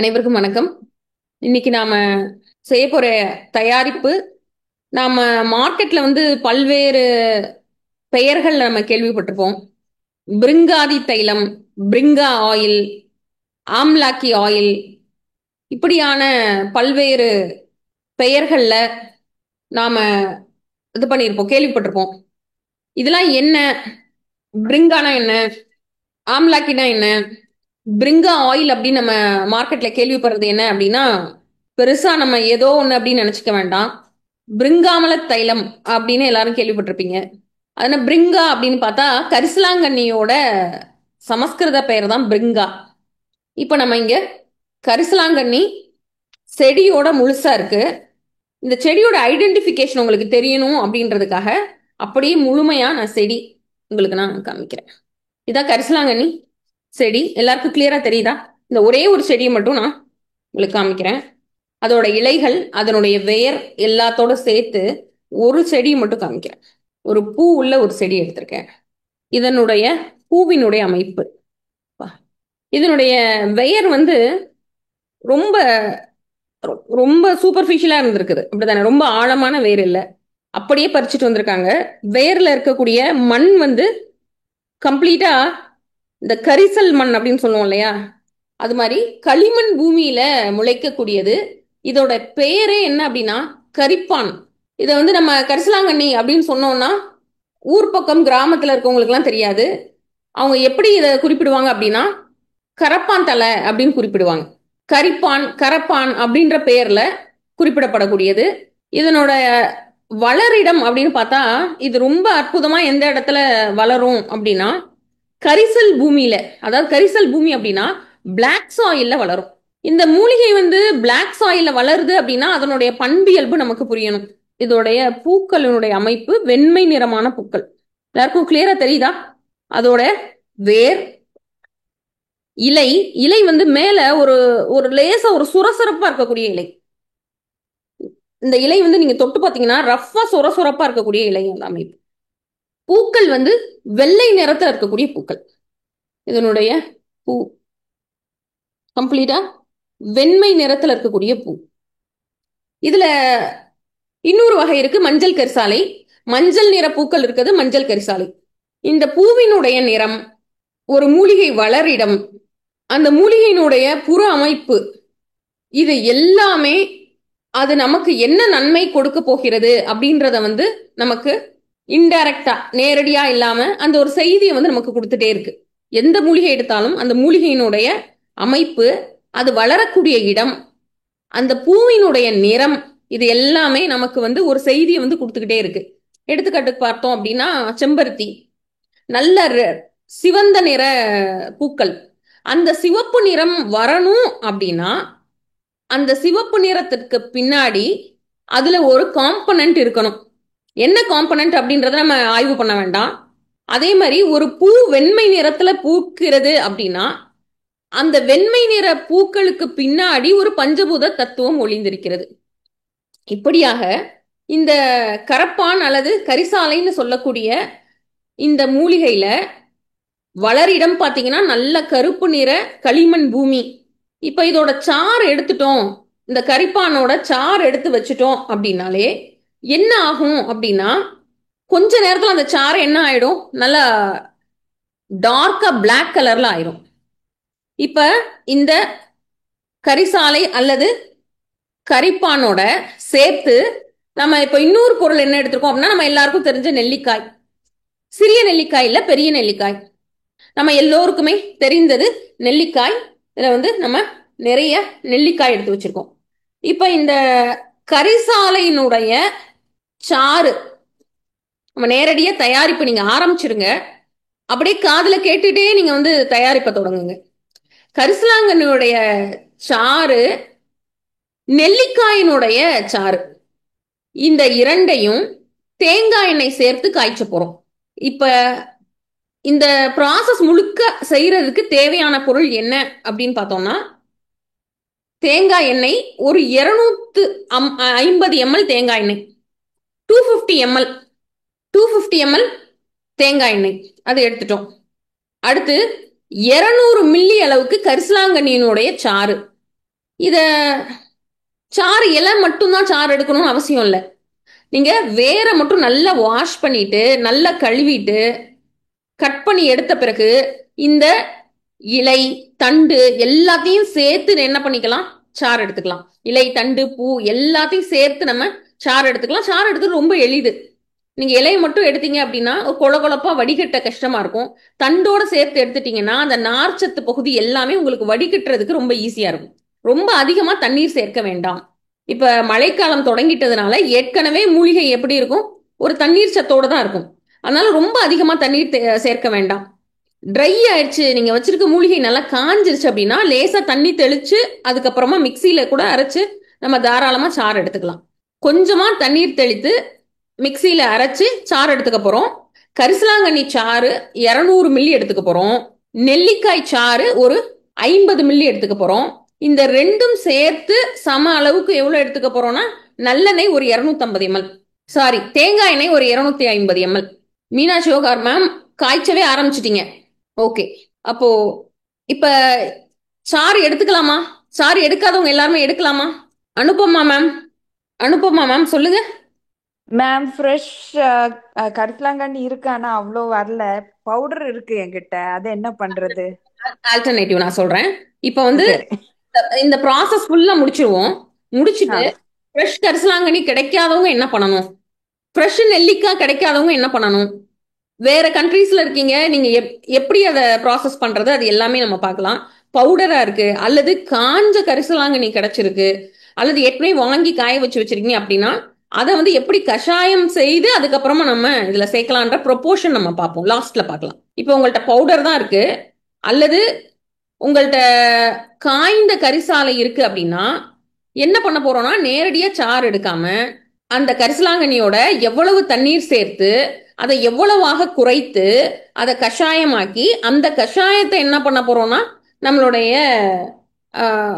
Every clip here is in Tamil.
அனைவருக்கும் வணக்கம். இன்னைக்கு நாம செய்ய போற தயாரிப்பு, நாம மார்க்கெட்ல பல்வேறு பெயர்கள் நம்ம கேள்விப்பட்டிருப்போம். பிரிங்காதி தைலம், பிரிங்கா ஆயில், ஆம்லாக்கி ஆயில், இப்படியான பல்வேறு பெயர்கள்ல நாம இது பண்ணியிருப்போம், கேள்விப்பட்டிருப்போம். இதெல்லாம் என்ன? பிரிங்கானா என்ன? ஆம்லாக்கினா என்ன? பிரிங்கா ஆயில் அப்படின்னு நம்ம மார்க்கெட்ல கேள்விப்படுறது என்ன அப்படின்னா, பெருசா நம்ம ஏதோ ஒண்ணு அப்படின்னு நினைச்சுக்க வேண்டாம். பிரிங்காமல தைலம் அப்படின்னு எல்லாரும் கேள்விப்பட்டிருப்பீங்க. அதுனா பிரிங்கா அப்படின்னு பார்த்தா கரிசலாங்கண்ணியோட சமஸ்கிருத பெயர் தான் பிரிங்கா. இப்ப நம்ம இங்க கரிசலாங்கண்ணி செடியோட முழுசா இருக்கு. இந்த செடியோட ஐடென்டிபிகேஷன் உங்களுக்கு தெரியணும் அப்படின்றதுக்காக அப்படியே முழுமையா நான் செடி உங்களுக்கு நான் காமிக்கிறேன். இதான் கரிசலாங்கண்ணி செடி. எல்லாருக்கும் கிளியரா தெரியுதா? இந்த ஒரே ஒரு செடியை மட்டும் நான் உங்களுக்கு காமிக்கிறேன். அதோட இலைகள், அதனுடைய வேர் எல்லாத்தோட சேர்த்து ஒரு செடியை மட்டும் காமிக்கிறேன். ஒரு பூ உள்ள ஒரு செடி எடுத்திருக்கேன். இதனுடைய பூவினுடைய அமைப்பு, இதனுடைய வேர் ரொம்ப ரொம்ப சூப்பர்ஃபிஷியலா இருந்திருக்குது, அப்படித்தானே? ரொம்ப ஆழமான வேர் இல்லை, அப்படியே பறிச்சுட்டு வந்திருக்காங்க. வேர்ல இருக்கக்கூடிய மண் கம்ப்ளீட்டா இந்த கரிசல் மண் அப்படின்னு சொல்லுவோம் இல்லையா, அது மாதிரி களிமண் பூமியில முளைக்கக்கூடியது. இதோட பேரே என்ன அப்படின்னா கரிப்பான். இதை நம்ம கரிசலாங்கண்ணி அப்படின்னு சொன்னோம்னா ஊர் பக்கம் கிராமத்துல இருக்கவங்களுக்கு எல்லாம் தெரியாது. அவங்க எப்படி இதை குறிப்பிடுவாங்க அப்படின்னா கரப்பான் தலை அப்படின்னு குறிப்பிடுவாங்க. கரிப்பான், கரப்பான் அப்படின்ற பெயர்ல குறிப்பிடப்படக்கூடியது. இதனோட வளரிடம் அப்படின்னு பார்த்தா இது ரொம்ப அற்புதமா எந்த இடத்துல வளரும் அப்படின்னா கரிசல் பூமியில, அதாவது கரிசல் பூமி அப்படின்னா பிளாக் சாயில்ல வளரும். இந்த மூலிகை பிளாக் சாயில்ல வளருது அப்படின்னா அதனுடைய பண்பியல்பு நமக்கு புரியணும். இதோடைய பூக்களினுடைய அமைப்பு வெண்மை நிறமான பூக்கள். எல்லாருக்கும் கிளியரா தெரியுதா? அதோட வேர், இலை, இலை மேல ஒரு ஒரு லேசா ஒரு சுரசுரப்பா இருக்கக்கூடிய இலை. இந்த இலை நீங்க தொட்டு பார்த்தீங்கன்னா ரஃபா சுரசுரப்பா இருக்கக்கூடிய இலை அந்த அமைப்பு. பூக்கள் வெள்ளை நிறத்துல இருக்கக்கூடிய பூக்கள். இதனுடைய பூ கம்ப்ளீட்டா வெண்மை நிறத்துல இருக்கக்கூடிய பூ. இதுல இன்னொரு வகை இருக்கு, மஞ்சள் கரிசாலை. மஞ்சள் நிற பூக்கள் இருக்குது, மஞ்சள் கரிசாலை. இந்த பூவினுடைய நிறம், ஒரு மூலிகை வளரிடம், அந்த மூலிகையினுடைய புற அமைப்பு, இது எல்லாமே அது நமக்கு என்ன நன்மை கொடுக்க போகிறது அப்படின்றத நமக்கு இன்டைரக்டா, நேரடியா இல்லாம அந்த ஒரு செய்தியை நமக்கு கொடுத்துட்டே இருக்கு. எந்த மூலிகை எடுத்தாலும் அந்த மூலிகையினுடைய அமைப்பு, அது வளரக்கூடிய இடம், அந்த பூவினுடைய நிறம், இது எல்லாமே நமக்கு ஒரு செய்தியை கொடுத்துக்கிட்டே இருக்கு. எடுத்துக்காட்டுக்கு பார்த்தோம் அப்படின்னா செம்பருத்தி, நல்ல சிவந்த நிற பூக்கள். அந்த சிவப்பு நிறம் வரணும் அப்படின்னா அந்த சிவப்பு நிறத்திற்கு பின்னாடி அதுல ஒரு காம்பனன்ட் இருக்கணும். என்ன காம்பனன்ட் அப்படின்றத நம்ம ஆய்வு பண்ண வேண்டாம். அதே மாதிரி ஒரு பூ வெண்மை நிறத்துல பூக்கிறது அப்படின்னா அந்த வெண்மை நிற பூக்களுக்கு பின்னாடி ஒரு பஞ்சபூத தத்துவம் ஒளிந்திருக்கிறது. இப்படியாக இந்த கரப்பான் அல்லது கரிசாலைன்னு சொல்லக்கூடிய இந்த மூலிகையில வளரிடம் பார்த்தீங்கன்னா நல்ல கருப்பு நிற களிமண் பூமி. இப்ப இதோட சாறு எடுத்துட்டோம், இந்த கரிப்பானோட சாறு எடுத்து வச்சுட்டோம் அப்படின்னாலே என்ன ஆகும் அப்படின்னா கொஞ்ச நேரத்துல அந்த சாறு என்ன ஆயிடும், நல்லா டார்க்கா பிளாக் கலர்ல ஆயிரும். இப்ப இந்த கரிசாலை அல்லது கரிப்பானோட சேர்த்து நம்ம இப்ப இன்னொரு பொருள் என்ன எடுத்திருக்கோம் அப்படின்னா, நம்ம எல்லாருக்கும் தெரிஞ்ச நெல்லிக்காய். சிறிய நெல்லிக்காய் இல்ல, பெரிய நெல்லிக்காய். நம்ம எல்லோருக்குமே தெரிந்தது நெல்லிக்காய். இதுல நம்ம நிறைய நெல்லிக்காய் எடுத்து வச்சிருக்கோம். இப்ப இந்த கரிசாலையினுடைய சாறு நம்ம நேரடியா தயாரிப்பு நீங்க ஆரம்பிச்சிருங்க. அப்படியே காதுல கேட்டுட்டே நீங்க தயாரிப்ப தொடங்குங்க. கரிசலாங்கண்ணியுடைய சாறு, நெல்லிக்காயினுடைய சாறு, இந்த இரண்டையும் தேங்காய் எண்ணெய் சேர்த்து காய்ச்ச போறோம். இப்ப இந்த ப்ராசஸ் முழுக்க செய்யறதுக்கு தேவையான பொருள் என்ன அப்படின்னு பார்த்தோம்னா, தேங்காய் எண்ணெய் ஒரு 250 ml தேங்காய் எண்ணெய், 250 ml தேங்காய் எண்ணெய் அதை எடுத்துட்டோம். அடுத்து 200 மில்லி அளவுக்கு கரிசலாங்கண்ணியினுடைய சாறு, இத சாறு இலை மட்டும்தான் சாறு எடுக்கணும்னு அவசியம் இல்லை. நீங்க வேற மட்டும் நல்லா வாஷ் பண்ணிட்டு நல்லா கழுவிட்டு கட் பண்ணி எடுத்த பிறகு இந்த இலை தண்டு எல்லாத்தையும் சேர்த்து என்ன பண்ணிக்கலாம், சாறு எடுத்துக்கலாம். இலை தண்டு பூ எல்லாத்தையும் சேர்த்து நம்ம சாறு எடுத்துக்கலாம். சாறு எடுத்து ரொம்ப எளிது. நீங்க இலையை மட்டும் எடுத்தீங்க அப்படின்னா கொல கொலப்பா வடிகட்ட கஷ்டமா இருக்கும். தண்டோட சேர்த்து எடுத்துட்டீங்கன்னா அந்த நார்ச்சத்து பகுதி எல்லாமே உங்களுக்கு வடிகட்டுறதுக்கு ரொம்ப ஈஸியா இருக்கும். ரொம்ப அதிகமா தண்ணீர் சேர்க்க வேண்டாம். இப்ப மழைக்காலம் தொடங்கிட்டதுனால ஏற்கனவே மூலிகை எப்படி இருக்கும், ஒரு தண்ணீர் சத்தோட தான் இருக்கும். அதனால ரொம்ப அதிகமா தண்ணீர் சேர்க்க வேண்டாம். ட்ரை ஆயிடுச்சு, நீங்க வச்சிருக்க மூலிகை நல்லா காஞ்சிருச்சு அப்படின்னா லேசா தண்ணி தெளிச்சு அதுக்கப்புறமா மிக்சியில கூட அரைச்சு நம்ம தாராளமா சாறு எடுத்துக்கலாம். கொஞ்சமா தண்ணீர் தெளித்து மிக்சியில அரைச்சு சாறு எடுத்துக்க போறோம். கரிசலாங்கண்ணி சாறு 200 மில்லி எடுத்துக்க போறோம். நெல்லிக்காய் சாறு ஒரு 50 மில்லி எடுத்துக்க போறோம். இந்த ரெண்டும் சேர்த்து சம அளவுக்கு எவ்வளவு எடுத்துக்க போறோம்னா நல்லெண்ணெய் ஒரு 250 ml, சாரி தேங்காய் எண்ணெய் ஒரு 250 ml. மீனாட்சி யோகார் மேம் காய்ச்சவே ஆரம்பிச்சிட்டீங்க. ஓகே, அப்போ இப்ப சாறு எடுத்துக்கலாமா? சாறு எடுக்காதவங்க எல்லாருமே எடுக்கலாமா? அனுப்பமா மேம், அனுப்பமா மேம் சொல்லுங்க மேம். ஃப்ரெஷ் கரிசலாங்கண்ணி இருக்கு, ஆனா அவ்வளோ வரல. பவுடர் இருக்கு என்கிட்ட, அது என்ன பண்றது? ஆல்டர்னேட்டிவ் நான் சொல்றேன். இப்ப வந்து சரி. இந்த ப்ராசஸ் ஃபுல்லா முடிச்சிருவோம். ஆ. முடிச்சிட்டு ஃப்ரெஷ் கரிசலாங்கண்ணி கிடைக்காதவங்க என்ன பண்ணணும், ஃப்ரெஷ் நெல்லிக்காய் கிடைக்காதவங்க என்ன பண்ணணும், வேற கண்ட்ரீஸ்ல இருக்கீங்க நீங்க எப்படி அதை ப்ராசஸ் பண்றது அது எல்லாமே நம்ம பார்க்கலாம். பவுடரா இருக்கு அல்லது காஞ்ச கரிசலாங்கண்ணி கிடைச்சிருக்கு அல்லது ஏற்கனவே வாங்கி காய வச்சு வச்சிருக்கீங்க அப்படின்னா அதை வந்து எப்படி கஷாயம் செய்து அதுக்கப்புறமா நம்ம இதுல சேர்க்கலான்ற ப்ரொபோர்ஷன் நம்ம பார்ப்போம், லாஸ்ட்ல பார்க்கலாம். இப்போ உங்கள்ட்ட பவுடர் தான் இருக்கு அல்லது உங்கள்ட்ட காய்ந்த கரிசாலை இருக்கு அப்படின்னா என்ன பண்ண போறோம்னா நேரடியா சாறு எடுக்காம அந்த கரிசலாங்கண்ணியோட எவ்வளவு தண்ணீர் சேர்த்து அதை எவ்வளவாக குறைத்து அதை கஷாயமாக்கி அந்த கஷாயத்தை என்ன பண்ண போறோம்னா நம்மளுடைய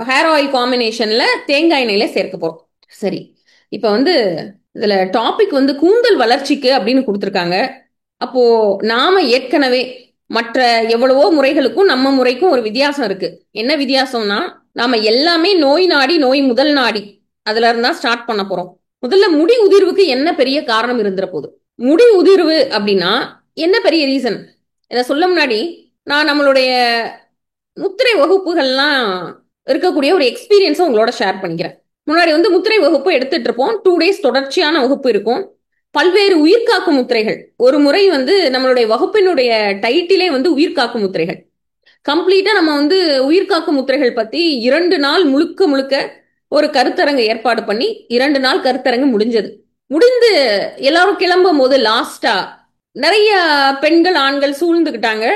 ஹேர் ஆயில் காம்பினேஷன்ல தேங்காய் எண்ணெயில சேர்க்க போறோம். சரி, இப்ப வந்து இதுல டாபிக் வந்து கூந்தல் வளர்ச்சிக்கு அப்படின்னு கொடுத்துருக்காங்க. அப்போ நாம ஏற்கனவே மற்ற எவ்வளவோ முறைகளுக்கும் நம்ம முறைக்கும் ஒரு வித்தியாசம் இருக்கு. என்ன வித்தியாசம்னா நாம எல்லாமே நோய் நாடி நோய் முதல் நாடி அதுல இருந்தா ஸ்டார்ட் பண்ண போறோம். முதல்ல முடி உதிர்வுக்கு என்ன பெரிய காரணம் இருந்துற போகுது, முடி உதிர்வு அப்படின்னா என்ன பெரிய ரீசன் இதை சொல்ல முன்னாடி நான் நம்மளுடைய முத்திரை வகுப்புகள்லாம் இருக்கக்கூடிய ஒரு எக்ஸ்பீரியன்ஸை உங்களோட ஷேர் பண்ணிக்கிறேன். முன்னாடி வந்து முத்திரை வகுப்பு எடுத்துட்டு இருப்போம். 2 days தொடர்ச்சியான வகுப்பு இருக்கும். பல்வேறு உயிர்காக்கும் முத்திரைகள். ஒரு முறை வந்து நம்மளுடைய வகுப்பினுடைய டைட்டிலே வந்து உயிர்காக்கும் முத்திரைகள். கம்ப்ளீட்டா நம்ம வந்து உயிர்காக்கும் முத்திரைகள் பத்தி 2 நாள் முழுக்க முழுக்க ஒரு கருத்தரங்கு ஏற்பாடு பண்ணி 2 நாள் கருத்தரங்கு முடிஞ்சது. முடிந்து எல்லாரும் கிளம்பும் போது லாஸ்டா நிறைய பெண்கள் ஆண்கள் சூழ்ந்துகிட்டாங்க.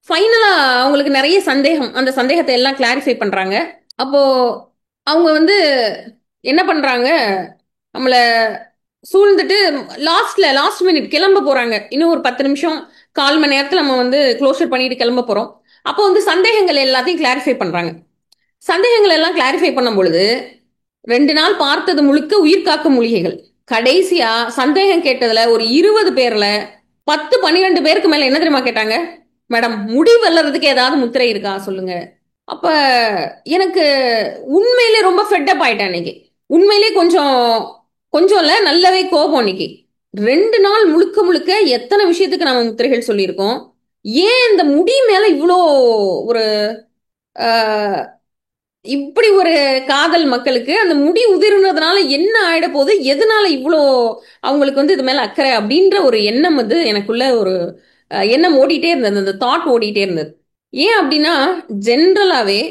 ஃபைனலா அவங்களுக்கு நிறைய சந்தேகம், அந்த சந்தேகத்தை எல்லாம் கிளாரிஃபை பண்றாங்க. அப்போ அவங்க வந்து என்ன பண்றாங்க, நம்மள சூழ்ந்துட்டு லாஸ்ட் மினிட் கிளம்ப போறாங்க. இன்னும் ஒரு 10 நிமிஷம் 1/4 மணி நேரத்துல நம்ம வந்து க்ளோஷர் பண்ணிட்டு கிளம்ப போறோம். அப்போ வந்து சந்தேகங்கள் எல்லாத்தையும் கிளாரிஃபை பண்றாங்க. சந்தேகங்கள் எல்லாம் கிளாரிஃபை பண்ணும் பொழுது 2 நாள் பார்த்தது முழுக்க உயிர்காக்கும் மூலிகைகள். கடைசியா சந்தேகம் கேட்டதுல ஒரு 20 பேர்ல 10 12 பேருக்கு மேல என்ன தெரியுமா கேட்டாங்க, மேடம் முடி வளர்றதுக்கு ஏதாவது முத்திரை இருக்கா சொல்லுங்க. அப்ப எனக்கு உண்மையிலே ரொம்ப ஃபெட்டப் ஆயிட்டேன் அன்னைக்கு. உண்மையிலே கொஞ்சம் கொஞ்சம் இல்ல நல்லாவே கோபம் அன்னைக்கு. 2 நாள் முழுக்க முழுக்க எத்தனை விஷயத்துக்கு நம்ம முத்திரைகள் சொல்லியிருக்கோம். ஏன் இந்த முடி மேல இவ்வளோ ஒரு இப்படி ஒரு காதல் மக்களுக்கு, அந்த முடி உதிர்னதுனால என்ன ஆயிட போகுது, எதனால இவ்வளோ அவங்களுக்கு வந்து இது மேல அக்கறை அப்படின்ற ஒரு எண்ணம் வந்து எனக்குள்ள ஒரு எண்ணம் ஓடிட்டே இருந்தது, அந்த தாட் ஓடிட்டே இருந்தது. ஏன் அப்படின்னா ஜென்ரலாவே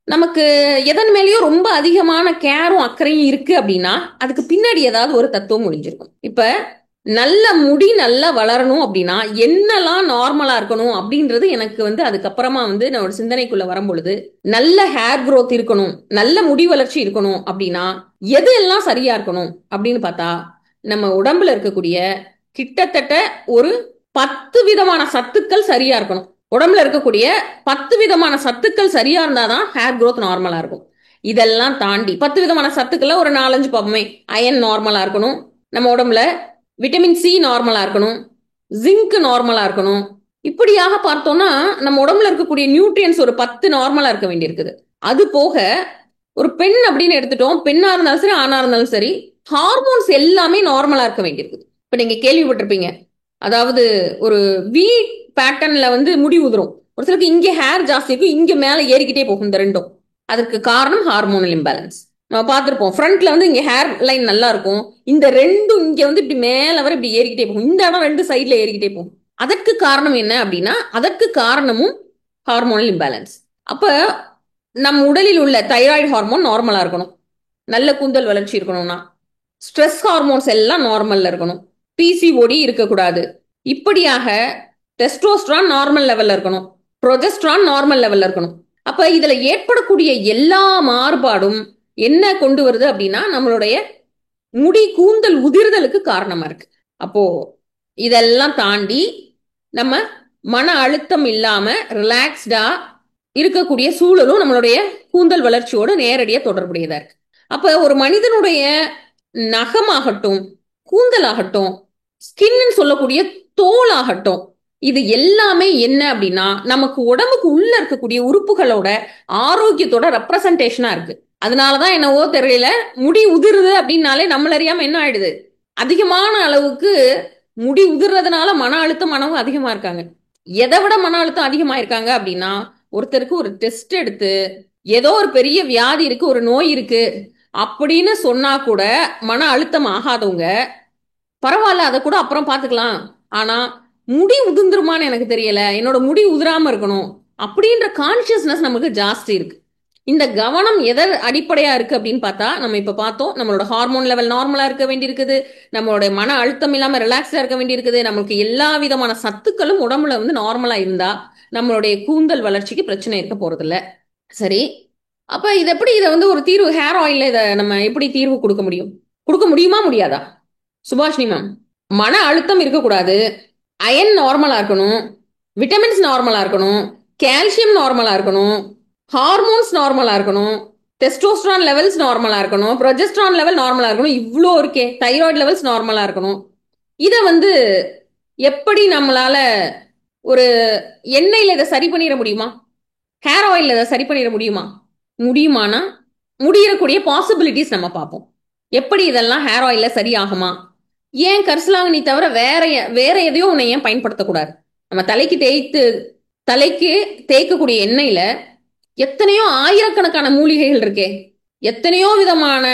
நமக்கு எதன் மேலேயும் ரொம்ப அதிகமான கேரும் அக்கறையும் இருக்கு அப்படின்னா அதுக்கு பின்னாடி ஏதாவது ஒரு தத்துவம் ஒளிஞ்சிருக்கும். இப்ப நல்ல முடி நல்லா வளரணும் அப்படின்னா என்னெல்லாம் நார்மலா இருக்கணும் அப்படின்றது எனக்கு வந்து அதுக்கப்புறமா வந்து நான் ஒரு சிந்தனைக்குள்ள வரும்பொழுது நல்ல ஹேர் growth இருக்கணும், நல்ல முடி வளர்ச்சி இருக்கணும் அப்படின்னா எது எல்லாம் சரியா இருக்கணும் அப்படின்னு பார்த்தா நம்ம உடம்புல இருக்கக்கூடிய கிட்டத்தட்ட ஒரு 10 விதமான சத்துக்கள் சரியா இருக்கணும். உடம்புல இருக்கக்கூடிய 10 விதமான சத்துக்கள் சரியா இருந்தாதான் ஹேர் growth நார்மலா இருக்கும். இதெல்லாம் தாண்டி 10 விதமான சத்துக்கள்ல ஒரு 4-5 பார்ப்போமே. அயன் நார்மலா இருக்கணும் நம்ம உடம்புல, விட்டமின் சி நார்மலா இருக்கணும், ஜிங்க் நார்மலா இருக்கணும். இப்படியாக பார்த்தோம்னா நம்ம உடம்புல இருக்கக்கூடிய நியூட்ரியன்ஸ் ஒரு 10 நார்மலா இருக்க வேண்டியிருக்குது. அது போக ஒரு பெண் அப்படின்னு எடுத்துட்டோம், பெண்ணா இருந்தாலும் சரி ஆணா இருந்தாலும் சரி, ஹார்மோன்ஸ் எல்லாமே நார்மலா இருக்க வேண்டியிருக்கு. இப்ப நீங்க கேள்விப்பட்டிருப்பீங்க, அதாவது ஒரு வி பேட்டர்ன்ல வந்து முடி உதிரும், ஒரு சிலருக்கு இங்க ஹேர் ஜாஸ்தி இருக்கும், இங்க மேல ஏறிக்கிட்டே போகும் இந்த ரெண்டும். அதற்கு காரணம் ஹார்மோனல் இம்பேலன்ஸ். நம்ம பார்த்திருப்போம், ஃப்ரண்ட்ல வந்து இங்க ஹேர் லைன் நல்லா இருக்கும், இந்த ரெண்டும் இங்க வந்து இப்படி மேல வர இப்படி ஏறிக்கிட்டே போகும், இந்த இடம் ரெண்டு சைட்ல ஏறிக்கிட்டே போகும். அதற்கு காரணம் என்ன அப்படின்னா, அதற்கு காரணமும் ஹார்மோனல் இம்பேலன்ஸ். அப்ப நம் உடலில் உள்ள தைராய்டு ஹார்மோன் நார்மலா இருக்கணும், நல்ல கூந்தல் வளர்ச்சி இருக்கணும்னா ஸ்ட்ரெஸ் ஹார்மோன்ஸ் எல்லாம் நார்மல்ல இருக்கணும், பிசிஓடி இருக்கக்கூடாது, இப்படியாக டெஸ்டோஸ்ட்ரான் நார்மல் லெவல்ல இருக்கணும், ப்ரொஜெஸ்ட்ரான் நார்மல் லெவல்ல இருக்கணும். அப்ப இதுல ஏற்படக்கூடிய எல்லா மாறுபாடும் என்ன கொண்டு வருது அப்படின்னா நம்மளுடைய முடி கூந்தல் உதிர்தலுக்கு காரணமா இருக்கு. அப்போ இதெல்லாம் தாண்டி நம்ம மன அழுத்தம் இல்லாம ரிலாக்ஸ்டா இருக்கக்கூடிய சூழலும் நம்மளுடைய கூந்தல் வளர்ச்சியோடு நேரடியா தொடர்புடையதா இருக்கு. அப்ப ஒரு மனிதனுடைய நகமாகட்டும், கூந்தலாகட்டும், ஸ்கின்னு சொல்லக்கூடிய தோல் ஆகட்டும், இது எல்லாமே என்ன அப்படின்னா நமக்கு உடம்புக்கு உள்ள இருக்கக்கூடிய உறுப்புகளோட ஆரோக்கியத்தோட ரெப்ரசன்டேஷனா இருக்கு. அதனாலதான் என்னவோ தெரியல, முடி உதிருது அப்படின்னாலே நம்மள அறியாம என்ன ஆயிடுது, அதிகமான அளவுக்கு முடி உதிர்றதுனால மன அழுத்தம் மனமும் அதிகமா இருக்காங்க. எதை விட மன அழுத்தம் அதிகமா இருக்காங்க அப்படின்னா, ஒருத்தருக்கு ஒரு டெஸ்ட் எடுத்து ஏதோ ஒரு பெரிய வியாதி இருக்கு, ஒரு நோய் இருக்கு அப்படின்னு சொன்னா கூட மன அழுத்தம் ஆகாதவங்க பரவாயில்ல அதை கூட அப்புறம் பாத்துக்கலாம், ஆனா முடி உதிர்ந்துருமான்னு எனக்கு தெரியல, என்னோட முடி உதிராம இருக்கணும் அப்படின்ற கான்சியஸ்னஸ் நமக்கு ஜாஸ்தி இருக்கு. இந்த கவனம் எதை அடிப்படையா இருக்கு அப்படின்னு பார்த்தா, நம்ம இப்ப பார்த்தோம், நம்மளோட ஹார்மோன் லெவல் நார்மலா இருக்க வேண்டி இருக்குது, நம்மளோட மன அழுத்தம் இல்லாம ரிலாக்ஸா இருக்க வேண்டி இருக்குது, நமக்கு எல்லா விதமான சத்துக்களும் உடம்புல வந்து நார்மலா இருந்தா நம்மளுடைய கூந்தல் வளர்ச்சிக்கு பிரச்சனை இருக்க போறது இல்ல. சரி, அப்ப இது எப்படி இதை வந்து ஒரு தீர்வு, ஹேர் ஆயில்ல இதை நம்ம எப்படி தீர்வு கொடுக்க முடியும், கொடுக்க முடியுமா முடியாதா சுபாஷினி மேம்? மன அழுத்தம் இருக்கக்கூடாது, அயன் நார்மலா இருக்கணும், விட்டமின்ஸ் நார்மலா இருக்கணும், கால்சியம் நார்மலா இருக்கணும், ஹார்மோன்ஸ் நார்மலா இருக்கணும், டெஸ்டோஸ்ட்ரான் லெவல்ஸ் நார்மலா இருக்கணும், ப்ரொஜெஸ்ட்ரான் லெவல் நார்மலா இருக்கணும், இவ்வளோ இருக்கே, தைராய்டு லெவல்ஸ் நார்மலா இருக்கணும். இதை வந்து எப்படி நம்மளால ஒரு எண்ணெயில இதை சரி பண்ணிட முடியுமா, ஹேர் ஆயில்ல இதை சரி பண்ணிட முடியுமா? முடியுமானா முடியக்கூடிய பாசிபிலிட்டிஸ் நம்ம பார்ப்போம். எப்படி இதெல்லாம் ஹேர் ஆயில்ல சரி ஆகுமா? ஏன் கரிசலாங்கண்ணி தவிர வேற வேற எதையும் உன்னை ஏன் பயன்படுத்தக்கூடாது? நம்ம தலைக்கு தேய்க்கக்கூடிய எண்ணெயில எத்தனையோ ஆயிரக்கணக்கான மூலிகைகள் இருக்கே, எத்தனையோ விதமான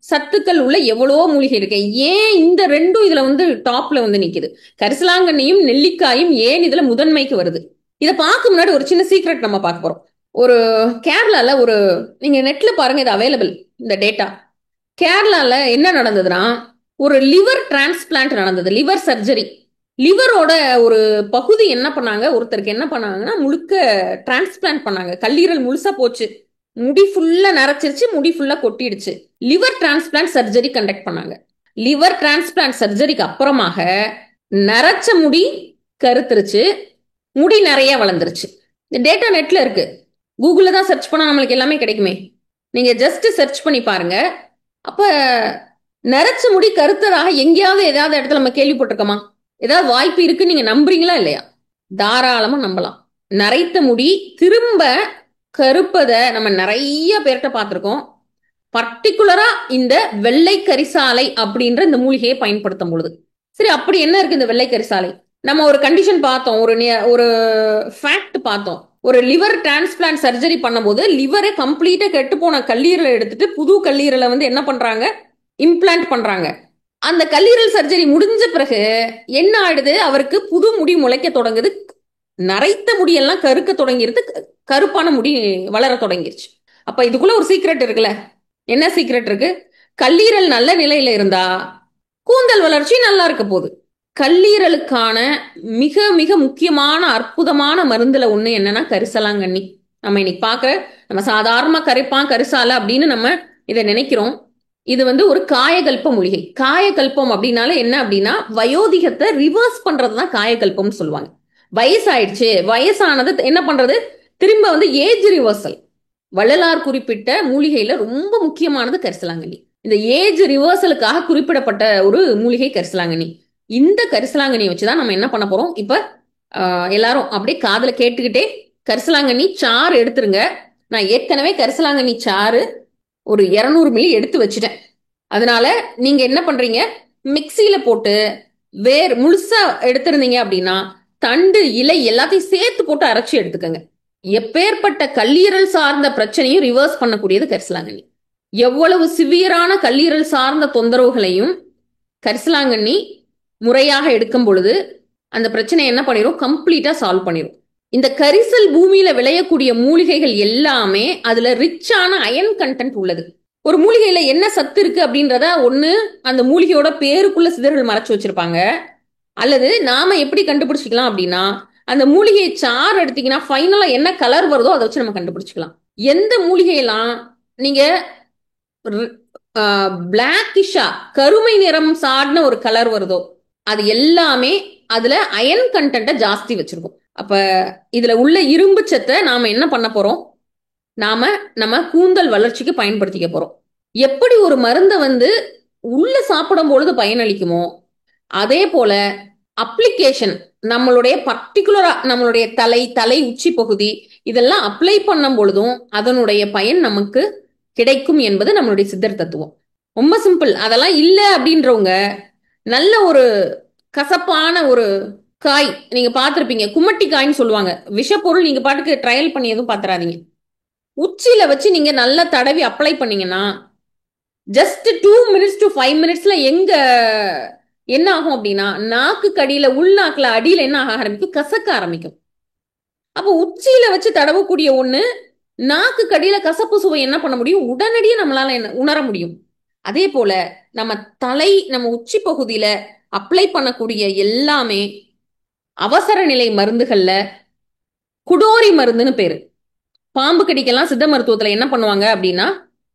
சத்துக்கள் உள்ள எவ்வளவோ மூலிகை இருக்கே, ஏன் இந்த ரெண்டும் இதுல வந்து டாப்ல வந்து நிக்குது? கரிசலாங்கண்ணியும் நெல்லிக்காயும் ஏன் இதுல முதன்மைக்கு வருது? இதை பார்க்க முன்னாடி ஒரு சின்ன சீக்ரெட் நம்ம பார்க்க போறோம். ஒரு கேரளால ஒரு, நீங்க நெட்ல பாருங்க, இது அவைலபிள் இந்த டேட்டா. கேரளால என்ன நடந்ததுன்னா, ஒரு லிவர் டிரான்ஸ்பிளான்ட் நடந்தது, லிவர் சர்ஜரி. லிவரோட ஒரு பகுதி என்ன பண்ணாங்க, ஒருத்தருக்கு என்ன பண்ணாங்கன்னா முழுக்க டிரான்ஸ்பிளான்ட் பண்ணாங்க, கல்லீரல் முழுசா போச்சு, முடி ஃபுல்லா நரைச்சிருச்சு, முடி ஃபுல்லா கொட்டிடுச்சு. லிவர் டிரான்ஸ்பிளான்ட் சர்ஜரி கண்டக்ட் பண்ணாங்க. லிவர் டிரான்ஸ்பிளான்ட் சர்ஜரிக்கு அப்புறமாக நரைச்ச முடி கருத்துருச்சு, முடி நிறைய வளர்ந்துருச்சு. இந்த டேட்டா நெட்ல இருக்கு, கூகுள்ல தான் சர்ச் பண்ணா நம்மளுக்கு எல்லாமே கிடைக்குமே, நீங்க ஜஸ்ட் சர்ச் பண்ணி பாருங்க. அப்ப நரைச்ச முடி கருத்ததாக எங்கேயாவது ஏதாவது இடத்துல நம்ம கேள்விப்பட்டிருக்கோமா? ஏதாவது வாய்ப்பு இருக்கு, நீங்க நம்புறீங்களா இல்லையா? தாராளமா நம்பலாம். நரைத்த முடி திரும்ப கருப்பத நம்ம நிறைய பேர்கிட்ட பார்த்திருக்கோம். பர்டிகுலரா இந்த வெள்ளை கரிசாலை அப்படின்ற இந்த மூலிகையை பயன்படுத்தும் பொழுது. சரி, அப்படி என்ன இருக்கு இந்த வெள்ளை கரிசாலை? நம்ம ஒரு கண்டிஷன் பார்த்தோம், ஒரு ஃபேக்ட் பார்த்தோம். ஒரு லிவர் டிரான்ஸ்பிளான்ட் சர்ஜரி பண்ணும்போது லிவரை கம்ப்ளீட்டா கெட்டு போன கல்லீரலை எடுத்துட்டு புது கல்லீரலை வந்து என்ன பண்றாங்க, இம்ப்ளான்ட் பண்றாங்க. அந்த கல்லீரல் சர்ஜரி முடிஞ்ச பிறகு என்ன ஆயிடுது, அவருக்கு புது முடி முளைக்க தொடங்குது, நரைத்த முடியெல்லாம் கருக்க தொடங்கிருது, கருப்பான முடி வளர தொடங்கிருச்சு. அப்ப இதுக்குள்ள ஒரு சீக்ரெட் இருக்குல்ல, என்ன சீக்ரெட் இருக்கு? கல்லீரல் நல்ல நிலையில இருந்தா கூந்தல் வளர்ச்சி நல்லா இருக்க போகுது. கல்லீரலுக்கான மிக மிக முக்கியமான அற்புதமான மருந்துல ஒண்ணு என்னன்னா கரிசலாங்கண்ணி. நம்ம இன்னைக்கு பார்க்க நம்ம சாதாரணமா கரைப்பான் கரிசாலை அப்படின்னு நம்ம இதை நினைக்கிறோம். இது வந்து ஒரு காயகல்ப மூலிகை. காயகல்பம் அப்படின்னால என்ன அப்படின்னா, வயோதிகத்தை ரிவர்ஸ் பண்றதுதான் காயகல்பம் சொல்லுவாங்க. வயசாயிடுச்சு, வயசானது என்ன பண்றது, திரும்ப வந்து ஏஜ் ரிவர்சல். வள்ளலார் குறிப்பிட்ட மூலிகையில ரொம்ப முக்கியமானது கரிசலாங்கண்ணி. இந்த ஏஜ் ரிவர்சலுக்காக குறிப்பிடப்பட்ட ஒரு மூலிகை கரிசலாங்கண்ணி. இந்த கரிசலாங்கண்ணியை வச்சுதான் நம்ம என்ன பண்ண போறோம். இப்ப எல்லாரும் அப்படியே காதுல கேட்டுக்கிட்டே கரிசலாங்கண்ணி சாறு எடுத்துருங்க, நான் ஏற்கனவே கரிசலாங்கண்ணி சாறு ஒரு 200 மில்லி எடுத்து வச்சுட்டேன். அதனால நீங்க என்ன பண்றீங்க, மிக்சியில போட்டு முழுசா எடுத்திருந்தீங்க அப்படின்னா தண்டு இலை எல்லாத்தையும் சேர்த்து போட்டு அரைச்சி எடுத்துக்கங்க. எப்பேற்பட்ட கல்லீரல் சார்ந்த பிரச்சனையும் ரிவர்ஸ் பண்ணக்கூடியது கரிசலாங்கண்ணி. எவ்வளவு சிவியரான கல்லீரல் சார்ந்த தொந்தரவுகளையும் கரிசலாங்கண்ணி முறையாக எடுக்கும் பொழுது அந்த பிரச்சனை என்ன பண்ணிரும், கம்ப்ளீட்டா சால்வ் பண்ணிரும். இந்த கரிசல் பூமியில விளையக்கூடிய மூலிகைகள் எல்லாமே அதுல ரிச்சான அயன் கண்டென்ட் உள்ளது. ஒரு மூலிகையில என்ன சத்து இருக்கு அப்படின்றத ஒண்ணு அந்த மூலிகையோட பேருக்குள்ள சிதறல் மறைச்சு வச்சிருப்பாங்க, அல்லது நாம எப்படி கண்டுபிடிச்சிக்கலாம் அப்படின்னா அந்த மூலிகையை சாறு எடுத்தீங்கன்னா ஃபைனலா என்ன கலர் வருதோ அதை வச்சு நம்ம கண்டுபிடிச்சிக்கலாம். எந்த மூலிகையெல்லாம் நீங்க பிளாக்கிஷா கருமை நிறம் சார்ந்த ஒரு கலர் வருதோ அது எல்லாமே அதுல அயன் கண்டென்ட்டை ஜாஸ்தி வச்சிருக்கும். அப்ப இதுல உள்ள இரும்பு சத்தை நாம என்ன பண்ண போறோம், நம்ம கூந்தல் வளர்ச்சிக்கு பயன்படுத்திக்க போறோம். எப்படி ஒரு மருந்தை உள்ள சாப்பிடும் பொழுது பயனளிக்குமோ அதே போல அப்ளிகேஷன் நம்மளுடைய பர்டிகுலரா நம்மளுடைய தலை உச்சி பகுதி இதெல்லாம் அப்ளை பண்ணும் பொழுதும் அதனுடைய பயன் நமக்கு கிடைக்கும் என்பது நம்மளுடைய சித்தர் தத்துவம். ரொம்ப சிம்பிள். அதெல்லாம் இல்லை அப்படின்றவங்க நல்ல ஒரு கசப்பான ஒரு காய் நீங்க பார்த்திருப்பீங்க, கும்மட்டி காய்ன்னு சொல்லுவாங்க, விஷப்பொருள். நீங்க பாட்டுக்கு ட்ரையல் பண்ணி எதுவும் பார்த்துறாதீங்க. உச்சியில வச்சு நீங்க நல்லா தடவி அப்ளை பண்ணீங்கன்னா ஜஸ்ட் 2 மினிட்ஸ் டு 5 மினிட்ஸ்ல எங்க என்ன ஆகும் அப்படின்னா நாக்கு கடியில உள்நாக்குல அடியில என்ன ஆக ஆரம்பிக்கும், கசக்க ஆரம்பிக்கும். அப்போ உச்சியில வச்சு தடவக்கூடிய ஒண்ணு நாக்கு கடியில கசப்பு சுவை என்ன பண்ண முடியும், உடனடியே நம்மளால உணர முடியும். அதே போல நம்ம உச்சி பகுதியில அப்ளை பண்ணக்கூடிய எல்லாமே அவசர நிலை மருந்துகள்ல குடோரி மருந்துன்னு பேரு. பாம்பு கடிக்கெல்லாம் சித்த மருத்துவத்துல என்ன பண்ணுவாங்க அப்படின்னா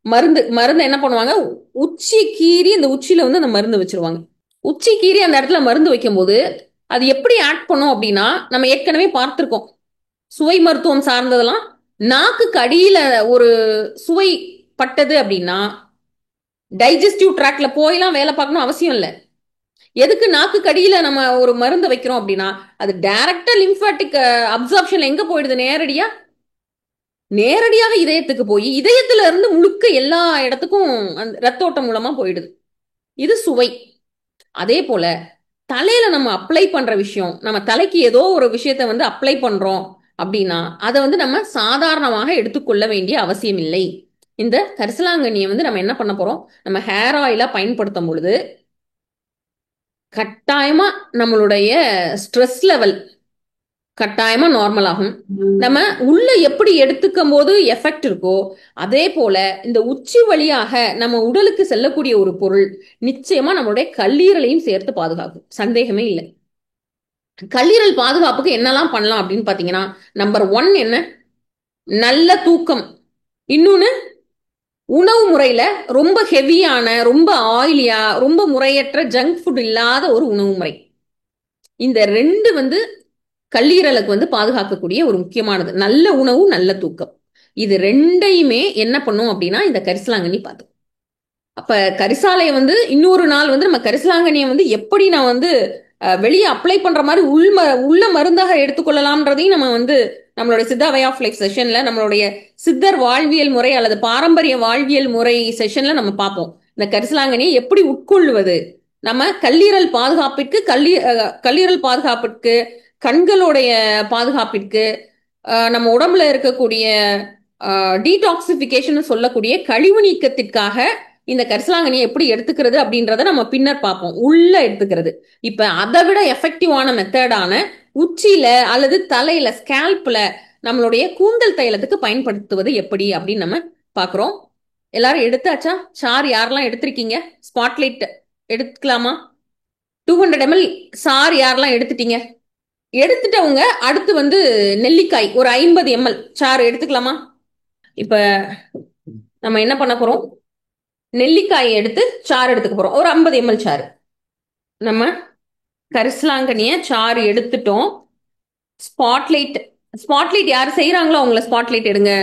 மருந்து என்ன பண்ணுவாங்க, உச்சி கீறி அந்த உச்சியில அந்த மருந்து வச்சிருவாங்க. உச்சி கீறி அந்த இடத்துல மருந்து வைக்கும் போது அது எப்படி ஆக்ட் பண்ணும் அப்படின்னா நம்ம ஏற்கனவே பார்த்திருக்கோம். சுவை மருத்துவம் சார்ந்ததெல்லாம் நாக்கு கடியில ஒரு சுவை பட்டது அப்படின்னா டைஜஸ்டிவ் ட்ராக்ல போயெல்லாம் வேலை பார்க்கணும் அவசியம் இல்லை. எதுக்கு நாக்கு கடியில நம்ம ஒரு மருந்து வைக்கிறோம் அப்படின்னா அது டைரக்டா லிம்பாட்டிக் அப்சார்ப்ஷன்ல எங்க போயிடுது, நேரடியாக இதயத்துக்கு போய் இதயத்துல இருந்து முழுக்க எல்லா இடத்துக்கும் ரத்த ஓட்டம் மூலமா போயிடுது. இது சுவை. அதே போல தலையில நம்ம அப்ளை பண்ற விஷயம், நம்ம தலைக்கு ஏதோ ஒரு விஷயத்த அப்ளை பண்றோம் அப்படின்னா அதை நம்ம சாதாரணமாக எடுத்துக்கொள்ள வேண்டிய அவசியம் இல்லை. இந்த கரிசலாங்கண்ணியை நம்ம என்ன பண்ண போறோம், நம்ம ஹேர் ஆயிலா பயன்படுத்தும் பொழுது கட்டாயமா நம்மளுடைய ஸ்ட்ரெஸ் லெவல் கட்டாயமா நார்மல் ஆகும். நம்ம உள்ள எப்படி எடுத்துக்கும் போது எஃபெக்ட் இருக்கோ அதே போல இந்த உச்சி வழியாக நம்ம உடலுக்கு செல்லக்கூடிய ஒரு பொருள் நிச்சயமா நம்மளுடைய கல்லீரலையும் சேர்த்து பாதுகாக்கும், சந்தேகமே இல்லை. கல்லீரல் பாதுகாப்புக்கு என்னெல்லாம் பண்ணலாம் அப்படின்னு பாத்தீங்கன்னா, நம்பர் 1 என்ன, நல்ல தூக்கம். இன்னொன்னு உணவு முறையில ரொம்ப ஹெவியான ரொம்ப ஆயிலியா ரொம்ப முறையற்ற ஜங்க் ஃபுட் இல்லாத ஒரு உணவு முறை. இந்த 2 கல்லீரலுக்கு பாதுகாக்கக்கூடிய ஒரு முக்கியமானது. நல்ல உணவு நல்ல தூக்கம். இது 2யுமே என்ன பண்ணும் அப்படின்னா இந்த கரிசலாங்கண்ணி பார்த்து. அப்ப கரிசாலையை இன்னொரு நாள் நம்ம கரிசலாங்கண்ணியை எப்படி நான் வெளியே அப்ளை பண்ற மாதிரி உள்ள மருந்தாக எடுத்துக்கொள்ளலாம்ன்றதையும் நம்ம நம்மளுடைய சித்தா வே ஆஃப் லைஃப் செஷன்ல நம்மளுடைய சித்தர் வாழ்வியல் முறை அல்லது பாரம்பரிய வாழ்வியல் முறை செஷன்ல நம்ம பார்ப்போம். இந்த கரிசலாங்கண்ணியை எப்படி உட்கொள்வது, நம்ம கல்லீரல் பாதுகாப்பிற்கு கல்லீரல் பாதுகாப்பிற்கு கண்களுடைய பாதுகாப்பிற்கு நம்ம உடம்புல இருக்கக்கூடிய டீடாக்சிபிகேஷன் சொல்லக்கூடிய கழிவு நீக்கத்திற்காக இந்த கரிசலாங்கண்ணியை எப்படி எடுத்துக்கிறது அப்படின்றத நம்ம பின்னர் பார்ப்போம். உள்ள எடுத்துக்கிறது. இப்ப அதை விட எஃபெக்டிவான மெத்தடான உச்சியில அல்லது தலையில ஸ்கேல்ப்ல நம்மளுடைய கூந்தல் தைலத்துக்கு பயன்படுத்துவது எப்படி அப்படின்னு நம்ம பாக்குறோம். எல்லாரும் எடுத்தாச்சா? சார் யாரெல்லாம் எடுத்திருக்கீங்க? ஸ்பாட்லைட் எடுத்துக்கலாமா? 200 ml சார் யாரெல்லாம் எடுத்துட்டீங்க? எடுத்துட்டவங்க அடுத்து நெல்லிக்காய் ஒரு 50 ml சாறு எடுத்துக்கலாமா? இப்ப நம்ம என்ன பண்ண போறோம், நெல்லிக்காய் எடுத்து சாறு எடுத்துக்க போறோம். ஒரு 50 ml சாறு. நம்ம கரிசலாங்கண்ணிய சாறு எடுத்துட்டோம். ஸ்பாட்லைட் யாரு செய்யறாங்களோ அவங்கள ஸ்பாட்லைட் எடுங்க.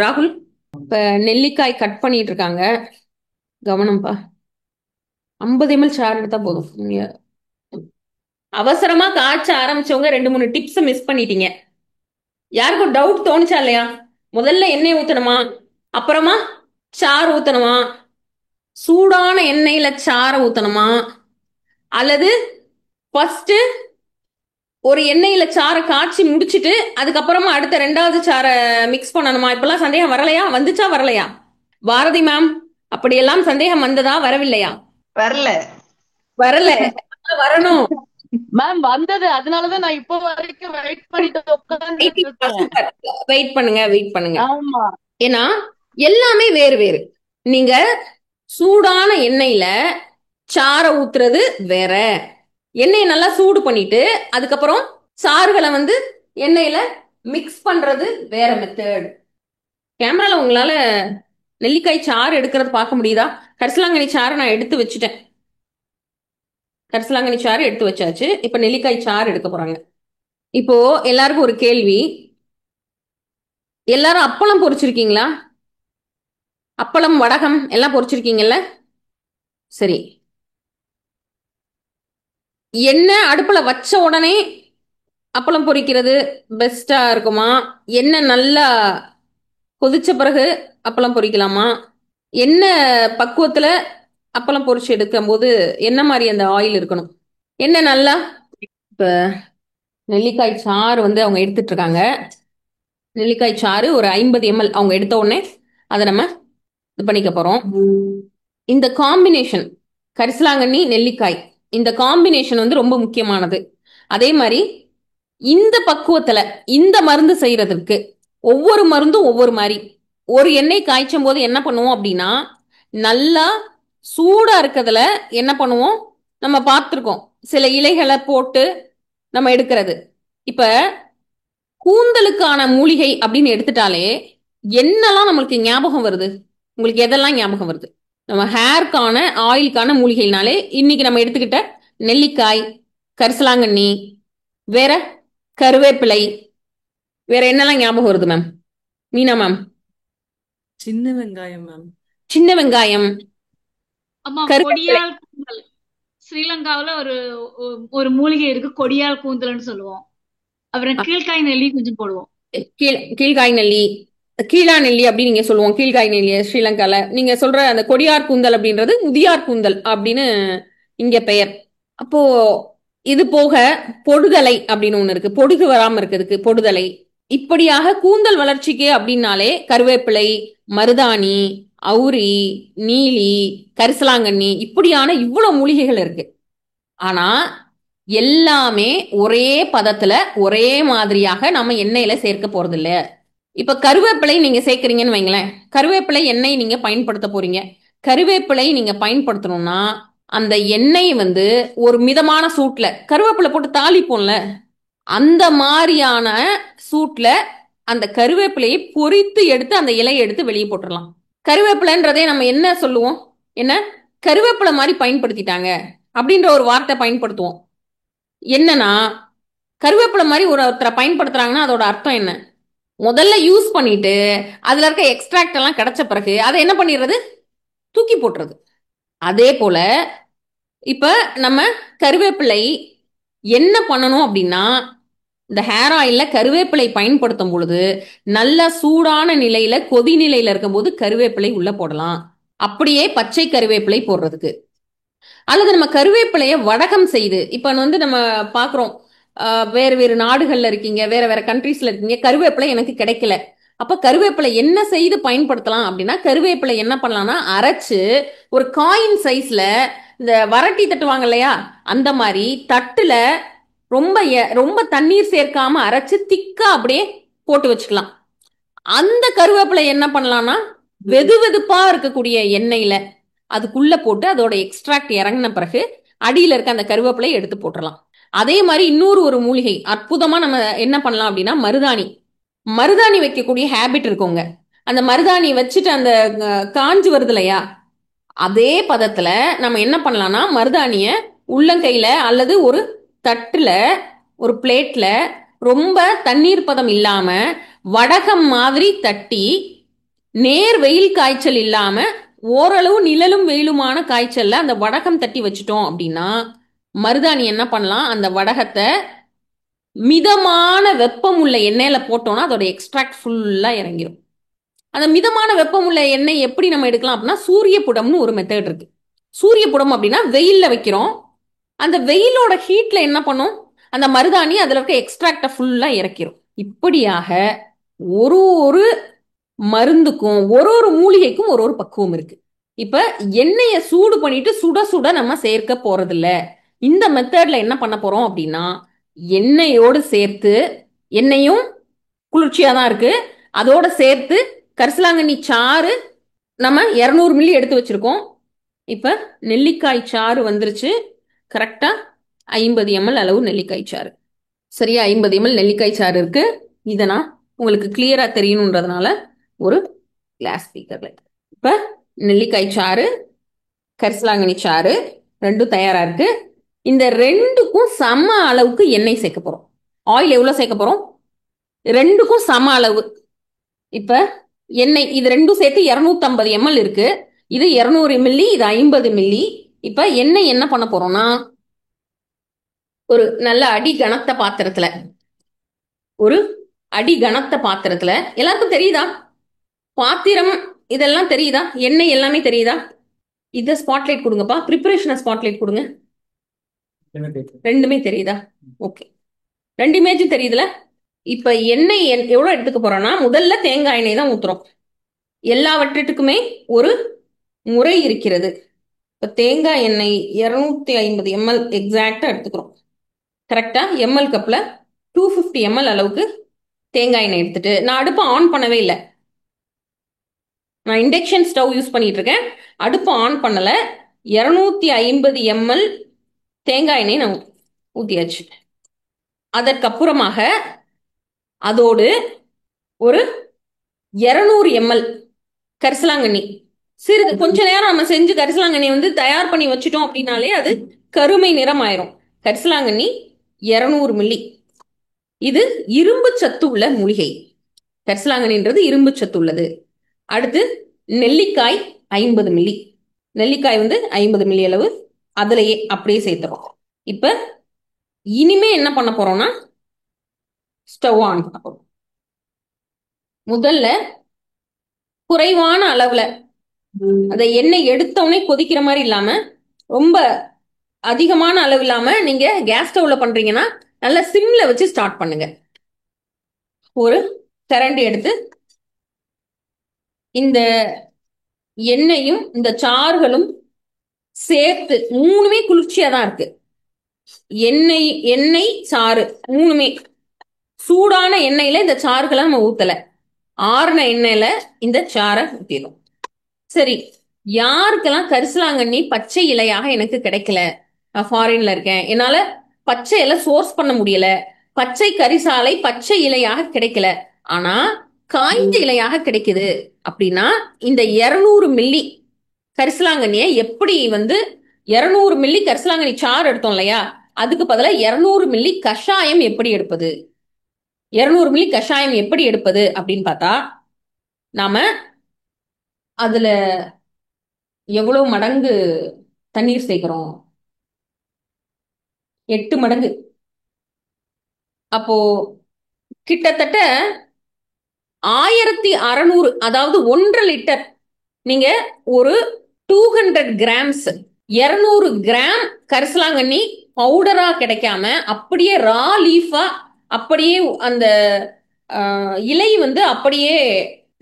ராகுல், இப்ப நெல்லிக்காய் கட் பண்ணிட்டு இருக்காங்க, கவனம்ப்பா. 50 ml சாறு எடுத்தா போதும். அவசரமா காய்ச்ச ஆரம்பிச்சவங்க 2-3 டிப்ஸ் மிஸ் பண்ணிட்டீங்க. யாருக்கும் டவுட் தோணுச்சா இல்லையா? முதல்ல எண்ணெய் ஊத்தணுமா, அப்புறமா சாறு ஊத்தணுமா, சூடான எண்ணெயில சாறை ஊத்தணுமா, அல்லது ஃபர்ஸ்ட் ஒரு எண்ணெயில சாறை காய்ச்சி முடிச்சிட்டு அதுக்கப்புறமா அடுத்த ரெண்டாவது சாறை மிக்ஸ் பண்ணணுமா? இப்பெல்லாம் சந்தேகம் வரலையா? வந்துச்சா வரலையா? பாரதி மேம், அப்படியெல்லாம் சந்தேகம் வந்ததா, வரவில்லையா? வரல. வரல, வரணும். மேம் வந்தது, அதனாலதான் நான் இப்போ வரைக்கும் வெயிட் பண்ணிட்டு உட்கார்ந்துட்டு இருக்கேன். வெயிட் பண்ணுங்க, வெயிட் பண்ணுங்க. ஆமா, ஏன்னா எல்லாமே வேறு வேறு. நீங்க சூடான எண்ணெயில சாறை ஊத்துறது வேற, எண்ணெயை நல்லா சூடு பண்ணிட்டு அதுக்கப்புறம் சாறுகளை வந்து எண்ணெயில மிக்ஸ் பண்றது வேற மெத்தட். கேமரால உங்களால நெல்லிக்காய் சாறு எடுக்கிறது பார்க்க முடியுதா? கரிசலாங்கண்ணி சாறு நான் எடுத்து வச்சுட்டேன். கரிசலாங்கண்ணி சாறு எடுத்து வச்சாச்சு. இப்ப நெல்லிக்காய் சாறு எடுக்க போறாங்க. இப்போ எல்லாருக்கும் ஒரு கேள்வி, எல்லாரும் அப்பளம் பொரிச்சிருக்கீங்களா? அப்பளம், வடகம் எல்லாம் பொரிச்சிருக்கீங்கல்ல? சரி, எண்ணெய் அடுப்புல வச்ச உடனே அப்பளம் பொரிக்கிறது பெஸ்டா இருக்குமா, எண்ணெய் நல்லா கொதிச்ச பிறகு அப்பளம் பொரிக்கலாமா, என்ன பக்குவத்துல அப்பளம் பொரிச்சு எடுக்கும் போது என்ன மாதிரி அந்த ஆயில் இருக்கணும்? என்ன நல்லா, இப்ப நெல்லிக்காய் சாறு வந்து அவங்க எடுத்துட்டு இருக்காங்க. நெல்லிக்காய் சாறு ஒரு 50 ml அவங்க எடுத்த உடனே அதை நம்ம இது பண்ணிக்க போறோம். இந்த காம்பினேஷன் கரிசலாங்கண்ணி நெல்லிக்காய், இந்த காம்பினேஷன் வந்து ரொம்ப முக்கியமானது. அதே மாதிரி இந்த பக்குவத்துல இந்த மருந்து செய்யறதுக்கு ஒவ்வொரு மருந்தும் ஒவ்வொரு மாதிரி. ஒரு எண்ணெய் காய்ச்சும் போது என்ன பண்ணுவோம் அப்படின்னா, நல்லா சூடா இருக்கிறதுல என்ன பண்ணுவோம், நம்ம பார்த்துருக்கோம், சில இலைகளை போட்டு நம்ம எடுக்கிறது. இப்ப கூந்தலுக்கான மூலிகை அப்படின்னு எடுத்துட்டாலே என்னெல்லாம் நம்மளுக்கு ஞாபகம் வருது? உங்களுக்கு எதெல்லாம் ஞாபகம் வருது? நம்ம ஹேர்க்கான ஆயிலுக்கான மூலிகைனாலே இன்னைக்கு நம்ம எடுத்துக்கிட்ட நெல்லிக்காய், கரிசலாங்கண்ணி, வேற கருவேப்பிலை, வேற என்னெல்லாம் ஞாபகம் வருது மேம்? மீனா மேம்? சின்ன வெங்காயம் மேம். சின்ன வெங்காயம், ஆமா, கருவேப்பிலை. கொடியால் கூந்தல். ஸ்ரீலங்காவுல ஒரு ஒரு மூலிகை இருக்கு, கொடியால் கூந்தல்னு சொல்லுவோம். அப்புறம் கீழ்காய் நெல்லி கொஞ்சம் போடுவோம். கீழ்காய் நெல்லி, கீழா நெல்லி அப்படி நீங்க சொல்லுவோம். கீழ்காய் நெல்லி ஸ்ரீலங்கால நீங்க சொல்ற அந்த கொடியார் கூந்தல் அப்படின்றது முதியார் கூந்தல் அப்படின்னு இங்க பெயர். அப்போ இது போக பொடுதலை அப்படின்னு ஒண்ணு இருக்கு, பொடுகு வராம இருக்கிறதுக்கு பொடுதலை. இப்படியாக கூந்தல் வளர்ச்சிக்கு அப்படின்னாலே கருவேப்பிலை, மருதாணி, அவுரி, நீலி, கரிசலாங்கண்ணி, இப்படியான இவ்வளவு மூலிகைகள் இருக்கு. ஆனா எல்லாமே ஒரே பதத்துல ஒரே மாதிரியாக நம்ம எண்ணெயில சேர்க்க போறது இல்ல. இப்ப கருவேப்பிலை நீங்க சேர்க்கறீங்கன்னு வைங்களேன், கருவேப்பிலை எண்ணெய் நீங்க பயன்படுத்த போறீங்க. கருவேப்பிலை நீங்க பயன்படுத்தணும்னா அந்த எண்ணெய் வந்து ஒரு மிதமான சூட்ல, கருவேப்பிலை போட்டு தாளிப்போம்ல அந்த மாதிரியான சூட்ல அந்த கருவேப்பிலையை பொரித்து எடுத்து அந்த இலையை எடுத்து வெளியே போட்டுடலாம். கருவேப்பிலைன்றதே நம்ம என்ன சொல்லுவோம், என்ன கருவேப்பிலை மாதிரி பயன்படுத்திட்டாங்க அப்படின்ற ஒரு வார்த்தை பயன்படுத்துவோம். என்னன்னா, கருவேப்பிலை மாதிரி ஒருத்தரை பயன்படுத்துறாங்கன்னா அதோட அர்த்தம் என்ன? முதல்ல யூஸ் பண்ணிட்டு அதுல இருக்க எக்ஸ்ட்ராக்ட் எல்லாம் கிடைச்ச பிறகு அதை என்ன பண்ணிடுறது, தூக்கி போட்டுறது. அதே போல இப்ப நம்ம கருவேப்பிலை என்ன பண்ணணும் அப்படின்னா, இந்த ஹேர் ஆயில்ல கருவேப்பிலை பயன்படுத்தும் பொழுது நல்ல சூடான நிலையில கொதி நிலையில இருக்கும்போது கருவேப்பிலை உள்ள போடலாம். அப்படியே பச்சை கருவேப்பிலை போடுறதுக்கு, அல்லது நம்ம கருவேப்பிலைய வடகம் செய்து, இப்ப வந்து நம்ம பாக்குறோம் வேறு வேறு நாடுகள்ல இருக்கீங்க, வேற வேற கண்ட்ரீஸ்ல இருக்கீங்க, கருவேப்பிலை எனக்கு கிடைக்கல. அப்ப கருவேப்பிலை என்ன செய்து பயன்படுத்தலாம் அப்படின்னா, கருவேப்பிலை என்ன பண்ணலாம்னா அரைச்சு ஒரு காயின் சைஸ்ல, இந்த வரட்டி தட்டுவாங்க இல்லையா அந்த மாதிரி தட்டுல ரொம்ப ரொம்ப தண்ணீர் சேர்க்காம அரைச்சு திக்கா அப்படியே போட்டு வச்சுக்கலாம். அந்த கருவேப்பிலை என்ன பண்ணலாம்னா வெது வெதுப்பா இருக்கக்கூடிய எண்ணெயில அதுக்குள்ள போட்டு அதோட எக்ஸ்ட்ராக்ட் இறங்கின பிறகு அடியில இருக்க அந்த கருவேப்பிலை எடுத்து போட்டுடலாம். அதே மாதிரி இன்னொரு ஒரு மூலிகை அற்புதமா நம்ம என்ன பண்ணலாம் அப்படின்னா, மருதாணி. மருதாணி வைக்கக்கூடிய ஹேபிட் இருக்குங்க. அந்த மருதாணி வச்சுட்டு அந்த காஞ்சு வருது இல்லையா, அதே பதத்துல நம்ம என்ன பண்ணலாம்னா மருதாணிய உள்ளங்கையில அல்லது ஒரு தட்டுல ஒரு பிளேட்ல ரொம்ப தண்ணீர் பதம் இல்லாம வடகம் மாதிரி தட்டி, நேர் வெயில் காய்ச்சல் இல்லாம ஓரளவு நிழலும் வெயிலுமான காய்ச்சல்ல அந்த வடகம் தட்டி வச்சுட்டோம் அப்படின்னா, மருதாணி என்ன பண்ணலாம், அந்த வடகத்தை மிதமான வெப்பம் உள்ள எண்ணெயில போட்டோம்னா அதோட எக்ஸ்ட்ராக்ட் ஃபுல்லா இறங்கிடும். அந்த மிதமான வெப்பமுள்ள எண்ணெய் எப்படி நம்ம எடுக்கலாம் அப்படின்னா சூரிய புடம்னு ஒரு மெத்தட் இருக்கு. சூரிய புடம் அப்படின்னா வெயில்ல வைக்கிறோம். அந்த வெயிலோட ஹீட்ல என்ன பண்ணும், அந்த மருதாணி அதுல இருக்க எக்ஸ்ட்ராக்ட ஃபுல்லா இறக்கிரும். இப்படியாக ஒரு ஒரு மருந்துக்கும் ஒரு ஒரு மூலிகைக்கும் ஒரு ஒரு பக்குவம் இருக்கு. இப்ப எண்ணெயை சூடு பண்ணிட்டு சுட சுட நம்ம சேர்க்க போறது இல்ல. இந்த மெத்தட்ல என்ன பண்ண போறோம் அப்படின்னா எண்ணெயோடு சேர்த்து, எண்ணெயும் குளிர்ச்சியா தான் இருக்கு, அதோட சேர்த்து கரிசலாங்கண்ணி சாறு நம்ம 200 மில்லி எடுத்து வச்சிருக்கோம். இப்ப நெல்லிக்காய் சாறு வந்துருச்சு. கரெக்டா 50 ml அளவு நெல்லிக்காய் சாறு. சரியா 50 ml நெல்லிக்காய் சாறு இருக்கு. இதை நான் உங்களுக்கு கிளியரா தெரியணுன்றதுனால ஒரு கிளாஸ் ஸ்பீக்கர்ல. இப்ப நெல்லிக்காய் சாறு, கரிசலாங்கண்ணி சாறு ரெண்டும் தயாரா இருக்கு. இந்த ரெண்டுக்கும் சம அளவுக்கு எண்ணெய் சேர்க்க போறோம். ஆயில் எவ்வளவு சேர்க்க போறோம்? ரெண்டுக்கும் சம அளவு. இப்ப எண்ணெய் இது ரெண்டும் சேர்த்து 250 ml இருக்கு. இது 200 மில்லி, இது 50 மில்லி. இப்ப எண்ணெய் என்ன பண்ண போறோம்னா ஒரு நல்ல அடி கனத்த பாத்திரத்துல, ஒரு அடி கனத்த பாத்திரத்துல, எல்லாருக்கும் தெரியுதா பாத்திரம் இதெல்லாம் தெரியுதா, எண்ணெய் எல்லாமே தெரியுதா? இத ஸ்பாட்லைட் கொடுங்கப்பா, ப்ரிப்பரேஷனை ஸ்பாட்லைட் கொடுங்க. ரெண்டுமே தெரியுதா? ஓகே, ரெண்டு இமேஜும் தெரியுதுல. இப்ப எண்ணெய் எவ்வளவு எடுத்துக்க போறோம்னா முதல்ல தேங்காய் எண்ணெய் தான் ஊத்துறோம். எல்லாவற்றுக்குமே ஒரு முறை இருக்கிறது. இப்ப தேங்காய் எண்ணெய் 250 ml எக்ஸாக்டா எடுத்துக்கிறோம். கரெக்டா எம்எல் கப்ல 250 ml அளவுக்கு தேங்காய் எண்ணெய் எடுத்துட்டு, நான் அடுப்பை ஆன் பண்ணவே இல்லை, நான் இண்டக்ஷன் ஸ்டவ் யூஸ் பண்ணிட்டு இருக்கேன், அடுப்பை ஆன் பண்ணல. 250 ml தேங்காய் எண்ணெய் நான் ஊத்தியாச்சு. அதற்கப்புறமாக அதோடு ஒரு 200 ml கரிசலாங்கண்ணி, சிறிது கொஞ்ச நேரம் நம்ம செஞ்சு கரிசலாங்கண்ணி தயார் பண்ணி வச்சுட்டோம் அப்படின்னாலே அது கருமை நிறம் ஆயிரும். கரிசலாங்கண்ணி 200 மில்லி. இது இரும்பு சத்து உள்ள மூலிகை. கரிசலாங்கண்ணின்றது இரும்பு சத்து உள்ளது. அடுத்து நெல்லிக்காய் 50 மில்லி. நெல்லிக்காய் 50 மில்லி அளவு அதுலயே அப்படியே சேர்த்துறோம். இப்ப இனிமே என்ன பண்ண போறோம்னா ஸ்டவ் ஆன் பண்ண போறோம். முதல்ல குறைவான அளவுல, அதை எண்ணெய் எடுத்தோடனே கொதிக்கிற மாதிரி இல்லாம, ரொம்ப அதிகமான அளவு இல்லாம, நீங்க கேஸ் ஸ்டவ்ல பண்றீங்கன்னா நல்லா சிம்ல வச்சு ஸ்டார்ட் பண்ணுங்க. ஒரு கரண்டி எடுத்து இந்த எண்ணெயும் இந்த சாறுகளும் சேர்த்து, மூணுமே குளிர்ச்சியா தான் இருக்கு. எண்ணெய் சாறு மூணுமே சூடான எண்ணெயில இந்த சாறுகளை நம்ம ஊத்தல, ஆறுன எண்ணெயில இந்த சாறை ஊத்திடும். சரி, யாருக்கெல்லாம் கரிசலாங்கண்ணி பச்சை இலையாக எனக்கு கிடைக்கல, நான் ஃபாரின்ல இருக்கேன், என்னால பச்சை இலை சோர்ஸ் பண்ண முடியல, பச்சை கரிசாலை பச்சை இலையாக கிடைக்கல, ஆனா காய்ந்த இலையாக கிடைக்குது அப்படின்னா இந்த 200 மில்லி கரிசலாங்கண்ணியை எப்படி 200 மில்லி கரிசலாங்கண்ணி சாறு எடுத்தோம் இல்லையா, அதுக்கு பதிலாக 200 மில்லி கஷாயம் எப்படி எடுப்பது, 200 மில்லி கஷாயம் எப்படி எடுப்பது அப்படின்னு பார்த்தா, நாம அதுல எவ்வளவு மடங்கு தண்ணீர் சேர்க்கிறோம்? 8 மடங்கு. அப்போ கிட்டத்தட்ட 1600, அதாவது 1.5 லிட்டர். நீங்க ஒரு 200 கிராம்ஸ் 200 கிராம் கரிசலாங்கண்ணி பவுடரா கிடைக்காம அப்படியே ரா லீஃபா, அப்படியே அந்த இலை அப்படியே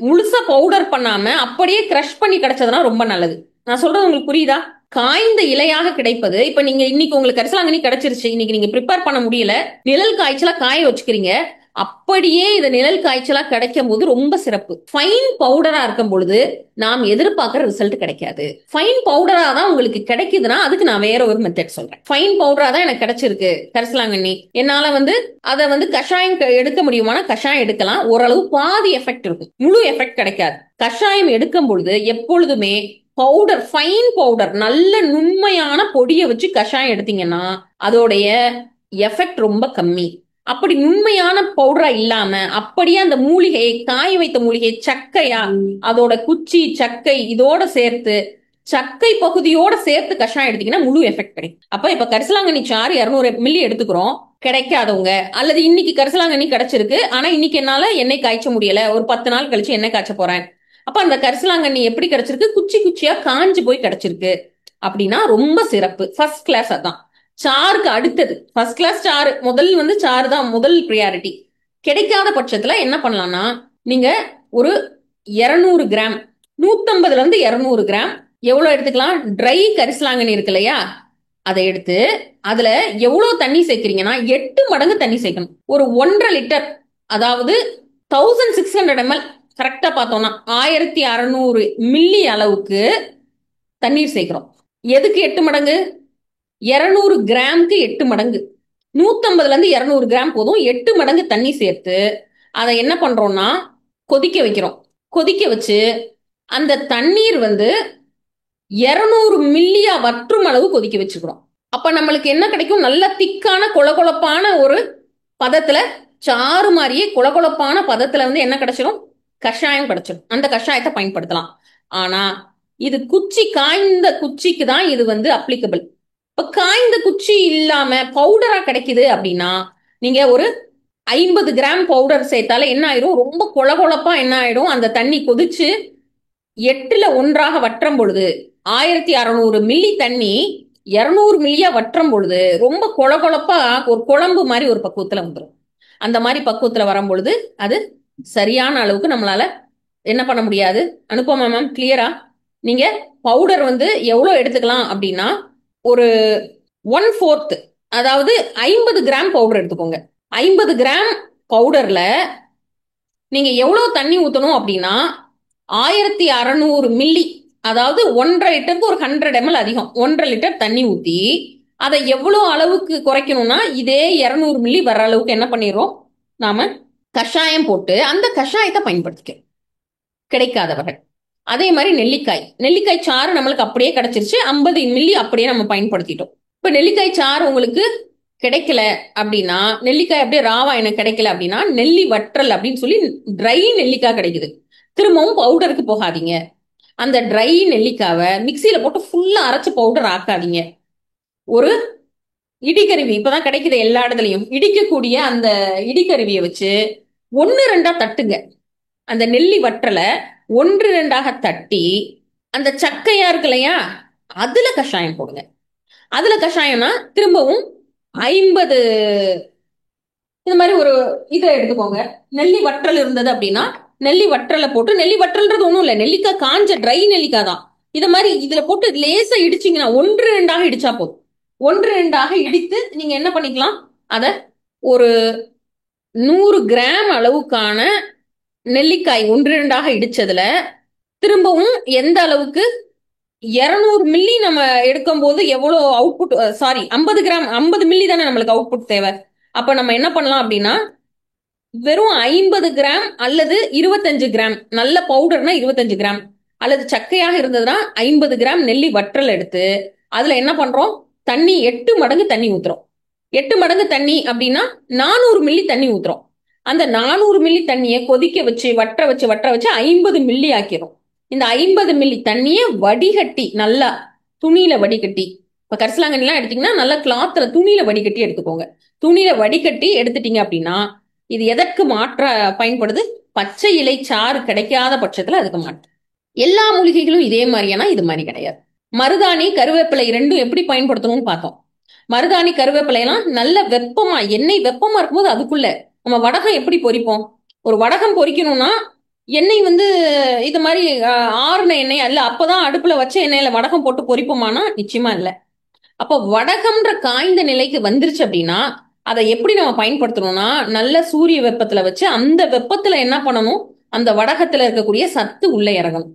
முழுசா பவுடர் பண்ணாம அப்படியே கிரஷ் பண்ணி கிடைச்சதுன்னா ரொம்ப நல்லது. நான் சொல்றது உங்களுக்கு புரியுதா? காய்ந்த இலையாக கிடைப்பது, இப்ப நீங்க இன்னைக்கு உங்களுக்கு கரிசலாங்கண்ணி கிடைச்சிருச்சு, இன்னைக்கு நீங்க ப்ரிப்பேர் பண்ண முடியல, நிழல் காய்ச்சலா காய வச்சுக்கிறீங்க, அப்படியே இது நிழல் காய்ச்சலா கிடைக்கும் போது ரொம்ப சிறப்பு. ஃபைன் பவுடரா இருக்கும் பொழுது நாம் எதிர்பார்க்கிற ரிசல்ட் கிடைக்காது. ஃபைன் பவுடரா தான் உங்களுக்கு கிடைக்குதுன்னா அதுக்கு நான் வேற ஒரு மெத்தட் சொல்றேன். ஃபைன் பவுடரா தான் எனக்கு கிடைச்சிருக்கு கரிசலாங்கண்ணி, என்னால அதை கஷாயம் எடுக்க முடியுமானா கஷாயம் எடுக்கலாம், ஓரளவு பாதி எஃபெக்ட் இருக்கும், முழு எஃபெக்ட் கிடைக்காது. கஷாயம் எடுக்கும் பொழுது எப்பொழுதுமே பவுடர், ஃபைன் பவுடர், நல்ல நுண்மையான பொடியை வச்சு கஷாயம் எடுத்தீங்கன்னா அதோடைய எஃபெக்ட் ரொம்ப கம்மி. அப்படி நுண்மையான பவுடரா இல்லாம அப்படியே அந்த மூலிகையை, காய வைத்த மூலிகை சக்கையா, அதோட குச்சி சக்கை இதோட சேர்த்து, சக்கை பகுதியோட சேர்த்து கஷாயம் எடுத்தீங்கன்னா முழு எஃபெக்ட் கிடைக்கும். அப்ப இப்ப கரிசலாங்கண்ணி சாறு 200 மில்லி எடுத்துக்கிறோம். கிடைக்காதவங்க, அல்லது இன்னைக்கு கரிசலாங்கண்ணி கிடைச்சிருக்கு ஆனா இன்னைக்கு என்னால எண்ணெய் காய்ச்ச முடியல, ஒரு 10 நாள் கழிச்சு எண்ணெய் காய்ச்ச போறேன் அப்ப அந்த கரிசலாங்கண்ணி எப்படி கிடைச்சிருக்கு? குச்சி குச்சியா காஞ்சு போய் கிடைச்சிருக்கு அப்படின்னா ரொம்ப சிறப்பு. First class. அதான் சாருக்கு அடுத்தது ஃபர்ஸ்ட் கிளாஸ் சாறு. முதல் வந்து சாறு தான் முதல் ப்ரியாரிட்டி. கிடைக்காத பட்சத்துல என்ன பண்ணலாம்னா, நீங்க ஒரு 200 கிராம் 150ல இருந்து 200 கிராம் எவ்வளவு எடுத்துக்கலாம்? ட்ரை கரிசலாங்கண்ணி இருக்கு இல்லையா, அதை எடுத்து அதுல எவ்வளவு தண்ணி சேர்க்கிறீங்கன்னா 8 மடங்கு தண்ணி சேர்க்கணும். ஒரு 1.5 லிட்டர், அதாவது 1600 ml, கரெக்டா பார்த்தோம்னா 1600 மில்லி அளவுக்கு தண்ணீர் சேர்க்கிறோம். எதுக்கு 8 மடங்கு? 200 கிராமுக்கு 8 மடங்கு. 150ல இருந்து 200 கிராம் போதும். 8 மடங்கு தண்ணி சேர்த்து அதை என்ன பண்றோம்னா கொதிக்க வைக்கிறோம். கொதிக்க வச்சு அந்த தண்ணீர் வந்து 200 மில்லியா வற்றும் அளவு கொதிக்க வச்சுக்கிறோம். அப்ப நம்மளுக்கு என்ன கிடைக்கும்? நல்ல திக்கான கொழகொழப்பான ஒரு பதத்துல, சாறு மாதிரியே கொழகொழப்பான பதத்துல வந்து என்ன கிடைச்சிடும்? கஷாயம் கிடைச்சிடும். அந்த கஷாயத்தை பயன்படுத்தலாம். ஆனா இது குச்சி, காய்ந்த குச்சிக்கு தான் இது வந்து அப்ளிகபிள். இப்ப காய்ந்த குச்சி இல்லாம பவுடரா கிடைக்குது அப்படின்னா நீங்க ஒரு 50 கிராம் பவுடர் சேர்த்தாலே என்ன ஆயிடும்? ரொம்ப கொழகொழப்பா என்ன ஆயிடும்? அந்த தண்ணி கொதிச்சு 8ல் 1 வற்றும் பொழுது 1600 மில்லி தண்ணி 200 மில்லியா வற்றும் பொழுது ரொம்ப கொழகொழப்பா ஒரு குழம்பு மாதிரி ஒரு பக்குவத்துல வந்துடும். அந்த மாதிரி பக்குவத்துல வரும் பொழுது அது சரியான அளவுக்கு நம்மளால என்ன பண்ண முடியாது. அனுப்பமா மேம், கிளியரா? நீங்க பவுடர் வந்து எவ்வளவு எடுத்துக்கலாம் அப்படின்னா ஒரு 1/4, அதாவது 50 கிராம் பவுடர் எடுத்துக்கோங்க. 50 கிராம் பவுடர்ல நீங்க எவ்வளவு தண்ணி ஊத்தணும் அப்படின்னா 1600 மில்லி, அதாவது 1.5 லிட்டருக்கு ஒரு 100 ml அதிகம். 1.5 லிட்டர் தண்ணி ஊத்தி அதை எவ்வளவு அளவுக்கு குறைக்கணும்னா இதே 200 மில்லி வர்ற அளவுக்கு என்ன பண்ணிடுறோம்? நாம கஷாயம் போட்டு அந்த கஷாயத்தை பயன்படுத்திக்கிறோம் கிடைக்காதவர்கள். அதே மாதிரி நெல்லிக்காய் சாறு நம்மளுக்கு அப்படியே கிடைச்சிருச்சு. 50 மில்லி அப்படியே நம்ம பயன்படுத்திட்டோம். இப்ப நெல்லிக்காய் சாறு உங்களுக்கு கிடைக்கல அப்படின்னா, நெல்லிக்காய் அப்படியே ராவா எனக்கு கிடைக்கல அப்படின்னா நெல்லி வற்றல் அப்படின்னு சொல்லி ட்ரை நெல்லிக்காய் கிடைக்குது. திரும்பவும் பவுடருக்கு போகாதீங்க. அந்த ட்ரை நெல்லிக்காவை மிக்சியில போட்டு ஃபுல்லா அரைச்சு பவுடர் ஆக்காதீங்க. ஒரு இடிக்கருவி இப்பதான் கிடைக்குது எல்லா இடத்துலயும். இடிக்கக்கூடிய அந்த இடிக்கருவியை வச்சு 1-2 தட்டுங்க. அந்த நெல்லி வற்றலை 1-2 தட்டி அந்த சக்கையா இருக்கு இல்லையா, அதுல கஷாயம் போடுங்க. அதுல கஷாயம்னா திரும்பவும் 50 இந்த மாதிரி ஒரு இதை எடுத்துக்கோங்க. நெல்லி வற்றல் இருந்தது அப்படின்னா நெல்லி வற்றலை போட்டு, நெல்லி வற்றல்ன்றது ஒண்ணும் இல்லை, நெல்லிக்காய் காஞ்ச ட்ரை நெல்லிக்காய் தான். இத மாதிரி இதுல போட்டு லேசா இடிச்சிங்கன்னா 1-2 இடிச்சா போதும். 1-2 இடித்து நீங்க என்ன பண்ணிக்கலாம்? அத ஒரு 100 கிராம் அளவுக்கான நெல்லிக்காய் 1-2 இடிச்சதுல திரும்பவும் எந்த அளவுக்கு 200 மில்லி நம்ம எடுக்கும் போது எவ்வளவு அவுட்புட், சாரி 50 கிராம் 50 மில்லி தானே நம்மளுக்கு அவுட்புட் தேவை. அப்ப நம்ம என்ன பண்ணலாம் அப்படின்னா வெறும் 50 கிராம் அல்லது 25 கிராம், நல்ல பவுடர்னா 25 கிராம், அல்லது சக்கையாக இருந்ததுன்னா 50 கிராம் நெல்லி வற்றல் எடுத்து அதுல என்ன பண்றோம்? தண்ணி 8 மடங்கு தண்ணி ஊத்துறோம். 8 மடங்கு தண்ணி அப்படின்னா 400 மில்லி தண்ணி ஊத்துறோம். அந்த 400 மில்லி தண்ணியை கொதிக்க வச்சு வற்ற வச்சு 50 மில்லி ஆக்கிறோம். இந்த 50 மில்லி தண்ணியை வடிகட்டி, நல்லா துணியில வடிகட்டி, இப்ப கரிசலாங்கண்ணிலாம் எடுத்தீங்கன்னா நல்லா கிளாத்ல துணியில வடிகட்டி எடுத்துக்கோங்க. துணியில வடிகட்டி எடுத்துட்டீங்க அப்படின்னா இது எதற்கு மாற்ற பயன்படுது? பச்சை இலை சாறு கிடைக்காத பட்சத்துல அதுக்கு மாற்று. எல்லா மூலிகைகளும் இதே மாதிரியானா இது மாதிரி கிடையாது. மருதாணி, கருவேப்பிலை ரெண்டும் எப்படி பயன்படுத்தணும்னு பார்த்தோம். மருதாணி, கருவேப்பிலை எல்லாம் நல்ல வெப்பமா, எண்ணெய் வெப்பமா இருக்கும்போது அதுக்குள்ள நம்ம வடகம் எப்படி பொரிப்போம்? ஒரு வடகம் பொரிக்கணும்னா எண்ணெய் வந்து இது மாதிரி ஆறுன எண்ணெய் அல்ல, அப்பதான் அடுப்புல வச்ச எண்ணெயில வடகம் போட்டு பொரிப்போமானா நிச்சயமா இல்லை. அப்போ வடகம்ன்ற காய்ந்த நிலைக்கு வந்துருச்சு அப்படின்னா அதை எப்படி நம்ம பயன்படுத்தணும்னா நல்ல சூரிய வெப்பத்துல வச்சு அந்த வெப்பத்துல என்ன பண்ணணும்? அந்த வடகத்துல இருக்கக்கூடிய சத்து உள்ள இறங்கணும்.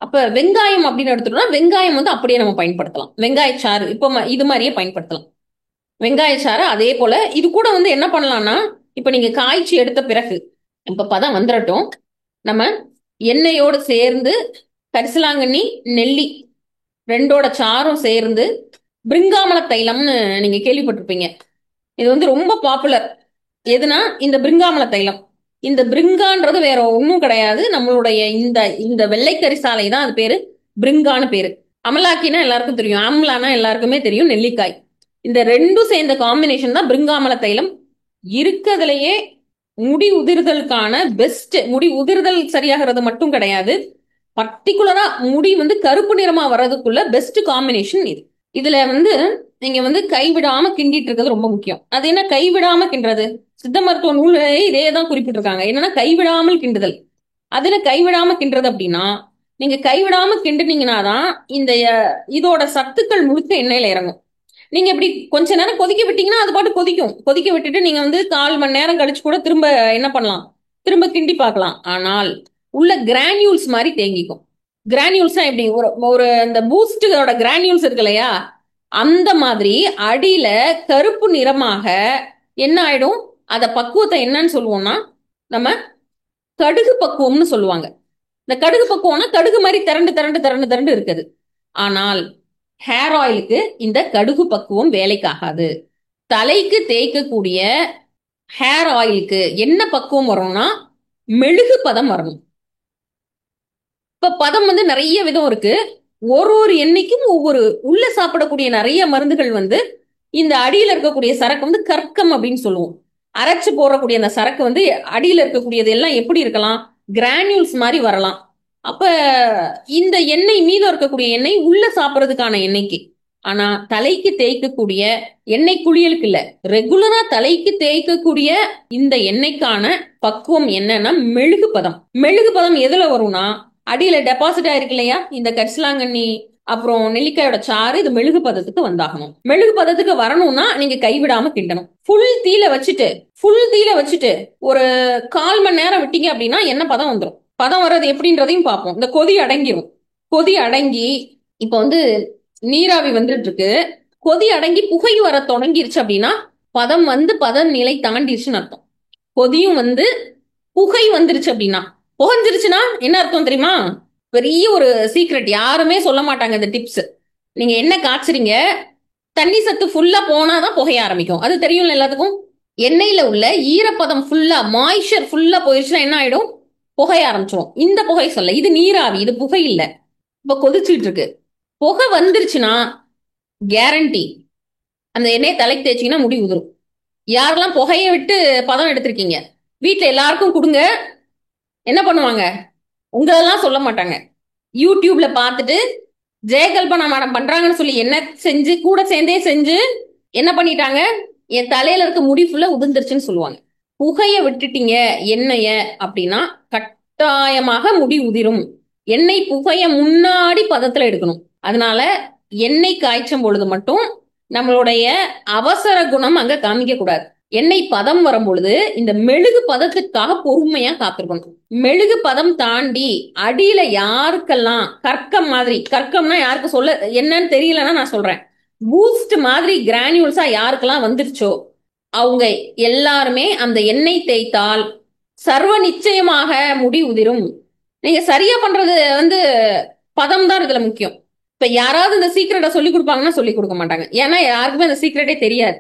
அப்ப வெங்காயம் அப்படின்னு எடுத்துட்டோம்னா வெங்காயம் வந்து அப்படியே நம்ம பயன்படுத்தலாம். வெங்காயச்சாறு இப்போ இது மாதிரியே பயன்படுத்தலாம். வெங்காயச்சாறு அதே போல இது கூட வந்து என்ன பண்ணலாம்னா, இப்ப நீங்க காய்ச்சி எடுத்த பிறகு இப்ப பதம் வந்துடட்டும், நம்ம எண்ணெயோடு சேர்ந்து கரிசலாங்கண்ணி, நெல்லி ரெண்டோட சாரும் சேர்ந்து பிரிங்காமல தைலம்னு நீங்க கேள்விப்பட்டிருப்பீங்க. இது வந்து ரொம்ப பாப்புலர். எதுனா இந்த பிரிங்காமல தைலம். இந்த பிரிங்கான்றது வேற ஒன்றும் கிடையாது, நம்மளுடைய இந்த வெள்ளைக்கரி சாலை தான் அது பேரு, பிரிங்கான்னு பேரு. அமலாக்கினா எல்லாருக்கும் தெரியும், ஆம்லானா எல்லாருக்குமே தெரியும், நெல்லிக்காய். இந்த ரெண்டும் சேர்ந்த காம்பினேஷன் தான் பிரிங்காமல தைலம். இருக்கிறதுலயே முடி உதிர்தலுக்கான பெஸ்ட். முடி உதிர்தல் சரியாகிறது மட்டும் கிடையாது, பர்டிகுலரா முடி வந்து கருப்பு நிறமா வர்றதுக்குள்ள பெஸ்ட் காம்பினேஷன் இது. இதுல வந்து நீங்க வந்து கைவிடாம கிண்டிட்டு இருக்கிறது ரொம்ப முக்கியம். அது என்ன கைவிடாம கிண்டுறது? சித்த மருத்துவ நூல்களே இதே தான் குறிப்பிட்டிருக்காங்க. என்னன்னா கைவிடாமல் கிண்டுதல். அதுல கைவிடாம கிண்டுறது அப்படின்னா நீங்க கைவிடாம கிண்டுனீங்கன்னா தான் இந்த இதோட சத்துக்கள் முழுக்க எண்ணெயில இறங்கும். நீங்க இப்படி கொஞ்ச நேரம் கொதிக்க விட்டீங்கன்னா அது பாட்டு கொதிக்கும். கொதிக்க விட்டுட்டு நீங்க வந்து 1/4 மணி நேரம் கழிச்சு கூட திரும்ப என்ன பண்ணலாம், திரும்ப கிண்டி பார்க்கலாம். ஆனால் உள்ள கிரானியூல்ஸ் மாதிரி தேங்கிக்கும். கிரானியூல்ஸ் எப்படி, ஒரு ஒரு இந்த பூஸ்டோட கிரானியூல்ஸ் இருக்கு இல்லையா, அந்த மாதிரி அடியில கருப்பு நிறமாக என்ன ஆயிடும், அத பக்குவத்தை என்னன்னு சொல்லுவோம்னா நம்ம கடுகு பக்குவம்னு சொல்லுவாங்க. இந்த கடுகு பக்குவம்னா கடுகு மாதிரி திரண்டு திரண்டு திரண்டு திரண்டு இருக்குது. ஆனால் ஹேர் ஆயிலுக்கு இந்த கடுகு பக்குவம் வேலைக்காகாது. தலைக்கு தேய்க்கக்கூடிய ஹேர் ஆயிலுக்கு என்ன பக்குவம் வரும்னா மெழுகு பதம் வரணும். இப்ப பதம் வந்து நிறைய விதம் இருக்கு. ஒரு ஒரு எண்ணெய்க்கும் ஒவ்வொரு உள்ள சாப்பிடக்கூடிய நிறைய மருந்துகள் வந்து இந்த அடியில இருக்கக்கூடிய சரக்கு வந்து கற்கம் அப்படின்னு சொல்லுவோம். அரைச்சு போடக்கூடிய அந்த சரக்கு வந்து அடியில இருக்கக்கூடியது எல்லாம் எப்படி இருக்கலாம், கிரானியூல்ஸ் மாதிரி வரலாம். அப்ப இந்த எண்ணெய் மீதம் இருக்கக்கூடிய எண்ணெய் உள்ள சாப்பிட்றதுக்கான எண்ணெய்க்கு. ஆனா தலைக்கு தேய்க்கக்கூடிய எண்ணெய் குளியலுக்கு இல்ல, ரெகுலரா தலைக்கு தேய்க்கக்கூடிய இந்த எண்ணெய்க்கான பக்குவம் என்னன்னா மெழுகு பதம். மெழுகு பதம் எதுல வரும்னா அடியில டெபாசிட் ஆயிருக்கு இல்லையா, இந்த கரிசலாங்கண்ணி அப்புறம் நெல்லிக்காயோட சாறு, இது மெழுகு பதத்துக்கு வந்தாகணும். மெழுகு பதத்துக்கு வரணும்னா நீங்க கைவிடாம கிண்டணும். ஃபுல் தீல வச்சுட்டு ஒரு 1/4 மணி நேரம் விட்டீங்க அப்படின்னா என்ன பதம் வந்துடும். பதம் வர்றது எப்படின்றதையும் பார்ப்போம். இந்த கொதி அடங்கிரும். கொதி அடங்கி இப்ப வந்து நீராவி வந்துட்டு இருக்கு. கொதி அடங்கி புகை வர தொடங்கிருச்சு அப்படின்னா பதம் வந்து பதம் நிலை தாண்டிருச்சுன்னு அர்த்தம். கொதியும் வந்து புகை வந்துருச்சு அப்படின்னா, புகஞ்சிருச்சுன்னா என்ன அர்த்தம் தெரியுமா? பெரிய ஒரு சீக்ரெட், யாருமே சொல்ல மாட்டாங்க இந்த டிப்ஸ். நீங்க என்ன காய்ச்சறீங்க, தண்ணி சத்து ஃபுல்லா போனாதான் புகைய ஆரம்பிக்கும். அது தெரியும்ல எல்லாத்துக்கும். எண்ணெயில உள்ள ஈரப்பதம் ஃபுல்லா, மாய்ச்சர் ஃபுல்லா போயிடுச்சுன்னா என்ன ஆயிடும், புகைய ஆரம்பிச்சிடும். இந்த புகை சொல்ல, இது நீராவி, இது புகை இல்ல. இப்ப கொதிச்சுட்டு இருக்கு, புகை வந்துருச்சுன்னா கேரண்டி அந்த எண்ணெய் தலைக்கு தேய்ச்சிங்கன்னா முடி உதிரும். யாரெல்லாம் புகைய விட்டு பதம் எடுத்திருக்கீங்க, வீட்டுல எல்லாருக்கும் கொடுங்க. என்ன பண்ணுவாங்க, உங்களெல்லாம் சொல்ல மாட்டாங்க. யூடியூப்ல பார்த்துட்டு ஜெயகல்பனா மேடம் பண்றாங்கன்னு சொல்லி என்ன செஞ்சு கூட சேர்ந்தே செஞ்சு என்ன பண்ணிட்டாங்க, என் தலையில இருக்க முடி ஃபுல்லா உதிர்ந்துருச்சுன்னு சொல்லுவாங்க. புகைய விட்டுட்டீங்க எண்ணெய அப்படின்னா கட்டாயமாக முடி உதிரும். எண்ணெய் புகைய முன்னாடி பதத்துல எடுக்கணும். அதனால எண்ணெய் காய்ச்சும் பொழுது மட்டும் நம்மளுடைய அவசர குணம் அங்க காமிக்க கூடாது. எண்ணெய் பதம் வரும் பொழுது இந்த மெழுகு பதத்துக்காக பொறுமையா காத்திருக்கணும். மெழுகு பதம் தாண்டி அடியில யாருக்கெல்லாம் கற்கம் மாதிரி, கற்கம்னா யாருக்கு சொல்ல என்னன்னு தெரியலன்னா நான் சொல்றேன், பூஸ்ட் மாதிரி கிரானியூல்ஸா யாருக்கெல்லாம் வந்துருச்சோ அவங்க எல்லாருமே அந்த எண்ணெய் தேய்த்தால் சர்வ நிச்சயமாக முடி உதிரும். நீங்க சரியா பண்றது வந்து பதம் தான் இதுல முக்கியம். இப்ப யாராவது இந்த சீக்ரெட்டை சொல்லி கொடுப்பாங்கன்னா சொல்லி கொடுக்க மாட்டாங்க. ஏன்னா யாருக்குமே அந்த சீக்ரெட்டே தெரியாது.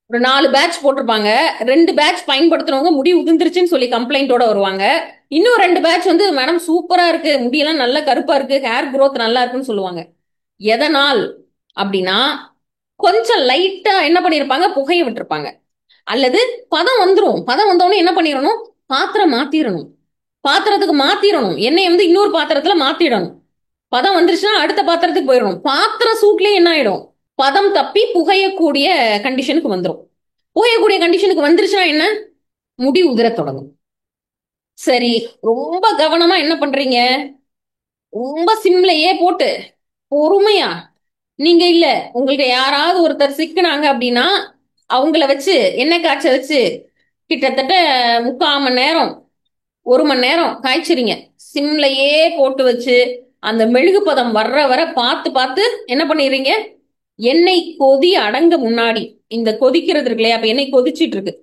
ஒரு 4 பேட்ச் போட்டிருப்பாங்க, 2 பேட்ச் பயன்படுத்துறவங்க முடி உதிர்ந்துருச்சுன்னு சொல்லி கம்ப்ளைண்டோட வருவாங்க. இன்னும் 2 பேட்ச் வந்து மேடம் சூப்பரா இருக்கு, முடியெல்லாம் நல்லா கருப்பா இருக்கு, ஹேர் growth நல்லா இருக்குன்னு சொல்லுவாங்க. எதனால் அப்படின்னா கொஞ்சம் லைட்டா என்ன பண்ணிருப்பாங்க, புகைய விட்டுருப்பாங்க. அல்லது பதம் வந்துரும், பதம் வந்தோடனே என்ன பண்ணிடணும், பாத்திரம் மாத்திரணும். பாத்திரத்துக்கு மாத்திரணும், எண்ணெய் வந்து இன்னொரு பாத்திரத்துல மாத்திடணும். பதம் வந்துருச்சுன்னா அடுத்த பாத்திரத்துக்கு போயிடணும். பாத்திரம் சூட்லயே என்ன ஆயிடும், பதம் தப்பி புகையக்கூடிய கண்டிஷனுக்கு வந்துடும். புகையக்கூடிய கண்டிஷனுக்கு வந்துருச்சுன்னா என்ன, முடி உதிர தொடங்கும். சரி, ரொம்ப கவனமா என்ன பண்றீங்க, ரொம்ப சிம்லையே போட்டு பொறுமையா, நீங்க இல்ல உங்களுக்கு யாராவது ஒருத்தர் சிக்கினாங்க அப்படின்னா அவங்கள வச்சு எண்ணெய் காய்ச்ச வச்சு கிட்டத்தட்ட 3/4 மணி நேரம் 1 மணி நேரம் காய்ச்சறீங்க. சிம்லையே போட்டு வச்சு அந்த மெழுகு பதம் வர்ற வர பார்த்து பார்த்து என்ன பண்ணிடுறீங்க, எண்ணெய் கொதி அடங்க முன்னாடி, இந்த கொதிக்கிறது இருக்கு இல்லையா, அப்ப எண்ணெய் கொதிச்சிட்டு இருக்கு,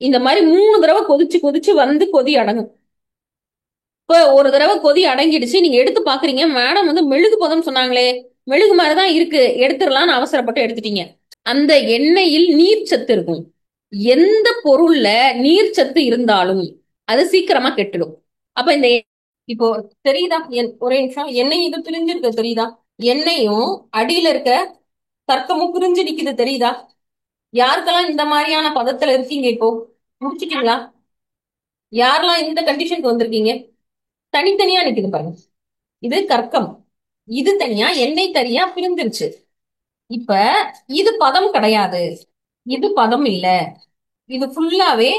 இந்த மாதிரி 3 தடவை கொதிச்சு கொதிச்சு வந்து கொதி அடங்கும். இப்ப ஒரு தடவை கொதி அடங்கிடுச்சு, நீங்க எடுத்து பாக்குறீங்க, மேடம் வந்து மெழுகு பதம் சொன்னாங்களே, மெழுகு மாதிரிதான் இருக்கு, எடுத்துடலாம்னு அவசரப்பட்டு எடுத்துட்டீங்க. அந்த எண்ணெயில் நீர் சத்து இருக்கும். எந்த பொருள்ல நீர் சத்து இருந்தாலும் அது சீக்கிரமா கெட்டுடும். அப்ப இந்த இப்போ தெரியுதா, ஒரே நிமிஷம், எண்ணெய் இது பிரிஞ்சிருக்கு தெரியுதா, எண்ணெயும் அடியில இருக்க தர்க்கமும் பிரிஞ்சு நிக்குது தெரியுதா? யாருக்கெல்லாம் இந்த மாதிரியான பதத்துல இருக்கீங்க, இப்போ முடிச்சிட்டீங்களா? யாரெல்லாம் இந்த கண்டிஷனுக்கு வந்திருக்கீங்க? தனித்தனியா நிக்குது பாருங்க. இது கற்கம், இது தனியா, எண்ணெய் தனியா பிரிந்துருச்சு. இப்ப இது பதம் கிடையாது, இது பதம் இல்ல, இது ஃபுல்லாவே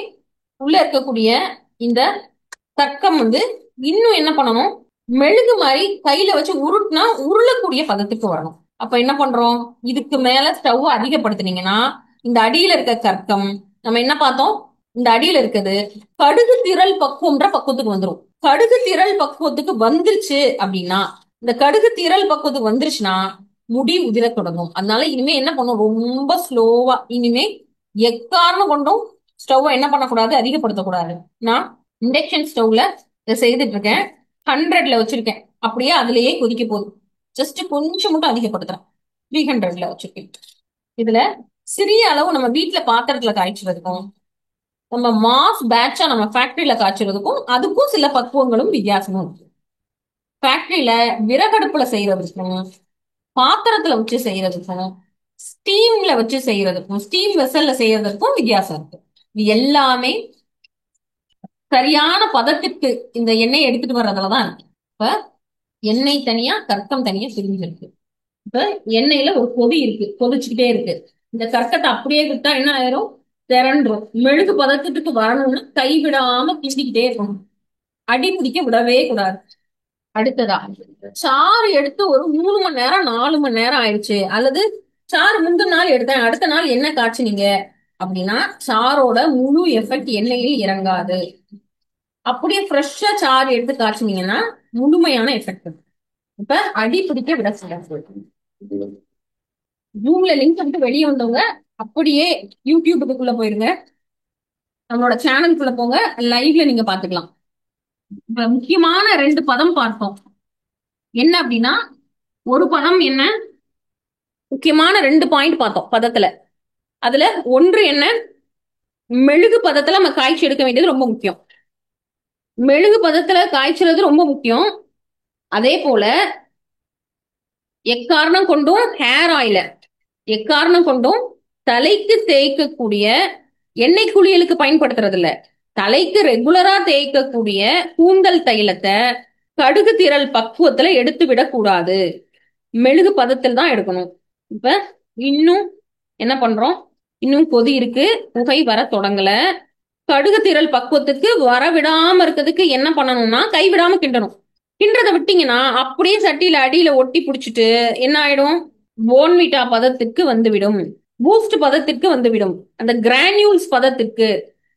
உள்ள இருக்கக்கூடிய இந்த கற்கம் வந்து இன்னும் என்ன பண்ணணும், மெழுகு மாதிரி கையில வச்சு உருட்டுனா உருளக்கூடிய பதத்துக்கு வரணும். அப்ப என்ன பண்றோம், இதுக்கு மேல ஸ்டவ் அதிகப்படுத்துனீங்கன்னா இந்த அடியில இருக்க கற்கம் நம்ம என்ன பார்த்தோம், இந்த அடியில இருக்குது கடுகு திரள் பக்குவம்ன்ற பக்குவத்துக்கு வந்துரும். கடுகு திரள் பக்குவத்துக்கு வந்துருச்சு அப்படின்னா, இந்த கடுகு திரள் பக்குவத்துக்கு வந்துருச்சுன்னா முடி உதிர தொடங்கும். அதனால இனிமே என்ன பண்ணும், ரொம்ப ஸ்லோவா, இனிமே எக்காரணம் கொண்டும் ஸ்டவ் என்ன பண்ணக்கூடாது, அதிகப்படுத்தக்கூடாது. நான் இண்டக்ஷன் ஸ்டவ்ல இதை செய்துட்டு இருக்கேன், 100ல வச்சிருக்கேன், அப்படியே அதுலயே கொதிக்க போகுது. ஜஸ்ட் கொஞ்சம் மட்டும் அதிகப்படுத்துறேன், 300ல வச்சிருக்கேன். இதுல சிறிய அளவு நம்ம வீட்டுல பாத்திரத்துல காய்ச்சறதுக்கும் நம்ம மாஸ் பேட்சா நம்ம ஃபேக்டரியில காய்ச்சறதுக்கும் அதுக்கும் சில பக்குவங்களும் வித்தியாசமும் இருக்கு. ஃபேக்டரியில விறகடுப்புல செய்யறதுக்கும் பாத்திரத்துல வச்சு செய்யறதுக்கும் ஸ்டீம்ல வச்சு செய்யறதுக்கும் ஸ்டீம் வெசல்ல செய்யறதுக்கும் வித்தியாசம் இருக்கு. இது எல்லாமே சரியான பதத்திற்கு இந்த எண்ணெய் எடுத்துட்டு வர்றதுலதான் இருக்கு. இப்ப எண்ணெய் தனியா கற்கம் தனியா பிரிஞ்சிருக்கு. இப்ப எண்ணெயில ஒரு கொதி இருக்கு, கொதிச்சுக்கிட்டே இருக்கு. இந்த கற்கத்தை அப்படியே விட்டா என்ன ஆயிரும், திரண்டும். மெழுகு பதத்துக்கு வரணும்னா கைவிடாம கிண்டிக்கிட்டே இருக்கணும், அடி பிடிக்க விடவே கூடாது. அடுத்ததா சாறு எடுத்து ஒரு 3 மணி நேரம் 4 மணி நேரம் ஆயிடுச்சு, அல்லது சாறு முந்தின நாள் எடுத்தேன் அடுத்த நாள் என்ன காய்ச்சினீங்க அப்படின்னா சாரோட முழு எஃபெக்ட் எண்ணெயில் இறங்காது. அப்படியே ஃப்ரெஷ்ஷா சாறு எடுத்து காய்ச்சினீங்கன்னா முழுமையான எஃபெக்ட். இப்ப அடி பிடிக்க விடக்கூடாது. ஜூம்ல லிங்க் விட்டு வெளியே வந்தவங்க அப்படியே யூடியூபுக்குள்ள போயிருங்க, நம்மளோட சேனலுக்குள்ள போங்க, லைவ்ல நீங்க பாத்துக்கலாம். இப்ப முக்கியமான 2 பதம் பார்த்தோம். என்ன அப்படின்னா, ஒரு பதம் என்ன, முக்கியமான 2 பாயிண்ட் பார்த்தோம் பதத்துல. அதுல ஒன்று என்ன, மெழுகு பதத்துல நம்ம காய்ச்சி எடுக்க வேண்டியது ரொம்ப முக்கியம். மெழுகு பதத்துல காய்ச்சறது ரொம்ப முக்கியம். அதே போல எக்காரணம் கொண்டும் ஹேர் ஆயில, எக்காரணம் கொண்டும் தலைக்கு தேய்க்கக்கூடிய எண்ணெய் குளியலுக்கு பயன்படுத்துறது இல்ல, தலைக்கு ரெகுலரா தேய்க்கக்கூடிய கூந்தல் தைலத்தை கடுகு திரள் பக்குவத்துல எடுத்து விடக்கூடாது, மெழுகு பதத்தில் தான் எடுக்கணும். இப்ப இன்னும் என்ன பண்றோம், இன்னும் கொதி இருக்கு, புகை வர தொடங்கல. கடுகு திரள் பக்குவத்துக்கு வர விடாம இருக்கிறதுக்கு என்ன பண்ணணும்னா கைவிடாம கிண்டணும். கிண்டறதை விட்டீங்கன்னா அப்படியே சட்டியில அடியில ஒட்டி பிடிச்சிட்டு என்ன ஆயிடும், போன்விட்டா பதத்திற்கு வந்துவிடும், பூஸ்ட் பதத்திற்கு வந்துவிடும். அந்த கிரானியூல்ஸ் பதத்திற்கு,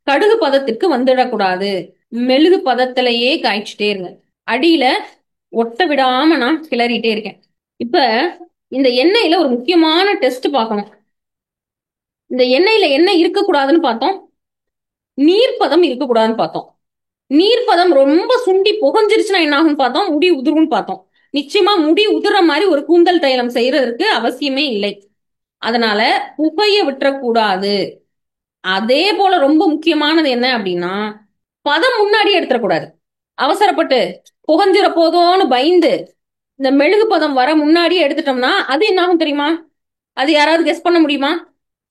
கடுகு பதத்திற்கு வந்துடக்கூடாது. மெழுகு பதத்திலேயே காய்ச்சிட்டே இருங்க, அடியில ஒட்ட விடாம நான் கிளறிட்டே இருக்கேன். இப்ப இந்த எண்ணெயில ஒரு முக்கியமான டெஸ்ட் பார்க்கணும். இந்த எண்ணெயில என்ன இருக்கக்கூடாதுன்னு பார்த்தோம், நீர்ப்பதம் இருக்கக்கூடாதுன்னு பார்த்தோம். நீர்ப்பதம் ரொம்ப சுண்டி புகஞ்சிருச்சுன்னா என்ன ஆகும் பார்த்தோம், முடி உதிரும்னு பார்த்தோம். நிச்சயமா முடி உதிர மாதிரி ஒரு கூந்தல் தைலம் செய்யறதுக்கு அவசியமே இல்லை. அதனால புகைய விட்டுறக்கூடாது. அதே போல ரொம்ப முக்கியமானது என்ன அப்படின்னா, பதம் முன்னாடி எடுத்துடக்கூடாது. அவசரப்பட்டு புகஞ்சிர போதோன்னு பயந்து இந்த மெழுகு பதம் வர முன்னாடியே எடுத்துட்டோம்னா அது என்ன ஆகும் தெரியுமா, அது யாராவது கெஸ் பண்ண முடியுமா,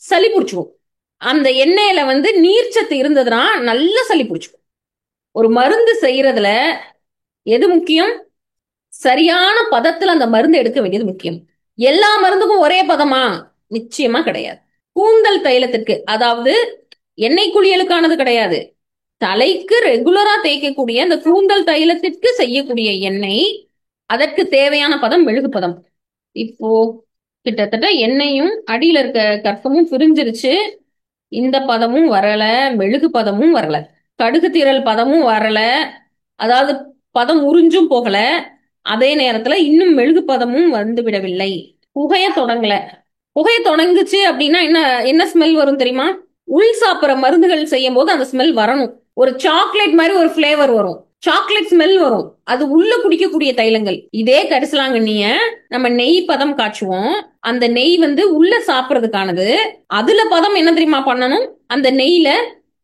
சளி பிடிச்சிக்கும். அந்த எண்ணெயில வந்து நீர்ச்சத்து இருந்ததுன்னா நல்ல சளி பிடிச்சிக்கும். ஒரு மருந்து செய்யறதுல எது முக்கியம், சரியான பதத்துல அந்த மருந்து எடுக்க வேண்டியது முக்கியம். எல்லா மருந்துக்கும் ஒரே பதமா, நிச்சயமா கிடையாது. கூந்தல் தைலத்திற்கு, அதாவது எண்ணெய் குளியலுக்கானது கிடையாது, தலைக்கு ரெகுலரா தேய்க்கக்கூடிய அந்த கூந்தல் தைலத்திற்கு செய்யக்கூடிய எண்ணெய், அதற்கு தேவையான பதம் மெழுகு பதம். இப்போ கிட்டத்தட்ட எண்ணெயும் அடியில இருக்க கற்பமும் பிரிஞ்சிருச்சு, இந்த பதமும் வரல, மெழுகு பதமும் வரல, கடுகு திரள் பதமும் வரல, அதாவது பதம் உறிஞ்சும் போகல, அதே நேரத்துல இன்னும் மெழுகு பதமும் வந்து விடவில்லை, புகைய தொடங்கல. புகைய தொடங்குச்சு அப்படின்னா என்ன என்ன ஸ்மெல் வரும் தெரியுமா, உள் சாப்பிட்ற மருந்துகள் செய்யும் போது அந்த ஸ்மெல் வரணும். ஒரு சாக்லேட் மாதிரி ஒரு பிளேவர் வரும், சாக்லேட் ஸ்மெல் வரும், அது உள்ள குடிக்கக்கூடிய தைலங்கள். இதே கரிசலாங்கண்ணிய நம்ம நெய் பதம் காய்ச்சுவோம், அந்த நெய் வந்து உள்ள சாப்பிட்றதுக்கானது. அதுல பதம் என்ன தெரியுமா பண்ணணும், அந்த நெய்ல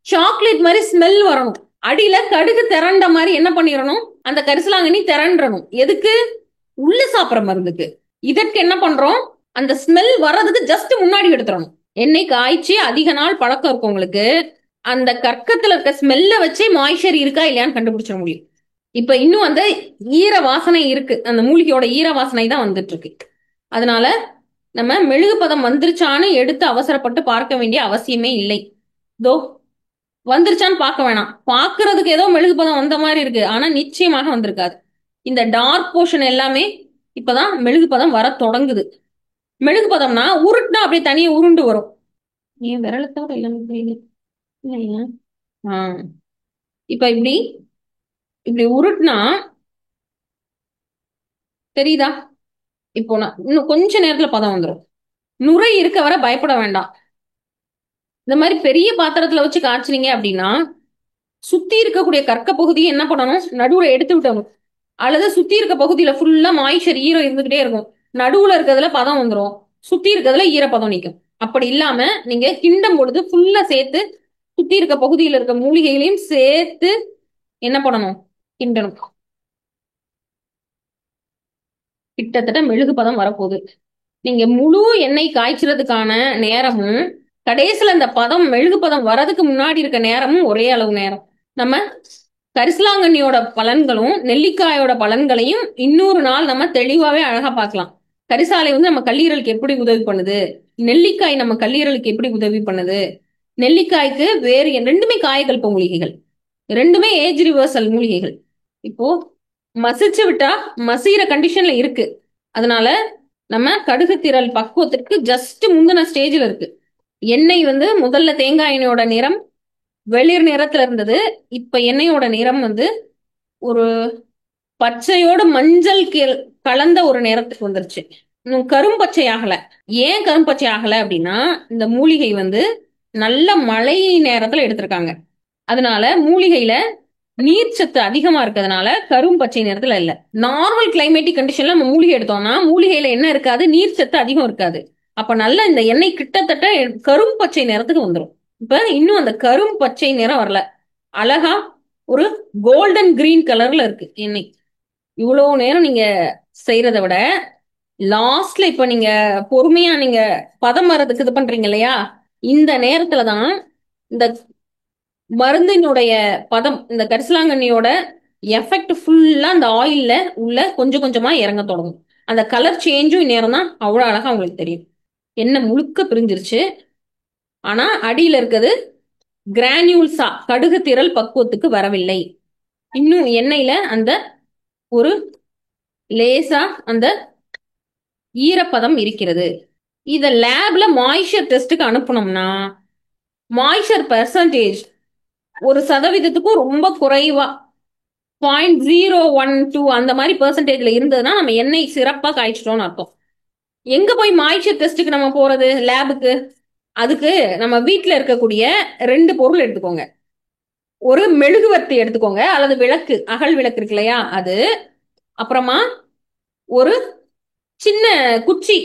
சாக்லேட் மாதிரி ஸ்மெல் வரணும், அடியில கடுகு திரண்ட மாதிரி என்ன பண்ணிடணும், அந்த கரிசலாங்கண்ணி திரண்டணும். எதுக்கு, உள்ள சாப்பிட்ற மருந்துக்கு. இதற்கு என்ன பண்றோம், அந்த ஸ்மெல் வர்றதுக்கு ஜஸ்ட் முன்னாடி எடுத்துடணும். எண்ணெய் காய்ச்சி அதிக நாள் பழக்கம் இருக்கவங்களுக்கு அந்த கற்கத்துல இருக்க ஸ்மெல்ல வச்சே மாய்ச்சர் இருக்கா இல்லையான்னு கண்டுபிடிச்சிட முடியும். இப்ப இன்னும் அந்த ஈர வாசனை இருக்கு, அந்த மூலிகையோட ஈர வாசனை தான் வந்துட்டு இருக்கு. அதனால நம்ம மெழுகு பதம் வந்துருச்சான்னு எடுத்து அவசரப்பட்டு பார்க்க வேண்டிய அவசியமே இல்லை. தோ வந்துருச்சான்னு பார்க்க வேணாம். பார்க்கறதுக்கு ஏதோ மெழுகு பதம் வந்த மாதிரி இருக்கு, ஆனா நிச்சயமாக வந்திருக்காது. இந்த டார்க் போர்ஷன் எல்லாமே இப்பதான் மெழுகு பதம் வர தொடங்குது. மெழுகு பதம்னா உருட்டுனா அப்படியே தனியா உருண்டு வரும். ஏன் விரலை தவிர எல்லாமே புரியுது இல்லையா? இப்ப இப்படி இப்படி உருட்டுனா தெரியுதா? இப்போ நான் இன்னும் கொஞ்ச நேரத்துல பதம் வந்துடும். நுரை இருக்க வர பயப்பட வேண்டாம். இந்த மாதிரி பெரிய பாத்திரத்துல வச்சு காய்ச்சினீங்க அப்படின்னா சுத்தி இருக்கக்கூடிய கற்க பகுதியை என்ன பண்ணணும், நடுவுல எடுத்து விட்டணும். அல்லது சுத்தி இருக்க பகுதியில ஃபுல்லா மாய்ச்சர் ஈரம் இருந்துகிட்டே இருக்கும். நடுவுல இருக்கிறதுல பதம் வந்துடும், சுத்தி இருக்கிறதுல ஈரப்பதம் நிற்கும். அப்படி இல்லாம நீங்க கிண்டும் பொழுது ஃபுல்லா சேர்த்து சுத்தி இருக்க பகுதியில இருக்க மூலிகைகளையும் சேர்த்து என்ன பண்ணணும், கிண்டணும். கிட்டத்தட்ட மெழுகு பதம் வரப்போகுது. நீங்க முழு எண்ணெய் காய்ச்சறதுக்கான நேரமும் கடைசியில இந்த பதம் மெழுகு பதம் வரதுக்கு முன்னாடி இருக்க நேரமும் ஒரே அளவு நேரம். நம்ம கரிசலாங்கண்ணியோட பலன்களும் நெல்லிக்காயோட பலன்களையும் இன்னொரு நாள் நம்ம தெளிவாவே அழகா பார்க்கலாம். கரிசாலை வந்து நம்ம கல்லீரலுக்கு எப்படி உதவி பண்ணுது, நெல்லிக்காய் நம்ம கல்லீரலுக்கு எப்படி உதவி பண்ணுது. நெல்லிக்காய்க்கு வேறு ரெண்டுமே காயகல்ப மூலிகைகள், ரெண்டுமே ஏஜ் ரிவர்சல் மூலிகைகள். இப்போ மசிச்சு விட்டா மசீர கண்டிஷன்ல இருக்கு. அதனால நம்ம கடுகு திரள் பக்குவத்திற்கு ஜஸ்ட் முந்தின ஸ்டேஜ்ல இருக்கு. எண்ணெய் வந்து முதல்ல தேங்காய் எண்ணெயோட நிறம் வெளிர் நிறத்துல இருந்தது. இப்ப எண்ணெயோட நிறம் வந்து ஒரு பச்சையோட மஞ்சள் கலந்த ஒரு நிறத்துக்கு வந்துருச்சு. இன்னும் கரும்பச்சை ஆகல. ஏன் கரும்பச்சை ஆகல அப்படின்னா இந்த மூலிகை வந்து நல்ல மழை நேரத்துல எடுத்திருக்காங்க. அதனால மூலிகையில நீர்ச்சத்து அதிகமா இருக்கிறதுனால கரும்பச்சை நிறத்துல இல்ல. நார்மல் கிளைமேட்டிக் கண்டிஷன்ல நம்ம மூலிகை எடுத்தோம்னா மூலிகையில என்ன இருக்காது, நீர்ச்சத்து அதிகம் இருக்காது. அப்ப நல்ல இந்த எண்ணெய் கிட்டத்தட்ட கரும்பச்சை நிறத்துக்கு வந்துடும். இப்ப இன்னும் அந்த கரும்பச்சை நிறம் வரல, அழகா ஒரு கோல்டன் கிரீன் கலர்ல இருக்கு எண்ணெய். இவ்வளவு நேரம் நீங்க செய்யறதை விட லாஸ்ட்ல இப்ப நீங்க பொறுமையா நீங்க பதம் வர்றதுக்கு இது பண்றீங்க இல்லையா, இந்த நேரத்துலதான் இந்த மருந்தினுடைய பதம், இந்த கரிசலாங்கண்ணியோட எஃபெக்ட் ஃபுல்லா அந்த ஆயில்ல உள்ள கொஞ்சம் கொஞ்சமா இறங்க தொடங்கும். அந்த கலர் சேஞ்சும் இந்நேரம் தான் அவ்வளவு அழகா உங்களுக்கு தெரியும். எண்ணெய் முழுக்க பிரிஞ்சிருச்சு, ஆனா அடியில இருக்கிறது கிரானியூல்ஸா கடுகு திரள் பக்குவத்துக்கு வரவில்லை. இன்னும் எண்ணெயில அந்த ஒரு லேசா அந்த ஈரப்பதம் இருக்கிறது. இத லேப்ல மாய்ச்சர் டெஸ்ட்டுக்கு அனுப்பணும்னா மாய்ச்சர் பெர்சன்டேஜ் 1% ரொம்ப குறைவா 0.012 அந்த மாதிரி பெர்சன்டேஜ்ல இருந்ததுன்னா நம்ம எண்ணெய் சிறப்பா காய்ச்சிட்டோம்னு அர்த்தம். எங்க போய் மாய்ச்சர் டெஸ்ட்டுக்கு நம்ம போறது லேபுக்கு? அதுக்கு நம்ம வீட்டுல இருக்கக்கூடிய 2 பொருள் எடுத்துக்கோங்க. ஒரு மெழுகுவர்த்தி எடுத்துக்கோங்க, அல்லது விளக்கு, அகல் விளக்கு இருக்கு இல்லையா அது. அப்புறமா ஒரு சின்ன குச்சி.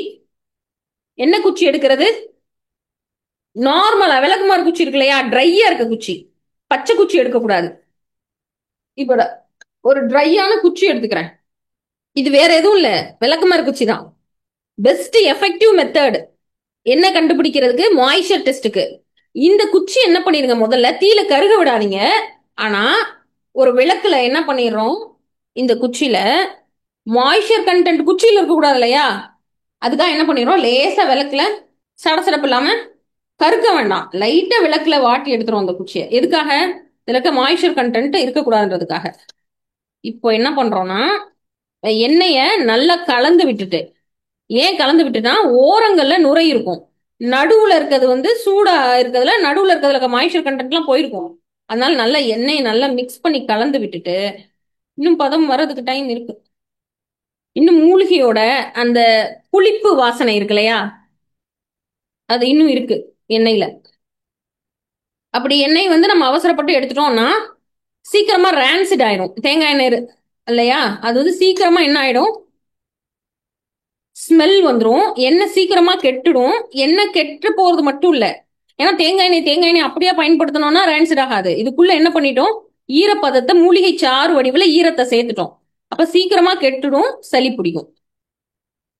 என்ன குச்சி எடுக்கிறது? நார்மலா விளக்குமாறு குச்சி இருக்கு இல்லையா, ட்ரையா இருக்க குச்சி, பச்சை குச்சி எடுக்கக்கூடாது. இப்ப ஒரு ட்ரையான குச்சி எடுத்துக்கிறேன். இது வேற எதுவும் இல்ல, விளக்குமாறு குச்சி தான். பெஸ்ட் எஃபெக்டிவ் மெத்தட் என்ன கண்டுபிடிக்கிறதுக்கு, மாய்ச்சர் டெஸ்ட்டுக்கு. இந்த குச்சி என்ன பண்ணிருங்க, முதல்ல தீல கருக விடாதீங்க. ஆனா ஒரு விளக்குல என்ன பண்ணிடுறோம், இந்த குச்சியில மாய்ச்சர் கண்டென்ட் குச்சியில இருக்க கூடாது இல்லையா, அதுக்காக என்ன பண்ணிடுறோம், லேசா விளக்குல சடசடப்பு இல்லாம கருக்க வேண்டாம், லைட்டா விளக்குல வாட்டி எடுத்துரும் அந்த குச்சியை. எதுக்காக? இதுல இருக்க மாய்ச்சர் கண்டென்ட் இருக்கக்கூடாதுன்றதுக்காக. இப்போ என்ன பண்றோம்னா எண்ணெய நல்லா கலந்து விட்டுட்டு, ஏன் கலந்து விட்டுனா ஓரங்கள்ல நுரை இருக்கும், நடுவுல இருக்கிறது வந்து சூடா இருக்கிறதுல நடுவுல இருக்கிறதுல மாய்ச்சர் கண்டென்ட் எல்லாம் போயிருக்கும். அதனால நல்லா எண்ணெயை நல்லா மிக்ஸ் பண்ணி கலந்து விட்டுட்டு, இன்னும் பதம் வர்றதுக்கு டைம் இருக்கு. இன்னும் மூலிகையோட அந்த புளிப்பு வாசனை இருக்கு இல்லையா, அது இன்னும் இருக்கு எண்ணெயில. அப்படி எண்ணெய் வந்து நம்ம அவசரப்பட்டு எடுத்துட்டோம்னா சீக்கிரமா ரான்சிட் ஆயிடும். தேங்காய் எண்ணெய் இல்லையா, அது வந்து சீக்கிரமா என்ன ஆயிடும், ஸ்மெல் வந்துடும், எண்ணெய் சீக்கிரமா கெட்டுடும். எண்ணெய் கெட்டு போறது மட்டும் இல்ல, ஏன்னா தேங்காய் எண்ணெய் அப்படியே பயன்படுத்தணும்னா ரான்சிட் ஆகாது. இதுக்குள்ள என்ன பண்ணிட்டோம், ஈரப்பதத்தை மூலிகை சாறு வடிவுல ஈரத்தை சேர்த்துட்டோம். அப்ப சீக்கிரமா கெட்டுடும், சளி பிடிக்கும்.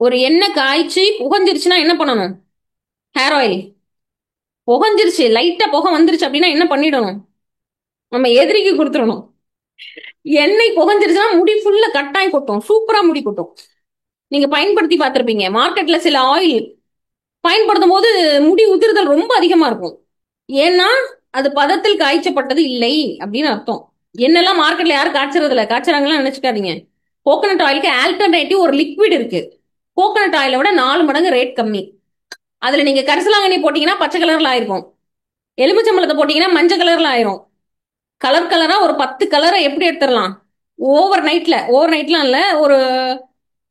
ஒரு எண்ணெய் காய்ச்சி புகஞ்சிருச்சுன்னா என்ன பண்ணணும், ஹேர் ஆயில் புகஞ்சிருச்சு, லைட்டா புகை வந்துருச்சு அப்படின்னா என்ன பண்ணிடணும், நம்ம எதிரிக்கு கொடுத்துடணும். எண்ணெய் புகஞ்சிருச்சுன்னா முடி ஃபுல்லா கட்டாயம் கொட்டும், சூப்பரா முடி கொட்டும். நீங்க பயன்படுத்தி பார்த்திருப்பீங்க. மார்க்கெட்ல சில ஆயில் பயன்படுத்தும் போது முடி உதிர்தல் ரொம்ப அதிகமா இருக்கும். ஏன்னா அது பதத்தில் காய்ச்சப்பட்டது இல்லை அப்படின்னு அர்த்தம். என்னெல்லாம் மார்க்கெட்ல யாரும் காய்ச்சறது இல்ல, காய்ச்சறாங்கன்னு நினைச்சுக்காதீங்க. கோகனட் ஆயிலுக்கு ஆல்டர்னேட்டிவ் ஒரு லிக்விட் இருக்கு. கோகனட் ஆயிலை விட 4 மடங்கு ரேட் கம்மி. அதுல நீங்க கரிசலாங்கண்ணி போட்டீங்கன்னா பச்சை கலர்ல ஆயிருக்கும், எலுமிச்சம்பழத்தை போட்டீங்கன்னா மஞ்சள் கலர்ல ஆயிரும். கலர் கலரா ஒரு 10 கலரை எப்படி எடுத்துடலாம் ஓவர் நைட்லாம் இல்ல, ஒரு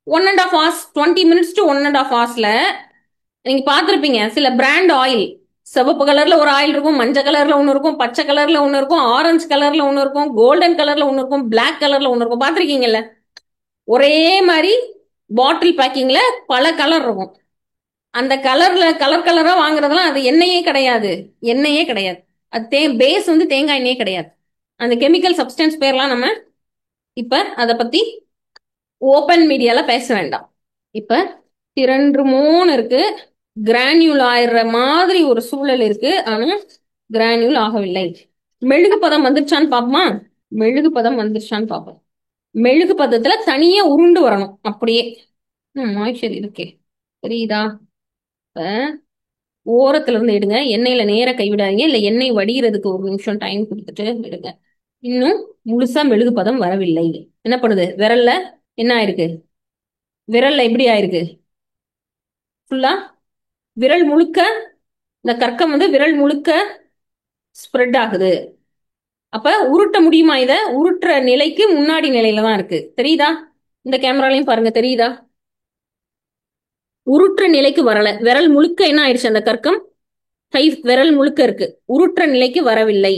1.5 hours 20 minutes to 1.5 hours நீங்க பார்த்திருப்பீங்க. சில பிராண்ட் ஆயில் சிவப்பு கலர்ல ஒரு ஆயில் இருக்கும், மஞ்சள் கலர்ல ஒண்ணு இருக்கும், பச்சை கலர்ல ஒண்ணு இருக்கும், ஆரஞ்சு கலர்ல ஒண்ணு இருக்கும், கோல்டன் கலர்ல ஒண்ணு இருக்கும், பிளாக் கலர்ல ஒண்ணு இருக்கும். பார்த்திருக்கீங்கல்ல? ஒரே மாதிரி பாட்டில் பேக்கிங்ல பல கலர் இருக்கும். அந்த கலர் கலரா வாங்குறதெல்லாம் அது எண்ணெயே கிடையாது, எண்ணெயே கிடையாது. அது பேஸ் வந்து தேங்காய் எண்ணெயே கிடையாது. அந்த கெமிக்கல் சப்ஸ்டன்ஸ் பேர்லாம் நம்ம இப்ப அதை பத்தி ஓபன் மீடியால பேச வேண்டாம். இப்ப 2 இருக்கு, கிரானியூல் ஆயிடுற மாதிரி ஒரு சூழல் இருக்கு. ஆனா கிரானியூல் ஆகவில்லை. மெழுகு பதம் வந்துருச்சான்னு பாப்போமா? மெழுகு பதம் வந்துருச்சான்னு பாப்போம். மெழுகு பதத்துல தனியா உருண்டு வரணும் அப்படியே. மாய்ச்சர் இருக்கே, தெரியுதா? இப்ப ஓரத்துல இருந்து எடுங்க, எண்ணெயில நேர கைவிடாதீங்க, இல்ல எண்ணெய் வடிகிறதுக்கு 1 நிமிஷம் டைம் கொடுத்துட்டு எடுங்க. இன்னும் முழுசா மெழுகு பதம் வரவில்லை. என்ன பண்ணுது? விரல்ல என்ன ஆயிருக்கு? விரல்ல எப்படி ஆயிருக்கு? ஃபுல்லா விரல் முழுக்க இந்த கற்கம் வந்து விரல் முழுக்க ஸ்ப்ரெட் ஆகுது. அப்ப உருட்ட முடியுமா? இத உருட்டுற நிலைக்கு முன்னாடி நிலையில தான் இருக்கு. தெரியுதா? இந்த கேமராலையும் பாருங்க, தெரியுதா? உருட்டுற நிலைக்கு வரல. விரல் முழுக்க என்ன ஆயிடுச்சு? அந்த கற்கம் கை விரல் முழுக்க இருக்கு, உருட்டுற நிலைக்கு வரவில்லை.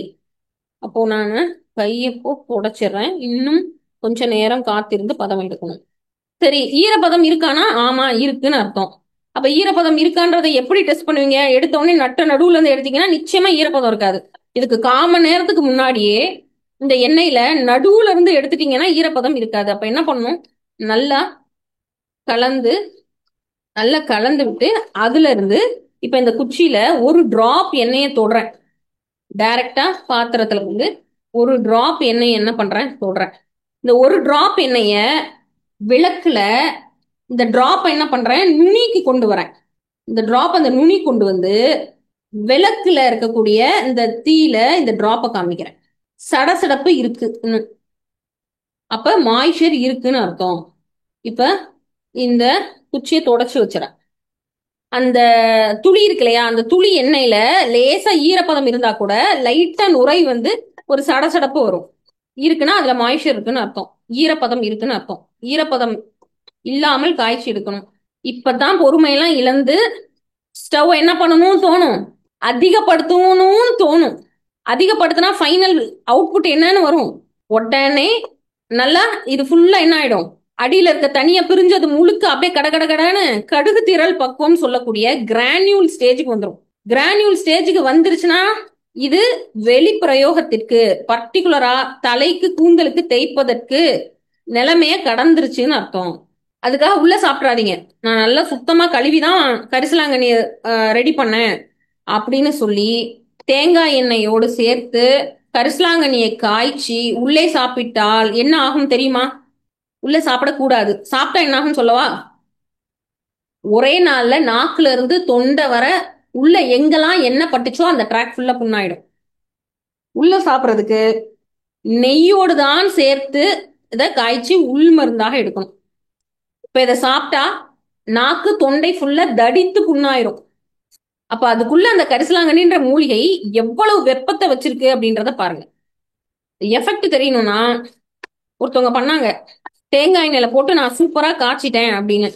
அப்போ நான் கையை உடைச்சிடுறேன். இன்னும் கொஞ்ச நேரம் காத்திருந்து பதம் எடுக்கணும். சரி, ஈரப்பதம் இருக்கானா? ஆமா இருக்குன்னு அர்த்தம். அப்ப ஈரப்பதம் இருக்கான்றதை எப்படி டெஸ்ட் பண்ணுவீங்க? எடுத்த உடனே நடுவுல இருந்து எடுத்தீங்கன்னா நிச்சயமா ஈரப்பதம் இருக்காது. இதுக்கு 1/4 மணி நேரத்துக்கு முன்னாடியே இந்த எண்ணெயில நடுவுல இருந்து எடுத்துட்டீங்கன்னா ஈரப்பதம் இருக்காது. அப்ப என்ன பண்ணணும்? நல்லா கலந்து விட்டு அதுல இருந்து இப்ப இந்த குச்சியில ஒரு டிராப் எண்ணெயை தொடுறேன். டைரக்டா பாத்திரத்துல வந்து ஒரு டிராப் எண்ணெய் என்ன பண்றேன்? தொடுறேன். இந்த ஒரு டிராப் எண்ணெய விளக்குல இந்த டிராப் என்ன பண்றேன்? நுனிக்கு கொண்டு வரேன். இந்த டிராப் அந்த நுனி கொண்டு வந்து விளக்குல இருக்கக்கூடிய இந்த தீயில இந்த டிராப்பை காமிக்கிறேன். சடசடப்பு இருக்கு, அப்ப மாய்ச்சர் இருக்குன்னு அர்த்தம். இப்ப இந்த குச்சியை தொடச்சு வச்சுறேன். அந்த துளி இருக்கு இல்லையா, அந்த துளி எண்ணெயில லேசா ஈரப்பதம் இருந்தா கூட லைட்டா நுரை வந்து ஒரு சடசடப்பு வரும். இருக்குன்னா அதுல மாய்ச்சர் இருக்குன்னு அர்த்தம், ஈரப்பதம் இருக்குன்னு அர்த்தம். ஈரப்பதம் இல்லாமல் காய்ச்சி எடுக்கணும். இப்பதான் பொறுமையெல்லாம் இழந்து ஸ்டவ் என்ன பண்ணணும்னு தோணும்? அதிகப்படுத்தணும்னு தோணும். அதிகப்படுத்தினா ஃபைனல் அவுட்புட் என்னன்னு வரும்? உடனே நல்லா இது ஃபுல்லா என்ன ஆயிடும்? அடியில இருக்க தனியா பிரிஞ்சது முழுக்க அப்படியே கடகடன்னு கடுகு திரள் பக்குவம் சொல்லக்கூடிய கிரானியூல் ஸ்டேஜுக்கு வந்துடும். கிரானியூல் ஸ்டேஜுக்கு வந்துருச்சுன்னா இது வெளிப்பிரயோகத்திற்கு, பர்டிகுலரா தலைக்கு கூந்தலுக்கு தேய்ப்பதற்கு நிலைமைய கடந்துருச்சுன்னு அர்த்தம். அதுக்காக உள்ள சாப்பிட்றாதீங்க. நான் நல்லா சுத்தமா கழுவிதான் கரிசலாங்கண்ணிய ரெடி பண்ணேன் அப்படின்னு சொல்லி தேங்காய் எண்ணெயோடு சேர்த்து கரிசலாங்கண்ணியை காய்ச்சி உள்ளே சாப்பிட்டால் என்ன ஆகும் தெரியுமா? உள்ள சாப்பிடக்கூடாது. சாப்பிட்டா என்ன ஆகும் சொல்லவா? ஒரே நாள்ல நாக்குல இருந்து தொண்டை வர உள்ள எங்கெல்லாம் எண்ணெய் பட்டுச்சோ அந்த ட்ராக் ஃபுல்லா புண்ணாயிடும். உள்ள சாப்பிட்றதுக்கு நெய்யோடு தான் சேர்த்து இதை காய்ச்சி உள் மருந்தாக எடுக்கணும். இப்ப இதை சாப்பிட்டா நாக்கு தொண்டை ஃபுல்லா தடித்து புண்ணாயிரும். அப்ப அதுக்குள்ள அந்த கரிசலாங்கண்ணின்ற மூலிகை எவ்வளவு வெப்பத்தை வச்சிருக்கு அப்படின்றத பாருங்க. எஃபெக்ட் தெரியணும்னா ஒருத்தவங்க பண்ணாங்க, தேங்காய் எண்ணெயில போட்டு நான் சூப்பரா காய்ச்சிட்டேன் அப்படின்னு.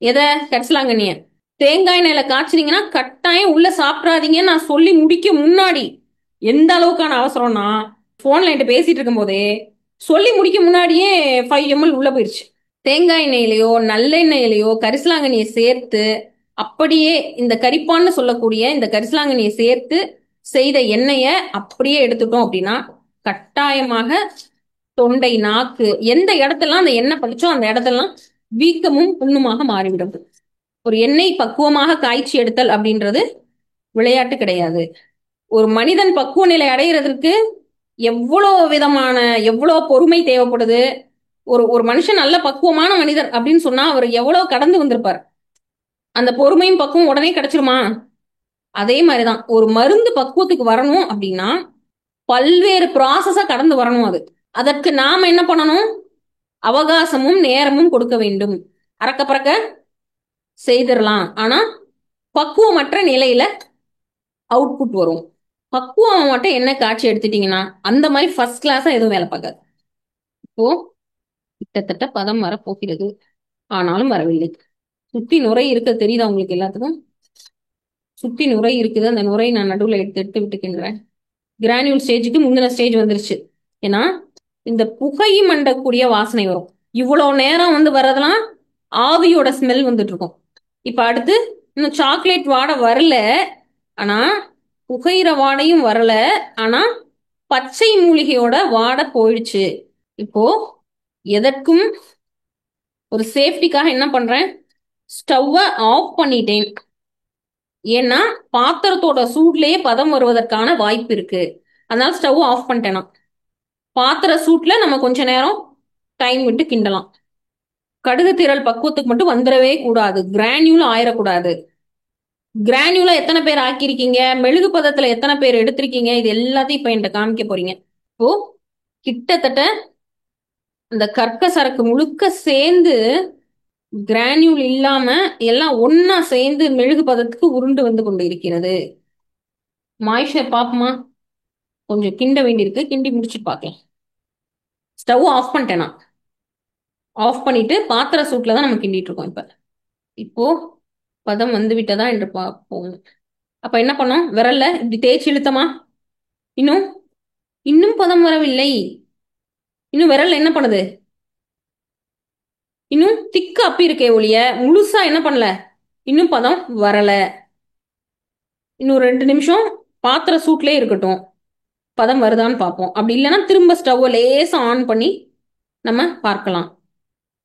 எதை? கரிசலாங்கண்ணிய. தேங்காய் எண்ணெயில காய்ச்சினீங்கன்னா கட்டாயம் உள்ள சாப்பிடாதீங்கன்னு நான் சொல்லி முடிக்க முன்னாடி எந்த அளவுக்கான அவசரம்னா, போன்ல என்கிட்ட பேசிட்டு இருக்கும் போதே சொல்லி முடிக்க முன்னாடியே 5 ml உள்ள போயிருச்சு. தேங்காய் எண்ணெயிலையோ நல்லெண்ணெயிலையோ கரிசலாங்கண்ணியை சேர்த்து அப்படியே இந்த கரிப்பான்னு சொல்லக்கூடிய இந்த கரிசலாங்கண்ணியை சேர்த்து செய்த எண்ணெய அப்படியே எடுத்துட்டோம் அப்படின்னா கட்டாயமாக தொண்டை, நாக்கு எந்த இடத்தெல்லாம் அந்த எண்ணெய் பழிச்சோ அந்த இடத்தெல்லாம் வீக்கமும் புண்ணுமாக மாறிவிடும். ஒரு எண்ணெய் பக்குவமாக காய்ச்சி எடுத்தல் அப்படின்றது விளையாட்டு கிடையாது. ஒரு மனிதன் பக்குவ நிலை அடைகிறதுக்கு எவ்வளோ பொறுமை தேவைப்படுது. ஒரு ஒரு மனுஷன் நல்ல பக்குவமான மனிதர் அப்படின்னு சொன்னா அவர் எவ்வளவு கடந்து வந்திருப்பார். அந்த பொறுமையும் பக்குவம் உடனே கிடைச்சிருமா? அதே மாதிரிதான் ஒரு மருந்து பக்குவத்துக்கு வரணும் அப்படின்னா பல்வேறு ப்ராசஸ கடந்து வரணும். அதற்கு நாம என்ன பண்ணணும்? அவகாசமும் நேரமும் கொடுக்க வேண்டும். அறக்க பறக்க செய்திடலாம், ஆனா பக்குவமற்ற நிலையில அவுட்புட் வரும். பக்குவம் மட்டும் என்ன காட்சி எடுத்துட்டீங்கன்னா அந்த மாதிரி ஃபர்ஸ்ட் கிளாஸா எதுவும் வேலை பார்க்காது. இப்போ கிட்டத்தட்ட பதம் வரப்போகிறது, ஆனாலும் வரவில்லை. சுத்தி நுரை இருக்க தெரியுதா உங்களுக்கு எல்லாத்துக்கும்? சுத்தி நுரை இருக்குது. அந்த நுரை நான் நடுவில் எடுத்து விட்டுக்கின்றேன். கிரானியூல் ஸ்டேஜுக்கு முந்தின ஸ்டேஜ் வந்துருச்சு. ஏன்னா இந்த புகை மண்டக்கூடிய வாசனை வரும். இவ்வளவு நேரம் வர்றதெல்லாம் ஆவியோட ஸ்மெல் வந்துட்டு இருக்கும். இப்ப அடுத்து இன்னும் சாக்லேட் வாடை வரல, ஆனா புகையிற வாடையும் வரல, ஆனா பச்சை மூலிகையோட வாடை போயிடுச்சு. இப்போ எதற்கும் ஒரு சேஃப்டிக்காக என்ன பண்றேன், ஸ்டவ்வை ஆஃப் பண்ணிட்டேன். ஏன்னா பாத்திரத்தோட சூட்லயே பதம் வருவதற்கான வாய்ப்பு இருக்கு. அதனால ஸ்டவ் ஆஃப் பண்ணிட்டேனா பாத்திர சூட்ல நம்ம கொஞ்ச நேரம் டைம் விட்டு கிண்டலாம். கடுகு திரள் பக்குவத்துக்கு மட்டும் வந்துடவே கூடாது, கிரானியூல் ஆயிடக்கூடாது. கிரானியூலா எத்தனை பேர் ஆக்கியிருக்கீங்க, மெழுகு பதத்துல எத்தனை பேர் எடுத்திருக்கீங்க, இது எல்லாத்தையும் இப்ப என்கிட்ட காமிக்க போறீங்க. இப்போ கிட்டத்தட்ட அந்த கற்க சரக்கு முழுக்க சேர்ந்து கிரானியூல் இல்லாம எல்லாம் ஒன்னா சேர்ந்து மெழுகு பதத்துக்கு உருண்டு வந்து கொண்டு இருக்கிறது. மாய்ச்சர் பாப்போமா? கொஞ்சம் கிண்ட வேண்டியிருக்கு, கிண்டி முடிச்சுட்டு பார்க்கலாம். ஸ்டவ் ஆஃப் பண்ணிட்டேனா ஆஃப் பண்ணிட்டு பாத்திர சூட்ல தான் நம்ம கிண்டிட்டு இருக்கோம். இப்போ பதம் வந்து விட்டதா என்று பார்ப்போம். அப்ப என்ன பண்ணோம்? விரல்ல இப்படி தேய்ச்சி இழுத்தமா? இன்னும் இன்னும் பதம் வரவில்லை. இன்னும் விரல்ல என்ன பண்ணுது? இன்னும் திக்க அப்பி இருக்கே ஒழிய முழுசா என்ன பண்ணல, இன்னும் பதம் வரல. இன்னும் 2 நிமிஷம் பாத்திர சூட்லயே இருக்கட்டும், பதம் வருதான்னு பார்ப்போம். அப்படி இல்லைன்னா திரும்ப ஸ்டவ் லேசா ஆன் பண்ணி நம்ம பார்க்கலாம்.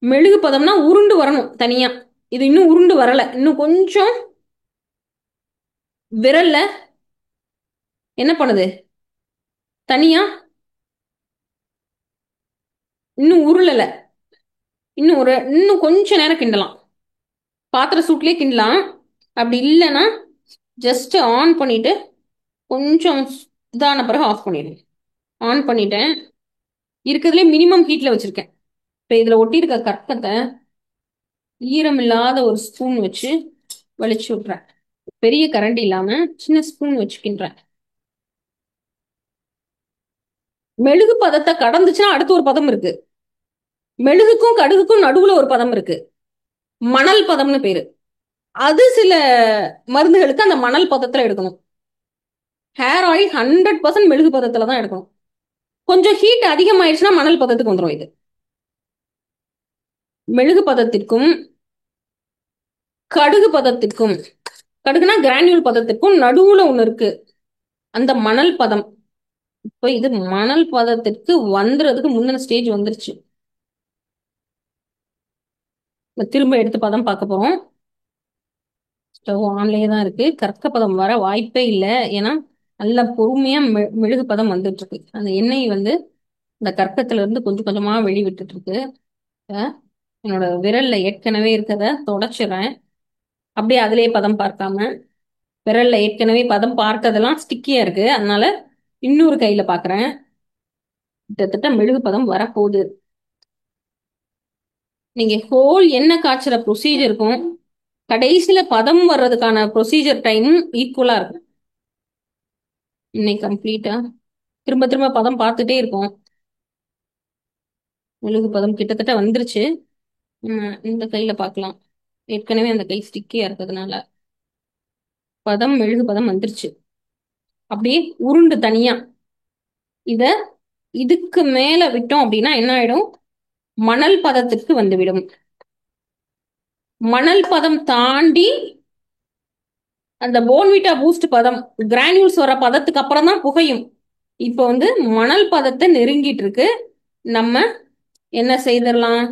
மெழுகு பதம்னா உருண்டு வரணும் தனியா, இது இன்னும் உருண்டு வரல. இன்னும் கொஞ்சம் விரல்ல என்ன பண்ணுது, தனியா இன்னும் உருளல. இன்னும் கொஞ்ச நேரம் கிண்டலாம், பாத்திர சூட்லயே கிண்டலாம். அப்படி இல்லைன்னா ஜஸ்ட் ஆன் பண்ணிட்டு கொஞ்சம் இதான பிறகு ஆஃப் பண்ணிடுங்க. ஆன் பண்ணிட்டேன். இருக்கிறதுலே மினிமம் ஹீட்ல வச்சிருக்கேன். இப்போ இதுல ஒட்டி இருக்க கற்கத்தை ஈரம் இல்லாத ஒரு ஸ்பூன் வச்சு வலிச்சு விட்டுறேன். பெரிய கரண்டி இல்லாம சின்ன ஸ்பூன் வச்சுக்கின்றேன். மெழுகு பதத்தை கடந்துச்சுன்னா அடுத்து ஒரு பதம் இருக்கு. மெழுகுக்கும் கடுகுக்கும் நடுவுல ஒரு பதம் இருக்கு, மணல் பதம்னு பேரு. அது சில மருந்துகளுக்கு அந்த மணல் பதத்துல எடுக்கணும். ஹேர் ஆயில் 100% மெழுகு பதத்துல தான் எடுக்கணும். கொஞ்சம் ஹீட் அதிகமாயிடுச்சுன்னா மணல் பதத்துக்கு வந்துடும். இது மெழுகு பதத்திற்கும் கடுகு பதத்திற்கும், கடுகுனா கிரானியூல் பதத்திற்கும் நடுவுல ஒண்ணு இருக்கு, அந்த மணல் பதம். இப்போ இது மணல் பதத்திற்கு வந்துறதுக்கு முந்தின ஸ்டேஜ் வந்துருச்சு. திரும்ப எடுத்து பதம் பார்க்க போறோம். ஸ்டவ் ஆன்லயே தான் இருக்கு. கற்க பதம் வர வாய்ப்பே இல்லை, ஏன்னா நல்ல பொறுமையா மெழுகு பதம் வந்துட்டு இருக்கு. அந்த எண்ணெய் இந்த கற்கத்துல இருந்து கொஞ்சம் கொஞ்சமா வெளிவிட்டுட்டு இருக்கு. என்னோட விரல்ல ஏற்கனவே இருக்கத தொடச்சிடுறேன். அப்படியே அதுலயே பதம் பார்க்காம, விரல்ல ஏற்கனவே பதம் பார்க்கறதெல்லாம் ஸ்டிக்கியா இருக்கு, அதனால இன்னொரு கையில பாக்குறேன். கிட்டத்தட்ட மெழுகு பதம் வரப்போகுது. நீங்க ஹோல் எண்ணெய் காய்ச்சற ப்ரொசீஜருக்கும் கடைசியில பதம் வர்றதுக்கான ப்ரொசீஜர் டைமும் ஈக்குவலா இருக்கும். இன்னைக்கு கம்ப்ளீட்டா திரும்ப திரும்ப பதம் பார்த்துட்டே இருக்கும். மெழுகு பதம் கிட்டத்தட்ட வந்துருச்சு. இந்த கையில பார்க்கலாம், ஏற்கனவே அந்த கை ஸ்டிக்கியா இருக்கிறதுனால பதம் மெழுகு பதம் வந்துருச்சு. அப்படியே உருண்டு தனியா இதுக்கு மேல விட்டோம் அப்படின்னா என்ன ஆயிடும், மணல் பதத்திற்கு வந்துவிடும். மணல் பதம் தாண்டி அந்த போன்விட்டா பூஸ்ட் பதம், கிரானியூல்ஸ் வர பதத்துக்கு அப்புறம் தான் புகையும். இப்போ மணல் பதத்தை நெருங்கிட்டு இருக்கு. நம்ம என்ன செய்திடலாம்,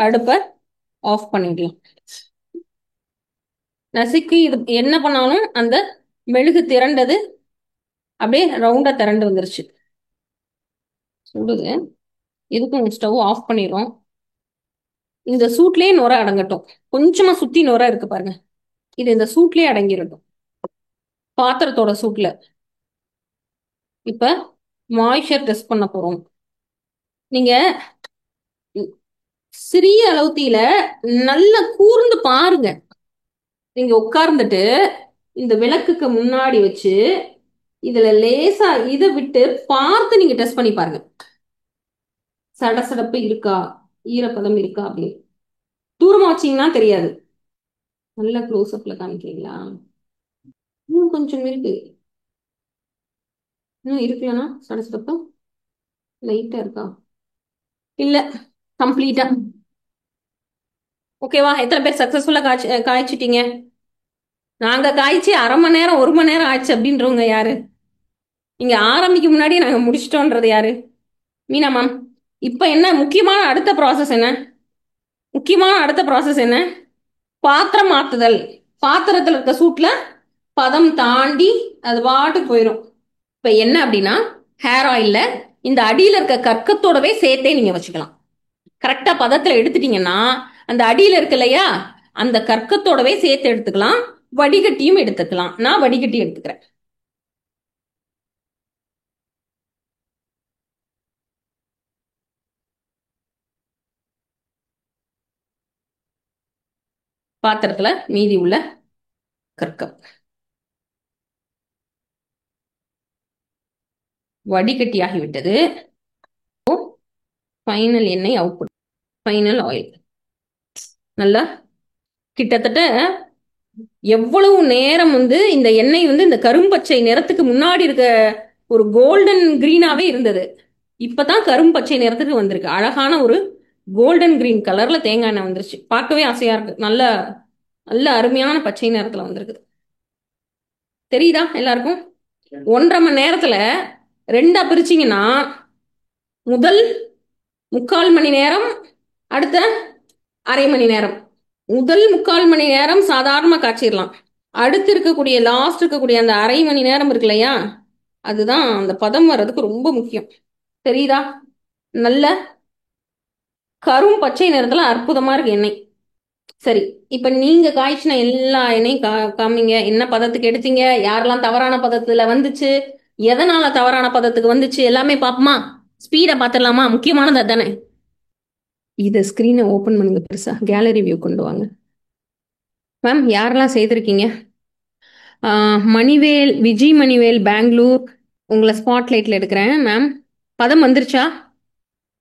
அடுப்பை ஆஃப் பண்ணிடலாம். நசுக்கி இது என்ன பண்ணாலும் அந்த மெழுகு திரண்டது அப்படியே ரவுண்டா திரண்டு வந்துருச்சு. சுடுது. இதுக்கும் ஸ்டவ் ஆஃப் பண்ணிடுறோம். இந்த சூட்லயே நுரை அடங்கட்டும். கொஞ்சமா சுத்தி நுரை இருக்கு பாருங்க, இது இந்த சூட்லயே அடங்கிடட்டும், பாத்திரத்தோட சூட்ல. இப்ப மாய்ஸ்சர் டெஸ்ட் பண்ண போறோம். நீங்க சிறிய அளவு தீயில நல்லா கூர்ந்து பாருங்க. நீங்க உட்கார்ந்துட்டு இந்த விளக்குக்கு முன்னாடி வச்சு இதுல லேசா இதை விட்டு பார்த்து நீங்க டெஸ்ட் பண்ணி பாருங்க, சடசடப்பு இருக்கா, ஈரப்பதம் இருக்கா அப்படின்னு. தூரமா வச்சீங்கன்னா தெரியாது. நல்ல க்ளோஸ் அப்ல காமிக்கிறீங்களா? இன்னும் கொஞ்சம் இருக்கு, இன்னும் இருக்குல்லனா சடசடப்பு லைட்டா இருக்கா? இல்ல, கம்ப்ளீட்டா. ஓகேவா? எத்தனை பேர் சக்சஸ்ஃபுல்லா காய்ச்சிட்டீங்க? நாங்க காய்ச்சி 1/2 மணி நேரம் 1 மணி நேரம் ஆச்சு அப்படின்றவங்க யாரு? நீங்க ஆரம்பிக்க முன்னாடியே நாங்க முடிச்சிட்டோன்றது யாரு? மீனா மேம். இப்ப என்ன முக்கியமான அடுத்த ப்ராசஸ் என்ன? முக்கியமான அடுத்த ப்ராசஸ் என்ன? பாத்திரம் மாத்துதல். பாத்திரத்துல இருக்க சூட்ல பதம் தாண்டி அது பாட்டுக்கு போயிடும். இப்ப என்ன அப்படின்னா, ஹேர் ஆயில்ல இந்த அடியில இருக்க கற்கத்தோடவே சேர்த்தே நீங்க வச்சுக்கலாம். கரெக்டா பதத்துல எடுத்துட்டீங்கன்னா அந்த அடியில இருக்கு இல்லையா, அந்த கற்கத்தோடவே சேர்த்து எடுத்துக்கலாம். வடிகட்டியும் எடுத்துக்கலாம். நான் வடிகட்டி எடுத்துக்கிறேன். பாத்திரத்துல மீதி உள்ள கற்கம் வடிகட்டி ஆகிவிட்டது. ஃபைனல் எண்ணெய் அவுட்புட், ஃபைனல் ஆயில். நல்லா கிட்டத்தட்ட எவ்வளவு நேரம் இந்த எண்ணெய் இந்த கரும்பச்சை நிறத்துக்கு முன்னாடி இருக்க ஒரு கோல்டன் கிரீனாவே இருந்தது. இப்பதான் கரும்பச்சை நிறத்துக்கு வந்திருக்கு. அழகான ஒரு கோல்டன் கிரீன் கலர்ல தேங்காய் எண்ணெய் வந்துருச்சு. பார்க்கவே ஆசையா இருக்கு. நல்ல நல்ல அருமையான பச்சை நிறத்துல வந்திருக்கு. தெரியுதா எல்லாருக்கும்? 1.5 மணி நேரத்துல 2ஆ பிரிச்சிங்கன்னா முதல் 3/4 மணி நேரம், அடுத்த 1/2 மணி நேரம். முதல் 3/4 மணி நேரம் சாதாரணமா காய்ச்சிடலாம். அடுத்து இருக்கக்கூடிய லாஸ்ட் இருக்கக்கூடிய அந்த 1/2 மணி நேரம் இருக்கு இல்லையா, அதுதான் அந்த பதம் வர்றதுக்கு ரொம்ப முக்கியம். தெரியுதா? நல்ல கரும் பச்சை நிறத்துல அற்புதமா இருக்கு எண்ணெய். சரி, இப்ப நீங்க காய்ச்சின எல்லா எண்ணெயும் காமிங்க. என்ன பதத்துக்கு எடுத்தீங்க, யாரெல்லாம் தவறான பதத்துல வந்துச்சு, எதனால தவறான பதத்துக்கு வந்துச்சு, எல்லாமே பாப்போமா? ஸ்பீடா பாத்துடலாமா? முக்கியமானது தானே. இத ஸ்கிரீனை ஓபன் பண்ணுங்க, பெருசா கேலரி வியூ கொண்டு வாங்க. மேம் யாரெல்லாம் செய்திருக்கீங்க? மணிவேல், விஜய் மணிவேல், பெங்களூர். உங்களை ஸ்பாட்லைட்ல எடுக்கிறேன் மேம். பதம் வந்துருச்சா?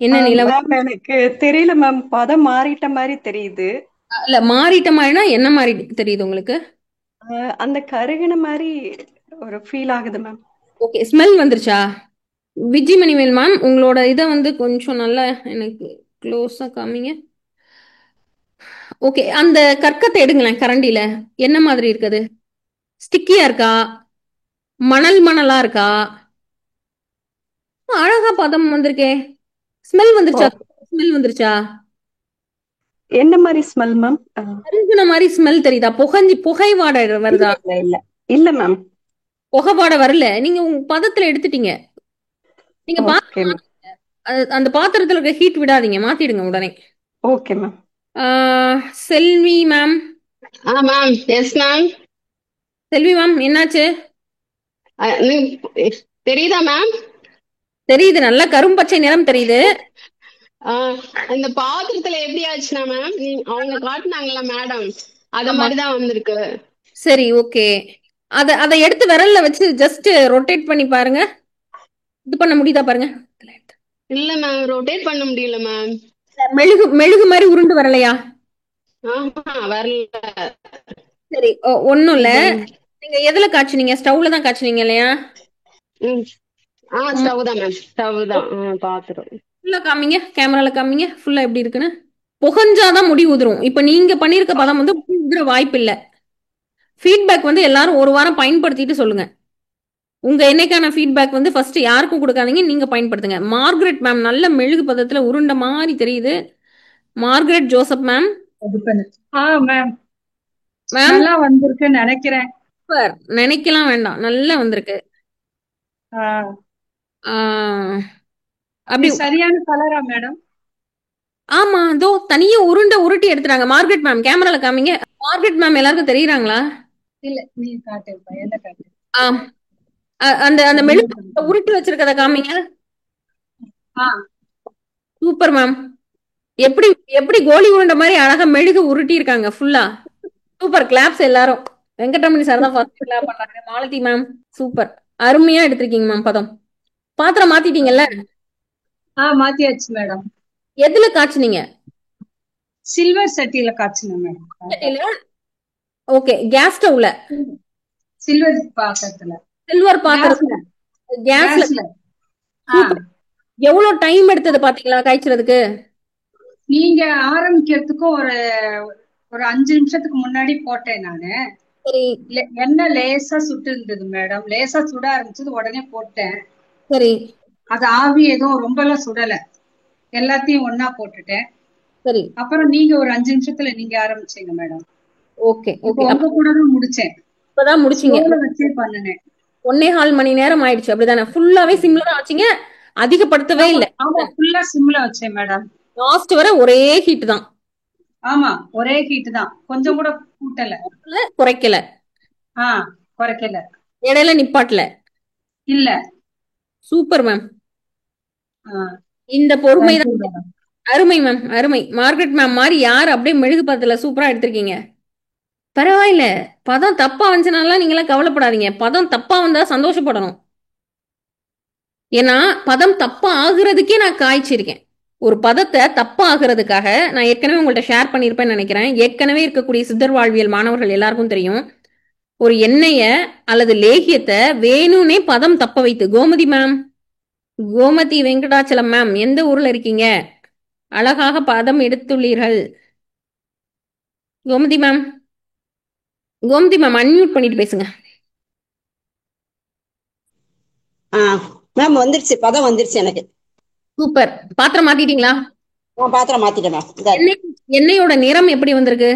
என்ன நிலவரம்? மேம் எனக்கு தெரியல மேம், பதம் மாறிட்ட மாதிரி தெரியுது. இல்ல, மாறிட்ட மாதிரினா என்ன மாதிரி தெரியுது உங்களுக்கு? அந்த கருகின மாதிரி ஒரு ஃபீல் ஆகுது மேம். ஓகே, ஸ்மெல் வந்துருச்சா? விஜய் மணிவேல் மேம், உங்களோட இதை கொஞ்சம் நல்லா எனக்கு க்ளோஸா காமிங்க. ஓகே, அந்த கற்கத்தை எடுங்களேன் கரண்டில. என்ன மாதிரி இருக்குது? ஸ்டிக்கியா இருக்கா, மணல் மணலா இருக்கா? அழகா பதம் வந்திருக்கே. ஸ்மெல் வந்துருச்சா? ஸ்மெல் வந்துருச்சா? என்ன மாதிரி ஸ்மெல் மேம்? கருகுன மாதிரி ஸ்மெல் தெரியுதா? புகை வாடை வருதா? இல்ல இல்ல மேம், புகை வாடை வரல. நீங்க உங்க பதத்துல எடுத்துட்டீங்க. நீங்க ஓகே மேம். அந்த பாத்திரத்துல இருக்க ஹீட் விடாதீங்க, மாத்திடுங்க உடனே. Okay ma'am. Selvi ma'am. Ma'am. Yes ma'am. Selvi ma'am, என்னாச்சு? தெரியுதா மேம்? தெரியுது, நல்ல கரும்பச்சை நிறம் தெரியுது. இந்த பாத்திரத்துல எப்படி ஆச்சுன்னா மேம், அவங்க காட்டினாங்கல்ல மேடம், அத மாதிரிதான் வந்திருக்கு. சரி, ஓகே. அதை எடுத்து விரல்ல வச்சு ஜஸ்ட் ரொட்டேட் பண்ணி பாருங்க. இது பண்ண முடியுதா பாருங்க. இல்ல மேம், ரொட்டேட் பண்ண முடியல மேம். மெழுகு மாதிரி உருண்டு வரலையா? வரல. சரி, ஒண்ணும் இல்ல. நீங்க எதுல காய்ச்சினீங்க? ஸ்டவ்ல தான் காய்ச்சினீங்க இல்லையா? ஸ்டவ் தான் மேம், ஸ்டவ் தான். பாத்துறோம். ஃபுல்லா காமிங்க, கேமரால காமிங்க ஃபுல்லா எப்படி இருக்குன்னு. புகஞ்சாதான் முடி உதிரும். இப்ப நீங்க பண்ணிருக்க பதம் முடி உதிர வாய்ப்பு இல்ல. ஃபீட்பேக் எல்லாரும் 1 வாரம் பயன்படுத்திட்டு சொல்லுங்க. உங்க என்னைக்கான ஃபீட்பேக் ஃபர்ஸ்ட் யாருக்கும் கொடுக்காதீங்க, நீங்க பயன்படுத்துங்க. மார்கரெட் மேம் நல்ல மெழுகு பதத்துல உருண்ட மாதிரி தெரியுது. Margaret Joseph ma'am. மேம் நல்லா வந்திருக்குன்னு நினைக்கிறேன். சூப்பர். நினைக்கலாம் வேண்டாம், நல்லா வந்திருக்கு. அப்படி இது சரியான கலரா மேடம்? ஆமா அதோ தனியா உருட்டி எடுத்துறாங்க. மார்கரெட் மேம் கேமரால காமிங்க. மார்கரெட் மேம் எல்லாருக்கும் தெரியுறாங்களா? இல்ல நீ காட்டுப்பா, என்ன காட்டு? ஆம். அந்த அந்த மெழுகு உருட்டி வச்சிருக்கத காமிங்க. ஆ சூப்பர் மேம். எப்படி எப்படி கோலி உருண்டை மாதிரி அழகா மெழுகு உருட்டி இருக்காங்க ஃபுல்லா. சூப்பர் கிளாப்ஸ் எல்லாரும். வெங்கட்ரமணி சார் தான் ஃபர்ஸ்ட் கிளாப் பண்றாங்க. Malathi ma'am super. அருமையா எடுத்திருக்கீங்க மேம் பதம். பாத்திரம் மாத்திட்டீங்கல்ல? மாத்தியாச்சு மேடம். எதுல காய்ச்சுனீங்க? சில்வர் சட்டியில காய்ச்சினேன் மேடம். ஓகே கேஸ் ஸ்டவ்ல? சில்வர் பாத்திரத்துல. சில்வர் பாத்திரம் கேஸ்ல. கேஸ்ல. எவ்வளவு டைம் எடுத்தது பாத்தீங்களா காய்ச்சறதுக்கு? நீங்க ஆரம்பிக்கிறதுக்கு ஒரு ஒரு 5 நிமிஷத்துக்கு முன்னாடி போட்டேன் நானு. சரி எண்ணெய் லேசா சுட்டு இருந்தது மேடம். லேசா சுட ஆரம்பிச்சது உடனே போட்டேன். சரி அது ஆவி எதுவும் ரொம்ப எல்லாம் சுடல, எல்லாத்தையும் ஒன்னா போட்டுட்டேன். சரி அப்புறம் நீங்க ஒரு 5 நிமிஷத்துல நீங்க ஆரம்பிச்சீங்க மேடம். Okay okay. உங்க கூடவும் முடிச்சேன். இப்பதான் முடிச்சீங்க. ஸ்லோல வச்சே பண்ணினேன். 1.25 மணி நேரம் ஆயிடுச்சு அப்படிதானே? ஃபுல்லாவே சிம்ல தான் வச்சீங்க, அதிகப்படுத்தவே இல்ல? ஆமா ஃபுல்லா சிம்ல வச்சேன் மேடம். லாஸ்ட் வரை ஒரே ஹீட் தான்? ஆமா ஒரே ஹீட் தான், கொஞ்சம் கூட கூட்டல குறைக்கல? குறைக்கல. இடையில நிப்பாட்டல? இல்ல. Super ma'am. இந்த பொறுமை தான். அருமை மேம் அருமை. மார்கரெட் மேம் மாதிரி யார் அப்படியே மெழுகு பதத்துல சூப்பரா எடுத்திருக்கீங்க. பரவாயில்ல. பதம் தப்பா வந்துச்சுனாலாம் நீங்களாம் கவலைப்படாதீங்க. பதம் தப்பா வந்தா சந்தோஷப்படணும். ஏன்னா பதம் தப்பா ஆகுறதுக்கே நான் காய்ச்சிருக்கேன். ஒரு பதத்தை தப்பா ஆகுறதுக்காக நான் ஏற்கனவே உங்கள்ட்ட ஷேர் பண்ணியிருப்பேன்னு நினைக்கிறேன். ஏற்கனவே இருக்கக்கூடிய சித்தர் வாழ்வியல் மாணவர்கள் எல்லாருக்கும் தெரியும். ஒரு எண்ணெய அல்லது லேகியத்தை வேணும்னே பதம் தப்ப வைத்து. கோமதி மேம், கோமதி வெங்கடாச்சலம் மேம், எந்த ஊர்ல இருக்கீங்க? அழகாக பதம் எடுத்துள்ளீர்கள். Gomathi ma'am, Gomathi ma'am unmute பண்ணிட்டு பேசுங்க. மேம் வந்துருச்சு, பதம் வந்துருச்சு எனக்கு. சூப்பர். பாத்திரம் மாத்திட்டீங்களா? பாத்திரம் மாத்திட்டேன் மேம். எண்ணெயோட நிறம் எப்படி வந்திருக்கு?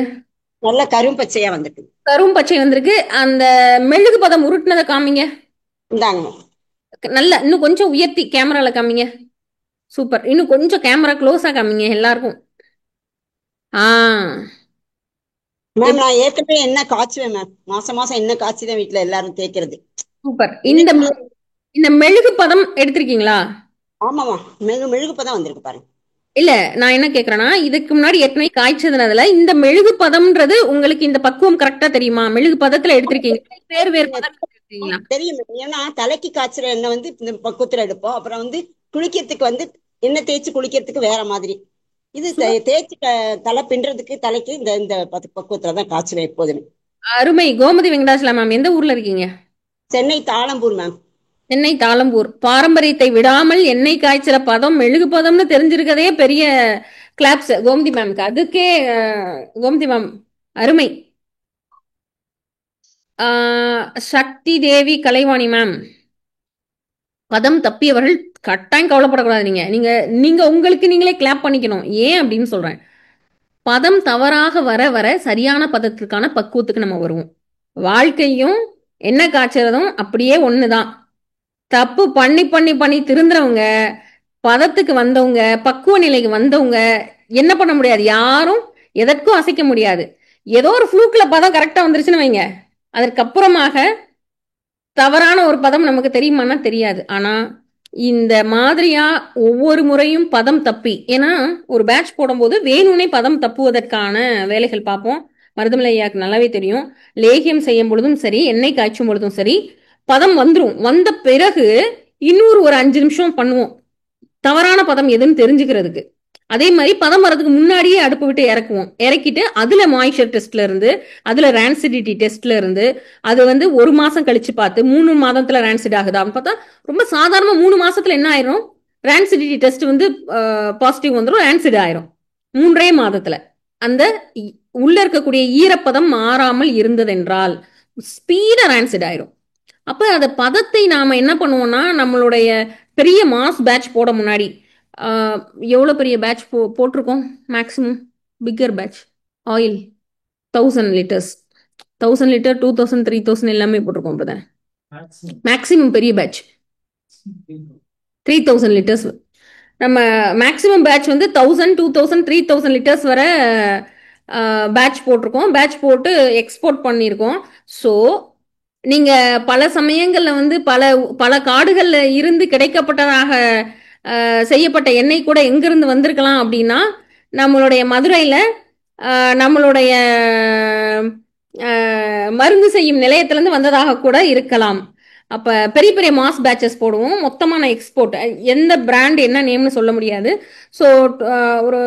நல்ல கரும் பச்சையா வந்திருக்கு. கரும் பச்சை வந்திருக்கு. அந்த மெழுகு பதம் உருட்டுனதை காமிங்க. இந்தாங்க நல்ல இன்னும் கொஞ்சம் உயர்த்தி கேமரால காமிங்க. சூப்பர். இன்னும் கொஞ்சம் கேமரா க்ளோஸா காமிங்க எல்லாருக்கும். மேம் நான் ஏற்கனவே என்ன காய்ச்சுவேன் மேம். மாசம் மாசம் என்ன காய்ச்சிதான் வீட்டுல எல்லாரும் தேய்க்கிறது. சூப்பர். இந்த மெழுகு பதம் எடுத்திருக்கீங்களா? ஆமாமா மெழுகு பதம் வந்திருக்கு பாருங்க. இல்ல நான் என்ன கேக்குறேன்னா, இதுக்கு முன்னாடி ஏற்கனவே காய்ச்சதுனால இந்த மெழுகு பதம்ன்றது உங்களுக்கு இந்த பக்குவம் கரெக்டா தெரியுமா? மெழுகு பதத்துல எடுத்திருக்கீங்க, வேறு வேறு பதம் எடுத்திருக்கீங்களா? தெரியும். ஏன்னா தலைக்கு காய்ச்சற எண்ணெய் வந்து இந்த பக்குவத்துல எடுப்போம். அப்புறம் வந்து குளிக்கிறதுக்கு வந்து எண்ணெய் தேய்ச்சி குளிக்கிறதுக்கு வேற மாதிரி. இது தேய்ச்சி தலை பின்றதுக்கு தலைக்கு இந்த பக்குவத்துலதான் காய்ச்சுவேன் எப்போதுமே. அருமை. கோமதி வெங்கடாச்சலம் மேம் எந்த ஊர்ல இருக்கீங்க? சென்னை தாளம்பூர் மேம். சென்னை தாளம்பூர். பாரம்பரியத்தை விடாமல் எண்ணெய் காய்ச்சல பதம் மெழுகு பதம்னு தெரிஞ்சிருக்கதே பெரிய கிளாப்ஸ் கோமதி மேம்க்கு. அதுக்கே கோமதி மேம் அருமை. சக்தி தேவி கலைவாணி மேம், பதம் தப்பியவர்கள் கட்டாயம் கவலைப்படக்கூடாது. நீங்க நீங்க உங்களுக்கு நீங்களே கிளாப் பண்ணிக்கணும். ஏன் அப்படின்னு சொல்றேன், பதம் தவறாக வர வர சரியான பதத்துக்கான பக்குவத்துக்கு நம்ம வருவோம். வாழ்க்கையும் என்ன காய்ச்சறதும் அப்படியே ஒண்ணுதான். தப்பு பண்ணி பண்ணி பண்ணி திருந்துறவங்க, பதத்துக்கு வந்தவங்க, பக்குவ நிலைக்கு வந்தவங்க என்ன பண்ண முடியாது, யாரும் எதற்கும் அசைக்க முடியாது. ஏதோ ஒரு ஃப்ளூக்ல பதம் கரெக்டா வந்துருச்சுன்னு வைங்க, அதற்கப்புறமாக தவறான ஒரு பதம் நமக்கு தெரியுமானா தெரியாது. ஆனா இந்த மாதிரியா ஒவ்வொரு முறையும் பதம் தப்பி, ஏன்னா ஒரு பேட்ச் போடும்போது வேணும்னே பதம் தப்புவதற்கான வேலைகள் பார்ப்போம். மருதமலை ஐயாக்கு நல்லாவே தெரியும். லேகியம் செய்யும் பொழுதும் சரி, எண்ணெய் காய்ச்சும் பொழுதும் சரி, பதம் வந்துரும். வந்த பிறகு இன்னொரு ஒரு 5 நிமிஷம் பண்ணுவோம் தவறான பதம் எதுன்னு தெரிஞ்சுக்கிறதுக்கு. அதே மாதிரி பதம் வரதுக்கு முன்னாடியே அடுப்பு விட்டு இறக்குவோம். இறக்கிட்டு அதுல மாய்ச்சர் டெஸ்ட்ல இருந்து, அதுல ரான்சிடிட்டி டெஸ்ட்ல இருந்து, அது வந்து 1 மாசம் கழிச்சு பார்த்து 3 மாதத்துல ரான்சிட் ஆகுதான்னு பார்த்தா, ரொம்ப சாதாரணமா 3 மாசத்துல என்ன ஆயிரும், ரான்சிடிட்டி டெஸ்ட் வந்து பாசிட்டிவ் வந்துடும், ரான்சிட் ஆயிரும் 3 மாதத்துல. அந்த உள்ள இருக்கக்கூடிய ஈரப்பதம் மாறாமல் இருந்ததென்றால் ஸ்பீடா ரான்சிட் ஆயிரும். அப்ப அந்த பதத்தை நாம என்ன பண்ணுவோம்னா, நம்மளுடைய பெரிய மாஸ் பேட்ச் போட முன்னாடி எவ்வளோ பெரிய பேட்ச் போட்டிருக்கோம், maximum bigger batch oil 1000 liters, 1000 liter 2000 3000 எல்லாமே போட்டிருக்கோம். இப்போதான் மேக்ஸிமம் பெரிய பேட்ச் 3000 லிட்டர்ஸ். நம்ம மேக்ஸிமம் பேட்ச் வந்து 1000 2000 3000 லிட்டர்ஸ் வரை பேட்ச் போட்டிருக்கோம். பேட்ச் போட்டு எக்ஸ்போர்ட் பண்ணியிருக்கோம். ஸோ நீங்க பல சமயங்கள்ல வந்து பல பல காடுகள்ல இருந்து கிடைக்கப்பட்டதாக செய்யப்பட்ட எண்ணெய் கூட எங்கிருந்து வந்திருக்கலாம் அப்படின்னா, நம்மளுடைய மதுரையில நம்மளுடைய மருந்து செய்யும் நிலையத்திலிருந்து வந்ததாக கூட இருக்கலாம். அப்ப பெரிய பெரிய மாஸ் பேட்சஸ் போடுவோம். மொத்தமான எக்ஸ்போர்ட் எந்த பிராண்ட் என்ன நேம்னு சொல்ல முடியாது. ஸோ ஒரு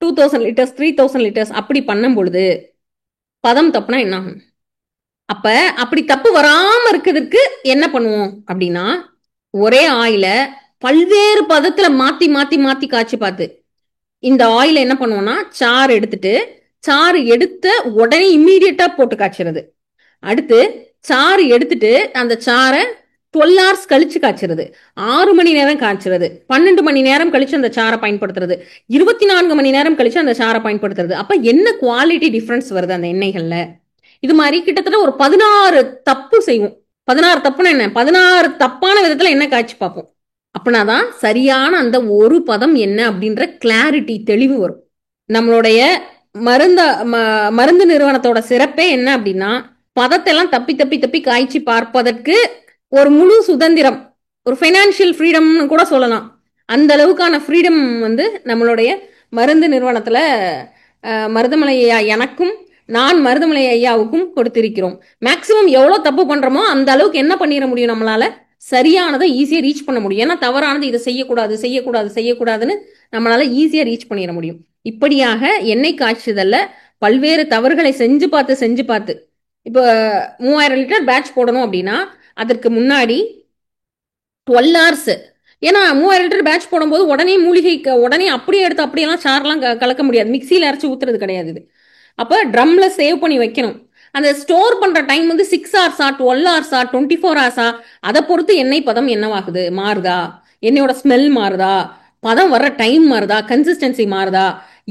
2000 லிட்டர்ஸ் 3000 லிட்டர்ஸ் அப்படி பண்ணும் பொழுது பதம் தப்புனா என்ன ஆகும்? அப்ப அப்படி தப்பு வராம இருக்கிறதுக்கு என்ன பண்ணுவோம் அப்படின்னா, ஒரே ஆயில பல்வேறு பதத்துல மாத்தி மாத்தி மாத்தி காய்ச்சி பார்த்து இந்த ஆயில என்ன பண்ணுவோம்னா, சாறு எடுத்துட்டு சாறு எடுத்த உடனே இம்மீடியட்டா போட்டு காய்ச்சறது. அடுத்து சாறு எடுத்துட்டு அந்த சாறை 12 hours கழிச்சு காய்ச்சறது, 6 மணி நேரம் காய்ச்சறது, 12 மணி நேரம் கழிச்சு அந்த சாரை பயன்படுத்துறது, 24 மணி நேரம் கழிச்சு அந்த சாரை பயன்படுத்துறது. அப்ப என்ன குவாலிட்டி டிஃபரன்ஸ் வருது அந்த எண்ணெய்கள்ல? இது மாதிரி கிட்டத்தட்ட ஒரு 16 தப்பு செய்வோம். 16 தப்புனா என்ன? 16 தப்பான விதத்துல என்ன காய்ச்சி பார்ப்போம். அப்படின்னாதான் சரியான அந்த ஒரு பதம் என்ன அப்படின்ற கிளாரிட்டி தெளிவு வரும். நம்மளுடைய மருந்து நிறுவனத்தோட சிறப்பே என்ன அப்படின்னா, பதத்தை எல்லாம் தப்பி தப்பி தப்பி காய்ச்சி பார்ப்பதற்கு ஒரு முழு சுதந்திரம், ஒரு ஃபைனான்சியல் ஃப்ரீடம்னு கூட சொல்லலாம். அந்த அளவுக்கான ஃப்ரீடம் வந்து நம்மளுடைய மருந்து நிறுவனத்துல மருதமலை ஐயா எனக்கும் நான் மருதமலை ஐயாவுக்கும் கொடுத்திருக்கிறோம். மேக்சிமம் எவ்வளவு தப்பு பண்றோமோ அந்த அளவுக்கு என்ன பண்ணிட முடியும், நம்மளால சரியானதை ஈஸியா ரீச் பண்ண முடியும். ஏன்னா தவறானது இதை செய்யக்கூடாது செய்யக்கூடாது செய்யக்கூடாதுன்னு நம்மளால ஈஸியா ரீச் பண்ணிட முடியும். இப்படியாக எண்ணெய் காய்ச்சுதல்ல பல்வேறு தவறுகளை செஞ்சு பார்த்து இப்போ 3000 லிட்டர் பேட்ச் போடணும் அப்படின்னா அதற்கு முன்னாடி 12 hours, ஏன்னா 3000 லிட்டர் பேட்ச் போடும்போது உடனே மூலிகை உடனே அப்படியே எடுத்து அப்படியெல்லாம் சாரெல்லாம் கலக்க முடியாது, மிக்சியில அரைச்சு ஊத்துறது கிடையாது இது. அப்ப ட்ரம்ல சேவ் பண்ணி வைக்கணும். அந்த ஸ்டோர் பண்ற டைம் வந்து 6 hours 12 hours 24 hours அதை பொறுத்து எண்ணெய் பதம் என்னவாகுது, மாறுதா, எண்ணெயோட ஸ்மெல் மாறுதா, பதம் வர்ற டைம் மாறுதா, கன்சிஸ்டன்சி மாறுதா,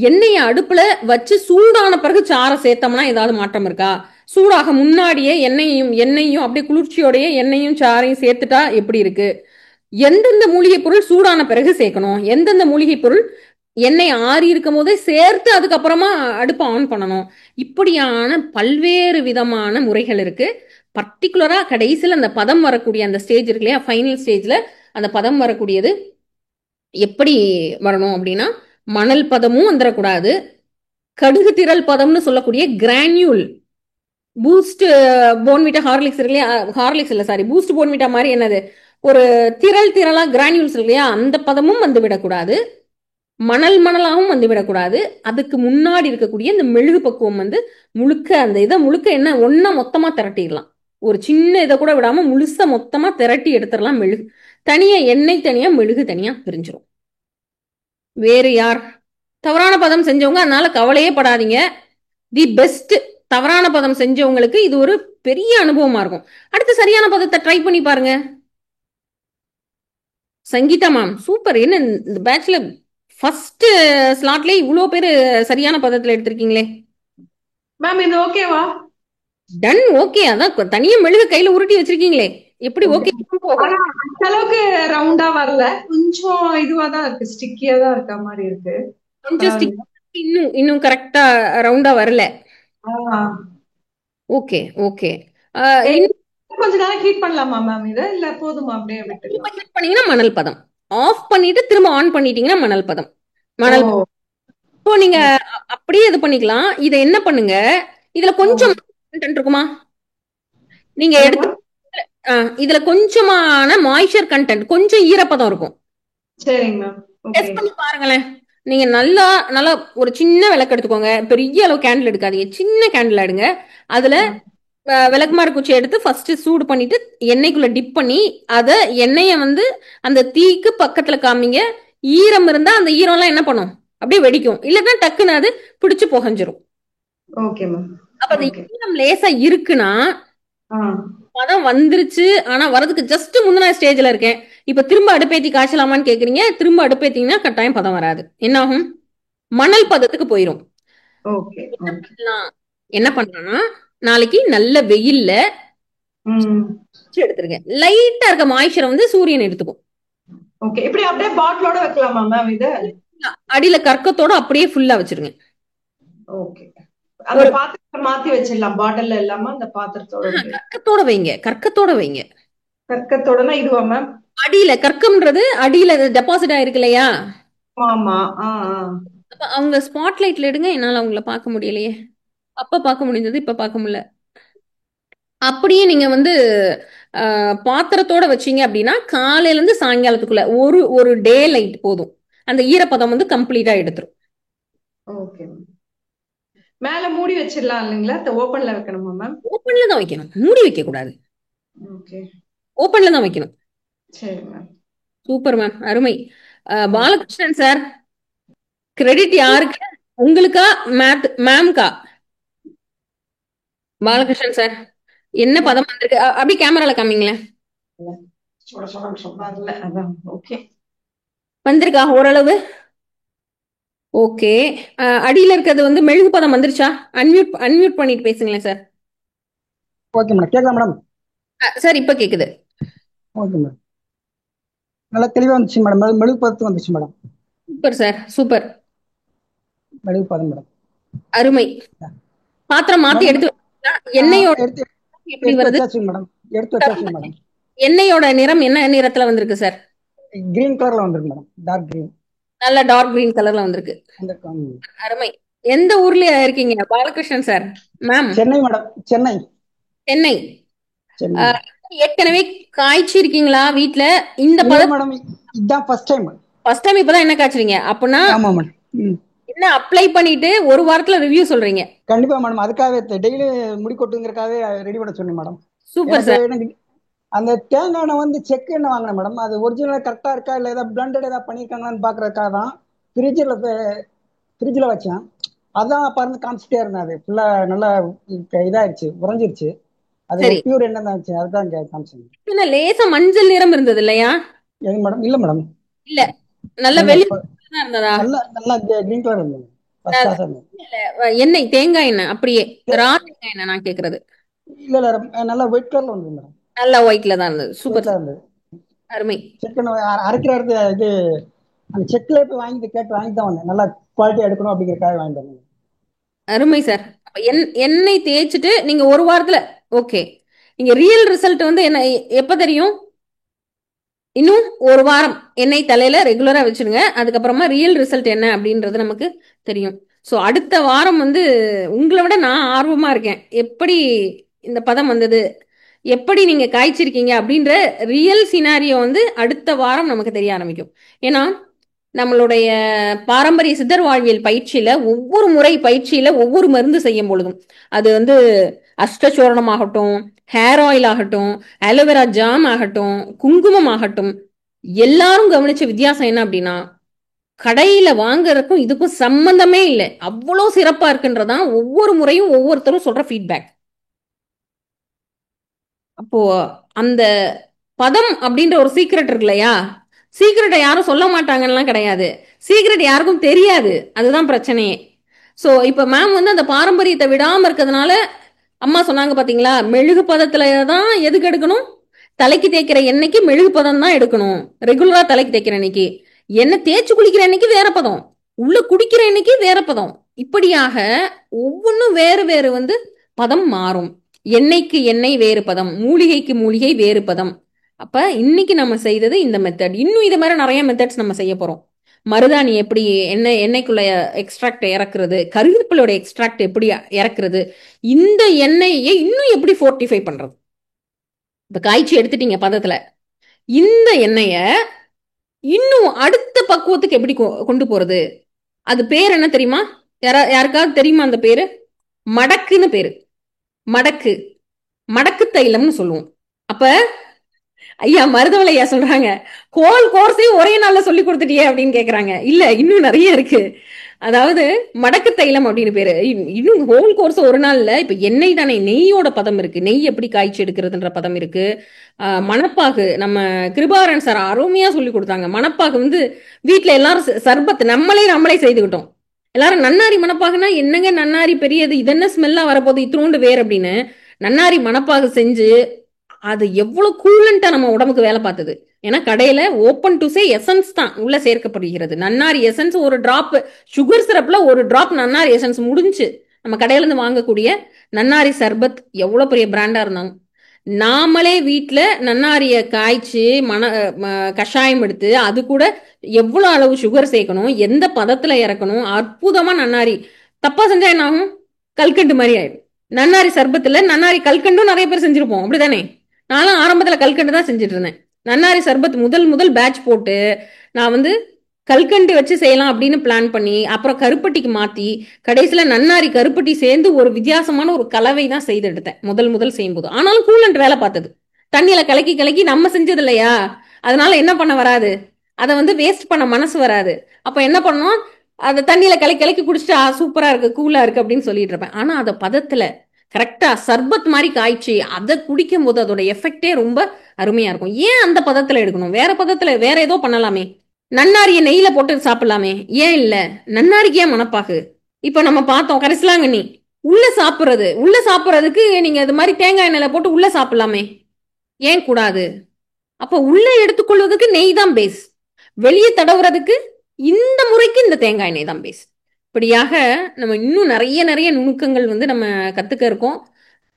எண்ணெயை அடுப்புல வச்சு சூடான பிறகு சாரை சேர்த்தோம்னா ஏதாவது மாற்றம் இருக்கா, சூடாக முன்னாடியே எண்ணெயும் அப்படியே குளிர்ச்சியோடைய எண்ணெயும் சாரையும் சேர்த்துட்டா எப்படி இருக்கு, எந்தெந்த மூலிகை பொருள் சூடான பிறகு சேர்க்கணும், எந்தெந்த மூலிகை பொருள் எண்ணெய் ஆறி இருக்கும் போதே சேர்த்து அதுக்கப்புறமா அடுப்பை ஆன் பண்ணணும். இப்படியான பல்வேறு விதமான முறைகள் இருக்கு. பர்டிகுலரா கடைசியில் அந்த பதம் வரக்கூடிய அந்த ஸ்டேஜ் இருக்கு இல்லையா, ஃபைனல் ஸ்டேஜ்ல அந்த பதம் வரக்கூடியது எப்படி வரணும் அப்படின்னா, மணல் பதமும் வந்துடக்கூடாது, கடுகு திரள் பதம்னு சொல்லக்கூடிய கிரானியூல் பூஸ்ட் போன்விட்டா ஹார்லிக்ஸ் இருக்கு இல்லையா, ஹார்லிக்ஸ் இல்ல சாரி பூஸ்ட் போன்விட்டா மாதிரி என்னது ஒரு திரளா கிரானியூல்ஸ் இருக்கு இல்லையா, அந்த பதமும் வந்து விடக்கூடாது, மணலாகவும் வந்து விடக்கூடாது. அதுக்கு முன்னாடி இருக்கக்கூடிய இந்த மெழுகு பக்குவம் வந்து முழுக்க அந்த இதை முழுக்க என்ன ஒன்னா மொத்தமா திரட்டிடலாம். ஒரு சின்ன இதை கூட விடாம முழுசா மொத்தமா திரட்டி எடுத்துடலாம். மெழுகு தனியா, எண்ணெய் தனியா, மெழுகு தனியா பிரிஞ்சிடும். வேறு யார் தவறான பதம் செஞ்சவங்க, அதனால கவலையே படாதீங்க. தி பெஸ்ட் தவறான பதம் செஞ்சவங்களுக்கு இது ஒரு பெரிய அனுபவமா இருக்கும். அடுத்து சரியான பதத்தை ட்ரை பண்ணி பாருங்க. சங்கீதா மேம் சூப்பர், என்ன இந்த பேட்ச்ல ஃபர்ஸ்ட் ஸ்லாட்லயே இவ்வளோ பேர் சரியான பதத்துல எடுத்திருக்கீங்களே மேம். இது ஓகேவா? டன். ஓகே, அதான் தனியா மெழுகு கையில உருட்டி வச்சிருக்கீங்களே, எப்படி ஓகே? அந்த அளவுக்கு ரவுண்டா வரல, கொஞ்சம் இதுவா தான் இருக்கு, ஸ்டிக்கியா தான் இருக்க மாதிரி இருக்கு. கொஞ்சம் இன்னும் கரெக்டா ரவுண்டா வரல. Okay okay. கொஞ்ச நேரம் ஹீட் பண்ணலாமா மேம் இது, இல்ல போதுமா அப்படியே விட்டுக்கலாம்? ஹீட் பண்ணீங்கன்னா மணல் பதம், ஆஃப் பண்ணிட்டு திரும்ப ஆன் பண்ணிட்டீங்கன்னா மணல் பதம். இப்போ நீங்க அப்படியே இது பண்ணிக்கலாம். இதை என்ன பண்ணுங்க, இதுல கொஞ்சம் கண்டென்ட் இருக்குமா, நீங்க எடுத்து இதுல கொஞ்சமான மாய்ச்சர் கண்டென்ட், கொஞ்சம் ஈரப்பதம் இருக்கும். சரிங்க மேம், டெஸ்ட் பண்ணி பாருங்களேன். நீங்க நல்லா நல்லா ஒரு சின்ன விளக்கு எடுத்துக்கோங்க, பெரிய அளவு கேண்டில் எடுக்காதீங்க, சின்ன கேண்டில் எடுங்க. அதுல விளக்குமாறு குச்சி எடுத்து ஃபர்ஸ்ட் சூடு பண்ணிட்டு எண்ணெய்க்குள்ள டிப் பண்ணி அதை எண்ணெயை வந்து அந்த தீக்கு பக்கத்துல காமிங்க. ஈரம் இருந்தா அந்த ஈரம் எல்லாம் என்ன பண்ணும், அப்படியே வெடிக்கும், இல்லன்னா டக்குன்னு அது பிடிச்சு புகஞ்சிரும். அப்ப அந்த ஈரம் லேசா இருக்குன்னா பதம் வந்துருச்சு, ஆனா வரதுக்கு ஜஸ்ட் முந்தின ஸ்டேஜ்ல இருக்கேன், இப்ப திரும்ப அடுப்பேத்தி காய்ச்சலாமான்னு கேக்குறீங்க. திரும்ப அடுப்பேத்தீங்கன்னா கட்டாயம் பதம் வராது, என்ன ஆகும், மணல் பதத்துக்கு போயிரும். என்ன பண்றேன்னா, நாளைக்கு நல்ல வெயில்ல எடுத்துருங்க, லைட்டா இருக்க மாய்ச்சரை வந்து சூரியன் எடுத்துக்கும். ஓகே, இப்படி அப்படியே பாட்டிலோட வைக்கலாமா மேம் இது? அடியில கற்கத்தோட அப்படியே ஃபுல்லா வச்சிருங்க. ஓகே, அந்த பாத்திரத்தை மாத்தி வச்சிடலாம், பாட்டில் இல்லாம அந்த பாத்திரத்தோட. கற்கத்தோட வைங்க, கற்கத்தோட வைங்க. கற்கத்தோடனா இதுவா மேம்? அடியில கற்கம்ன்றது அடியில டெபாசிட் ஆயிருக்கு இல்லையா? ஆமா. அப்ப அவங்க ஸ்பாட்லைட்ல எடுங்க. என்னால அவங்கள பார்க்க முடியலையே. அப்ப பார்க்க முடிஞ்சது, இப்ப பார்க்க முடியல. அப்படியே நீங்க வந்து பாத்திரத்தோட வச்சீங்க அப்படின்னா காலையில இருந்து சாயங்காலத்துக்குள்ள ஒரு டே லைட் போதும், அந்த ஈரப்பதம் வந்து கம்ப்ளீட்டா எடுத்துரும். ஓகே, மேல மூடி வச்சிடலாம் இல்லைங்களா? ஓபன்ல வைக்கணுமா மேம்? ஓபன்ல தான் வைக்கணும், மூடி வைக்க கூடாது. ஓகே, ஓபன்ல தான் வைக்கணும். சரி மேம். சூப்பர் மேம், அருமை. பாலகிருஷ்ணன் சார், கிரெடிட் யாருக்கு, உங்களுக்கா மேம்கா? பாலகிருஷ்ணன் சார், என்ன பதம் வந்திருக்கு? அப்படி கேமரால காமிங்களேன். ஓகே, வந்திருக்கா ஓரளவு? ஓகே. அடியில இருக்கிறது வந்து மெழுகு பதம் வந்துருச்சா? அன்மியூட் பண்ணிட்டு பேசுங்களேன் சார். ஓகே மேடம், கேட்கலாம் மேடம்? சார் இப்ப கேக்குது. ஓகே மேடம், நல்லா தெளிவா வந்துச்சு மேடம். மெழுகு பதத்து வந்துச்சு மேடம். Super sir, super. மெழுகு பதம் மேடம், அருமை. பாத்திரம் மாத்தி எடுத்து எண்ணெயோட எப்படி வருது மேடம்? எடுத்து வச்சாச்சு மேடம். எண்ணெயோட நிறம் என்ன நிறத்துல வந்திருக்கு சார்? கிரீன் கலர்ல வந்திருக்கு மேடம், டார்க் கிரீன். நல்ல டார்க் கிரீன் கலர்ல வந்திருக்கு. அருமை. எந்த ஊர்ல இருக்கீங்க Balakrishnan sir? Ma'am Chennai madam. Chennai. Chennai. ஏற்கனவே காய்ச்சி இருக்கீங்களா வீட்ல? இந்த பதம் மேடம் இதான் ஃபர்ஸ்ட் டைம். ஃபர்ஸ்ட் டைம் இப்பதான் என்ன காய்ச்சறீங்க? அப்பனா ஆமா மேடம். என்ன அப்ளை பண்ணிட்டு ஒரு வாரத்துல ரிவ்யூ சொல்றீங்க? கண்டிப்பா மேடம், அதுக்காகவே டெய்லி முடி கொட்டுங்கிறதுக்காகவே ரெடி பண்ண சொன்னேன் மேடம். Super sir. அந்த தேங்காய் எண்ணெய் வந்து செக் எண்ணெய் வாங்கினேன் மேடம். அது ஒரிஜினலா கரெக்டா இருக்கா இல்ல ஏதாவது பிளண்டட் ஏதாவது பண்ணிருக்காங்களான்னு பாக்குறதுக்காக தான் ஃப்ரிட்ஜில் வச்சேன். அதான் பறந்து காமிச்சிட்டே இருந்தேன். அது ஃபுல்லா நல்லா இதாயிருச்சு, உறைஞ்சிருச்சு. அது பியூர் எண்ணெய் தான் இருந்துச்சு, அதுதான் காமிச்சேன். லேசா மஞ்சள் நிறம் இருந்தது இல்லையா? எது மேடம்? இல்ல மேடம், இல்ல நல்ல வெளி இருந்ததா? நல்லா கிரீன் கலர் இருந்தது. எண்ணெய் தேங்காய் எண்ணெய் அப்படியே ரா தேங்காய் எண்ணெய் நான் கேக்குறது. இல்ல நல்லா ஒயிட் கலர்ல வந்தது மேடம். நல்ல ஒயிட்ல தான் இருந்தது. சூப்பர் இருந்தது, அருமை. அரைக்கிற இது அந்த செக்ல போய் கேட்டு வாங்கி தான் வந்தேன். நல்லா குவாலிட்டியா எடுக்கணும் அப்படிங்கறதுக்காக வாங்கிட்டு வந்தேன். அருமை சார். எண்ணெய் தேய்ச்சிட்டு நீங்க ஒரு வாரத்துல ஓகே. நீங்க ரியல் ரிசல்ட் வந்து என்ன எப்ப தெரியும்? இன்னும் ஒரு வாரம் எண்ணெய் தலையில ரெகுலரா வச்சிருங்க. அதுக்கப்புறமா ரியல் ரிசல்ட் என்ன அப்படின்றது நமக்கு தெரியும். ஸோ அடுத்த வாரம் வந்து உங்களை விட நான் ஆர்வமா இருக்கேன். எப்படி இந்த பதம் வந்தது, எப்படி நீங்க காய்ச்சிருக்கீங்க அப்படின்ற ரியல் சினாரியோ வந்து அடுத்த வாரம் நமக்கு தெரிய ஆரம்பிக்கும். ஏன்னா நம்மளுடைய பாரம்பரிய சித்தர் வாழ்வியல் பயிற்சியில ஒவ்வொரு முறை பயிற்சியில ஒவ்வொரு மருந்து செய்யும் பொழுதும், அது வந்து அஷ்டசூரணம் ஆகட்டும், ஹேர் ஆயில் ஆகட்டும், ஆலோவேரா ஜாம் ஆகட்டும், குங்குமம் ஆகட்டும், எல்லாரும் கவனிச்ச வித்தியாசம் என்ன அப்படின்னா கடையில வாங்குறதுக்கும் இதுக்கும் சம்பந்தமே இல்லை. அவ்வளோ சிறப்பா இருக்குன்றதான் ஒவ்வொரு முறையும் ஒவ்வொருத்தரும் சொல்ற ஃபீட்பேக். அப்போ அந்த பதம் அப்படின்ற ஒரு சீக்ரெட் இருக்கு இல்லையா? சீக்ரெட்டை யாரும் சொல்ல மாட்டாங்கலாம் கிடையாது. சீக்ரெட் யாருக்கும் தெரியாது, அதுதான் பிரச்சனையே. ஸோ இப்போ மேம் வந்து அந்த பாரம்பரியத்தை விடாம இருக்கிறதுனால அம்மா சொன்னாங்க பாத்தீங்களா, மெழுகு பதத்துல தான் எதுக்கு எடுக்கணும்? தலைக்கு தேய்க்கிற எண்ணெய்க்கு மெழுகு பதம் தான் எடுக்கணும். ரெகுலரா தலைக்கு தேய்க்கிற எண்ணெய்க்கு, எண்ணெய் தேய்ச்சி குளிக்கிற எண்ணெய்க்கு வேற பதம், உள்ள குடிக்கிற எண்ணெய்க்கு வேற பதம், இப்படியாக ஒவ்வொன்றும் வேறு வேறு வந்து பதம் மாறும். எண்ணெய்க்கு எண்ணெய் வேறு பதம், மூலிகைக்கு மூலிகை வேறு பதம். அப்ப இன்னைக்கு நம்ம செய்தது இந்த மெத்தட். இன்னும் இது மாதிரி நிறைய மெத்தட்ஸ் நம்ம செய்ய போறோம். மருதாணி எப்படி எண்ணெய்க்குள்ள எக்ஸ்ட்ராக்ட் இறக்குறது, கருவேப்பிலோட எக்ஸ்ட்ராக்ட் எப்படி இறக்குறது, இந்த எண்ணெயை இன்னும் எப்படி ஃபோர்ட்டிஃபை பண்றது. இப்ப காய்ச்சி எடுத்துட்டீங்க பதத்துல, இந்த எண்ணெய இன்னும் அடுத்த பக்குவத்துக்கு எப்படி கொண்டு போறது? அது பேர் என்ன தெரியுமா? யாருக்காவது தெரியுமா அந்த பேரு? மடக்குன்னு பேரு. மடக்கு தைலம்னு சொல்லுவோம். அப்ப ஐயா மருதவளை ஐயா சொல்றாங்க, ஹோல் கோர்ஸையும் ஒரே நாள்ல சொல்லி கொடுத்துட்டியே அப்படின்னு கேக்குறாங்க. இல்ல, இன்னும் நிறைய இருக்கு. அதாவது மடக்கு தைலம் அப்படின்னு பேரு. இன்னும் ஹோல் கோர்ஸ் ஒரு நாள்ல, இப்ப எண்ணெய் தானே, நெய்யோட பதம் இருக்கு, நெய் எப்படி காய்ச்சி எடுக்கிறதுன்ற பதம் இருக்கு. மணப்பாகு நம்ம கிருபாரன் சார் அருமையா சொல்லி கொடுத்தாங்க. மணப்பாகு வந்து வீட்டுல எல்லாரும் சர்பத் நம்மளே செய்துக்கிட்டோம். எல்லாரும் நன்னாரி மணப்பாகுனா என்னங்க நன்னாரி பெரியது, இதென்ன ஸ்மெல்லா வரப்போகுது, இத்தினோண்டு வேர் அப்படின்னு நன்னாரி மணப்பாகு செஞ்சு அது எவ்வளவு கூலண்டா நம்ம உடம்புக்கு வேலை பார்த்தது. ஏன்னா கடையில ஓப்பன் டு சே எசன்ஸ் தான் உள்ள சேர்க்கப்படுகிறது. நன்னாரி எசன்ஸ் ஒரு டிராப், சுகர் சிரப்ல ஒரு டிராப் நன்னாரி எசன்ஸ் முடிஞ்சு. நம்ம கடையில இருந்து வாங்கக்கூடிய நன்னாரி சர்பத் எவ்வளவு பெரிய பிராண்டா இருந்தாலும் நாமளே வீட்டுல நன்னாரிய காய்ச்சி கஷாயம் எடுத்து அது கூட எவ்வளவு அளவு சுகர் சேர்க்கணும், எந்த பதத்துல இறக்கணும், அற்புதமா நன்னாரி. தப்பா செஞ்சா என்ன ஆகும்? கல்கண்டு மாதிரி ஆயிடும். நன்னாரி சர்பத்துல நன்னாரி கல்கண்டும் நிறைய பேர் செஞ்சிருப்போம், அப்படிதானே? நானும் ஆரம்பத்துல கல்கண்டு தான் செஞ்சுட்டு இருந்தேன். நன்னாரி சர்பத் முதல் பேட்ச் போட்டு நான் கல்கண்டு வச்சு செய்யலாம் அப்படின்னு பிளான் பண்ணி அப்புறம் கருப்பட்டிக்கு மாத்தி கடைசியில நன்னாரி கருப்பட்டி சேர்ந்து ஒரு வித்தியாசமான ஒரு கலவை தான் செய்து எடுத்தேன் முதல் செய்யும்போது. ஆனாலும் கூலண்ட் வேலை பார்த்தது. தண்ணியில கலக்கி நம்ம செஞ்சது இல்லையா, அதனால என்ன பண்ண வராது, அதை வேஸ்ட் பண்ண மனசு வராது. அப்ப என்ன பண்ணோம், அதை தண்ணியில கலக்கி குடிச்சிட்டு சூப்பரா இருக்கு கூலா இருக்கு அப்படின்னு சொல்லிட்டு இருப்பேன். ஆனா அதை பதத்துல கரெக்டா சர்பத் மாதிரி காய்ச்சி அதை குடிக்கும் போது அதோட எஃபெக்டே ரொம்ப அருமையா இருக்கும். ஏன் அந்த பதத்துல எடுக்கணும்? வேற பதத்துல வேற ஏதோ பண்ணலாமே. நன்னாரிய நெய்யில போட்டு சாப்பிடலாமே, ஏன் இல்ல? நன்னாரிக்கு ஏன் மணப்பாகு? இப்ப நம்ம பார்த்தோம் கரிசலாங்கண்ணி உள்ள சாப்பிடுறதுக்கு நீங்க இது மாதிரி தேங்காய் எண்ணெயில போட்டு உள்ள சாப்பிடலாமே, ஏன் கூடாது? அப்ப உள்ள எடுத்துக்கொள்வதற்கு நெய் தான் பேஸ், வெளியே தடவுறதுக்கு இந்த முறைக்கு இந்த தேங்காய் எண்ணெய் தான் பேஸ். இப்படியாக நம்ம இன்னும் நிறைய நுணுக்கங்கள் நம்ம கத்துக்க இருக்கோம்.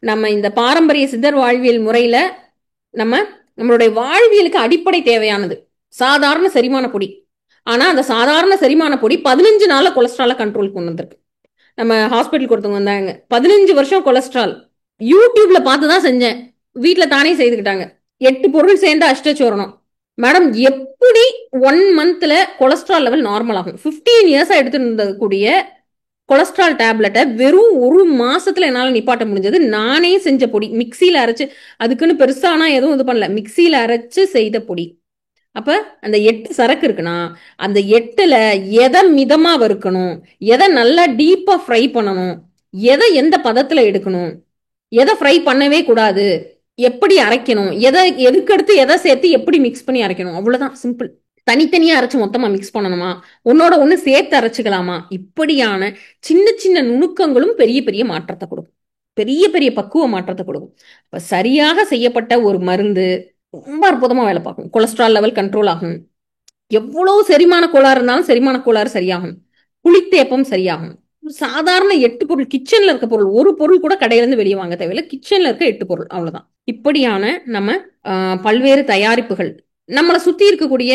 நம்ம இந்த பாரம்பரிய சித்தர் வாழ்வியல் முறையில நம்மளுடைய வாழ்வியலுக்கு அடிப்படை தேவையானது சாதாரண செரிமான பொடி. ஆனா அந்த சாதாரண செரிமான பொடி 15 நாள்ல கொலஸ்ட்ரால கண்ட்ரோல் கொண்டு வந்திருக்கு. நம்ம ஹாஸ்பிட்டலுக்கு ஒருத்தவங்க வந்தாங்க, 15 வருஷம் கொலஸ்ட்ரால். யூடியூப்ல பார்த்துதான் செஞ்சேன், வீட்டுல தானே செய்துக்கிட்டாங்க. 8 பொருள் சேர்ந்து அஷ்டச்சோரணம். மேடம் எப்படி 1 மந்த்ல கொலஸ்ட்ரால் லெவல் நார்மல் ஆகும்? 15 இயர்ஸா எடுத்துருந்தக்கூடிய கொலஸ்ட்ரால் டேப்லெட்டை வெறும் 1 மாசத்துல என்னால நிப்பாட்ட முடிஞ்சது. நானே செஞ்ச பொடி, மிக்சியில அரைச்சு, அதுக்குன்னு பெருசானா எதுவும் இது பண்ணல, மிக்சியில அரைச்சு செய்த பொடி. அப்ப அந்த 8 சரக்கு இருக்குன்னா அந்த 8ல எதை மிதமா வறுக்கணும், எதை நல்லா டீப்பா ஃப்ரை பண்ணணும், எதை எந்த பதத்துல எடுக்கணும், எதை ஃப்ரை பண்ணவே கூடாது, எப்படி அரைக்கணும், எதுக்கடுத்து எதை சேர்த்து எப்படி மிக்ஸ் பண்ணி அரைக்கணும், அவ்வளவுதான் சிம்பிள். தனித்தனியா அரைச்சு மொத்தமா மிக்ஸ் பண்ணணுமா, ஒன்னோட ஒண்ணு சேர்த்து அரைச்சுக்கலாமா, இப்படியான சின்ன நுணுக்கங்களும் பெரிய மாற்றத்தை கொடுக்கும், பெரிய பக்குவ மாற்றத்தை கொடுக்கும். இப்ப சரியாக செய்யப்பட்ட ஒரு மருந்து ரொம்ப அற்புதமா வேலை பார்க்கும். கொலஸ்ட்ரால் லெவல் கண்ட்ரோல் ஆகும். எவ்வளவு செரிமான கோளாறு இருந்தாலும் செரிமான கோளாறு சரியாகும். புளித்தேப்பம் சரியாகும். சாதாரண 8 பொருள், கிச்சன்ல இருக்க பொருள், ஒரு பொருள் கூட கடையில இருந்து வெளியே வாங்க தேவையில்லை, கிச்சன்ல இருக்க 8 பொருள், அவ்வளவுதான். இப்படியான நம்ம பல்வேறு தயாரிப்புகள், நம்மளை சுத்தி இருக்கக்கூடிய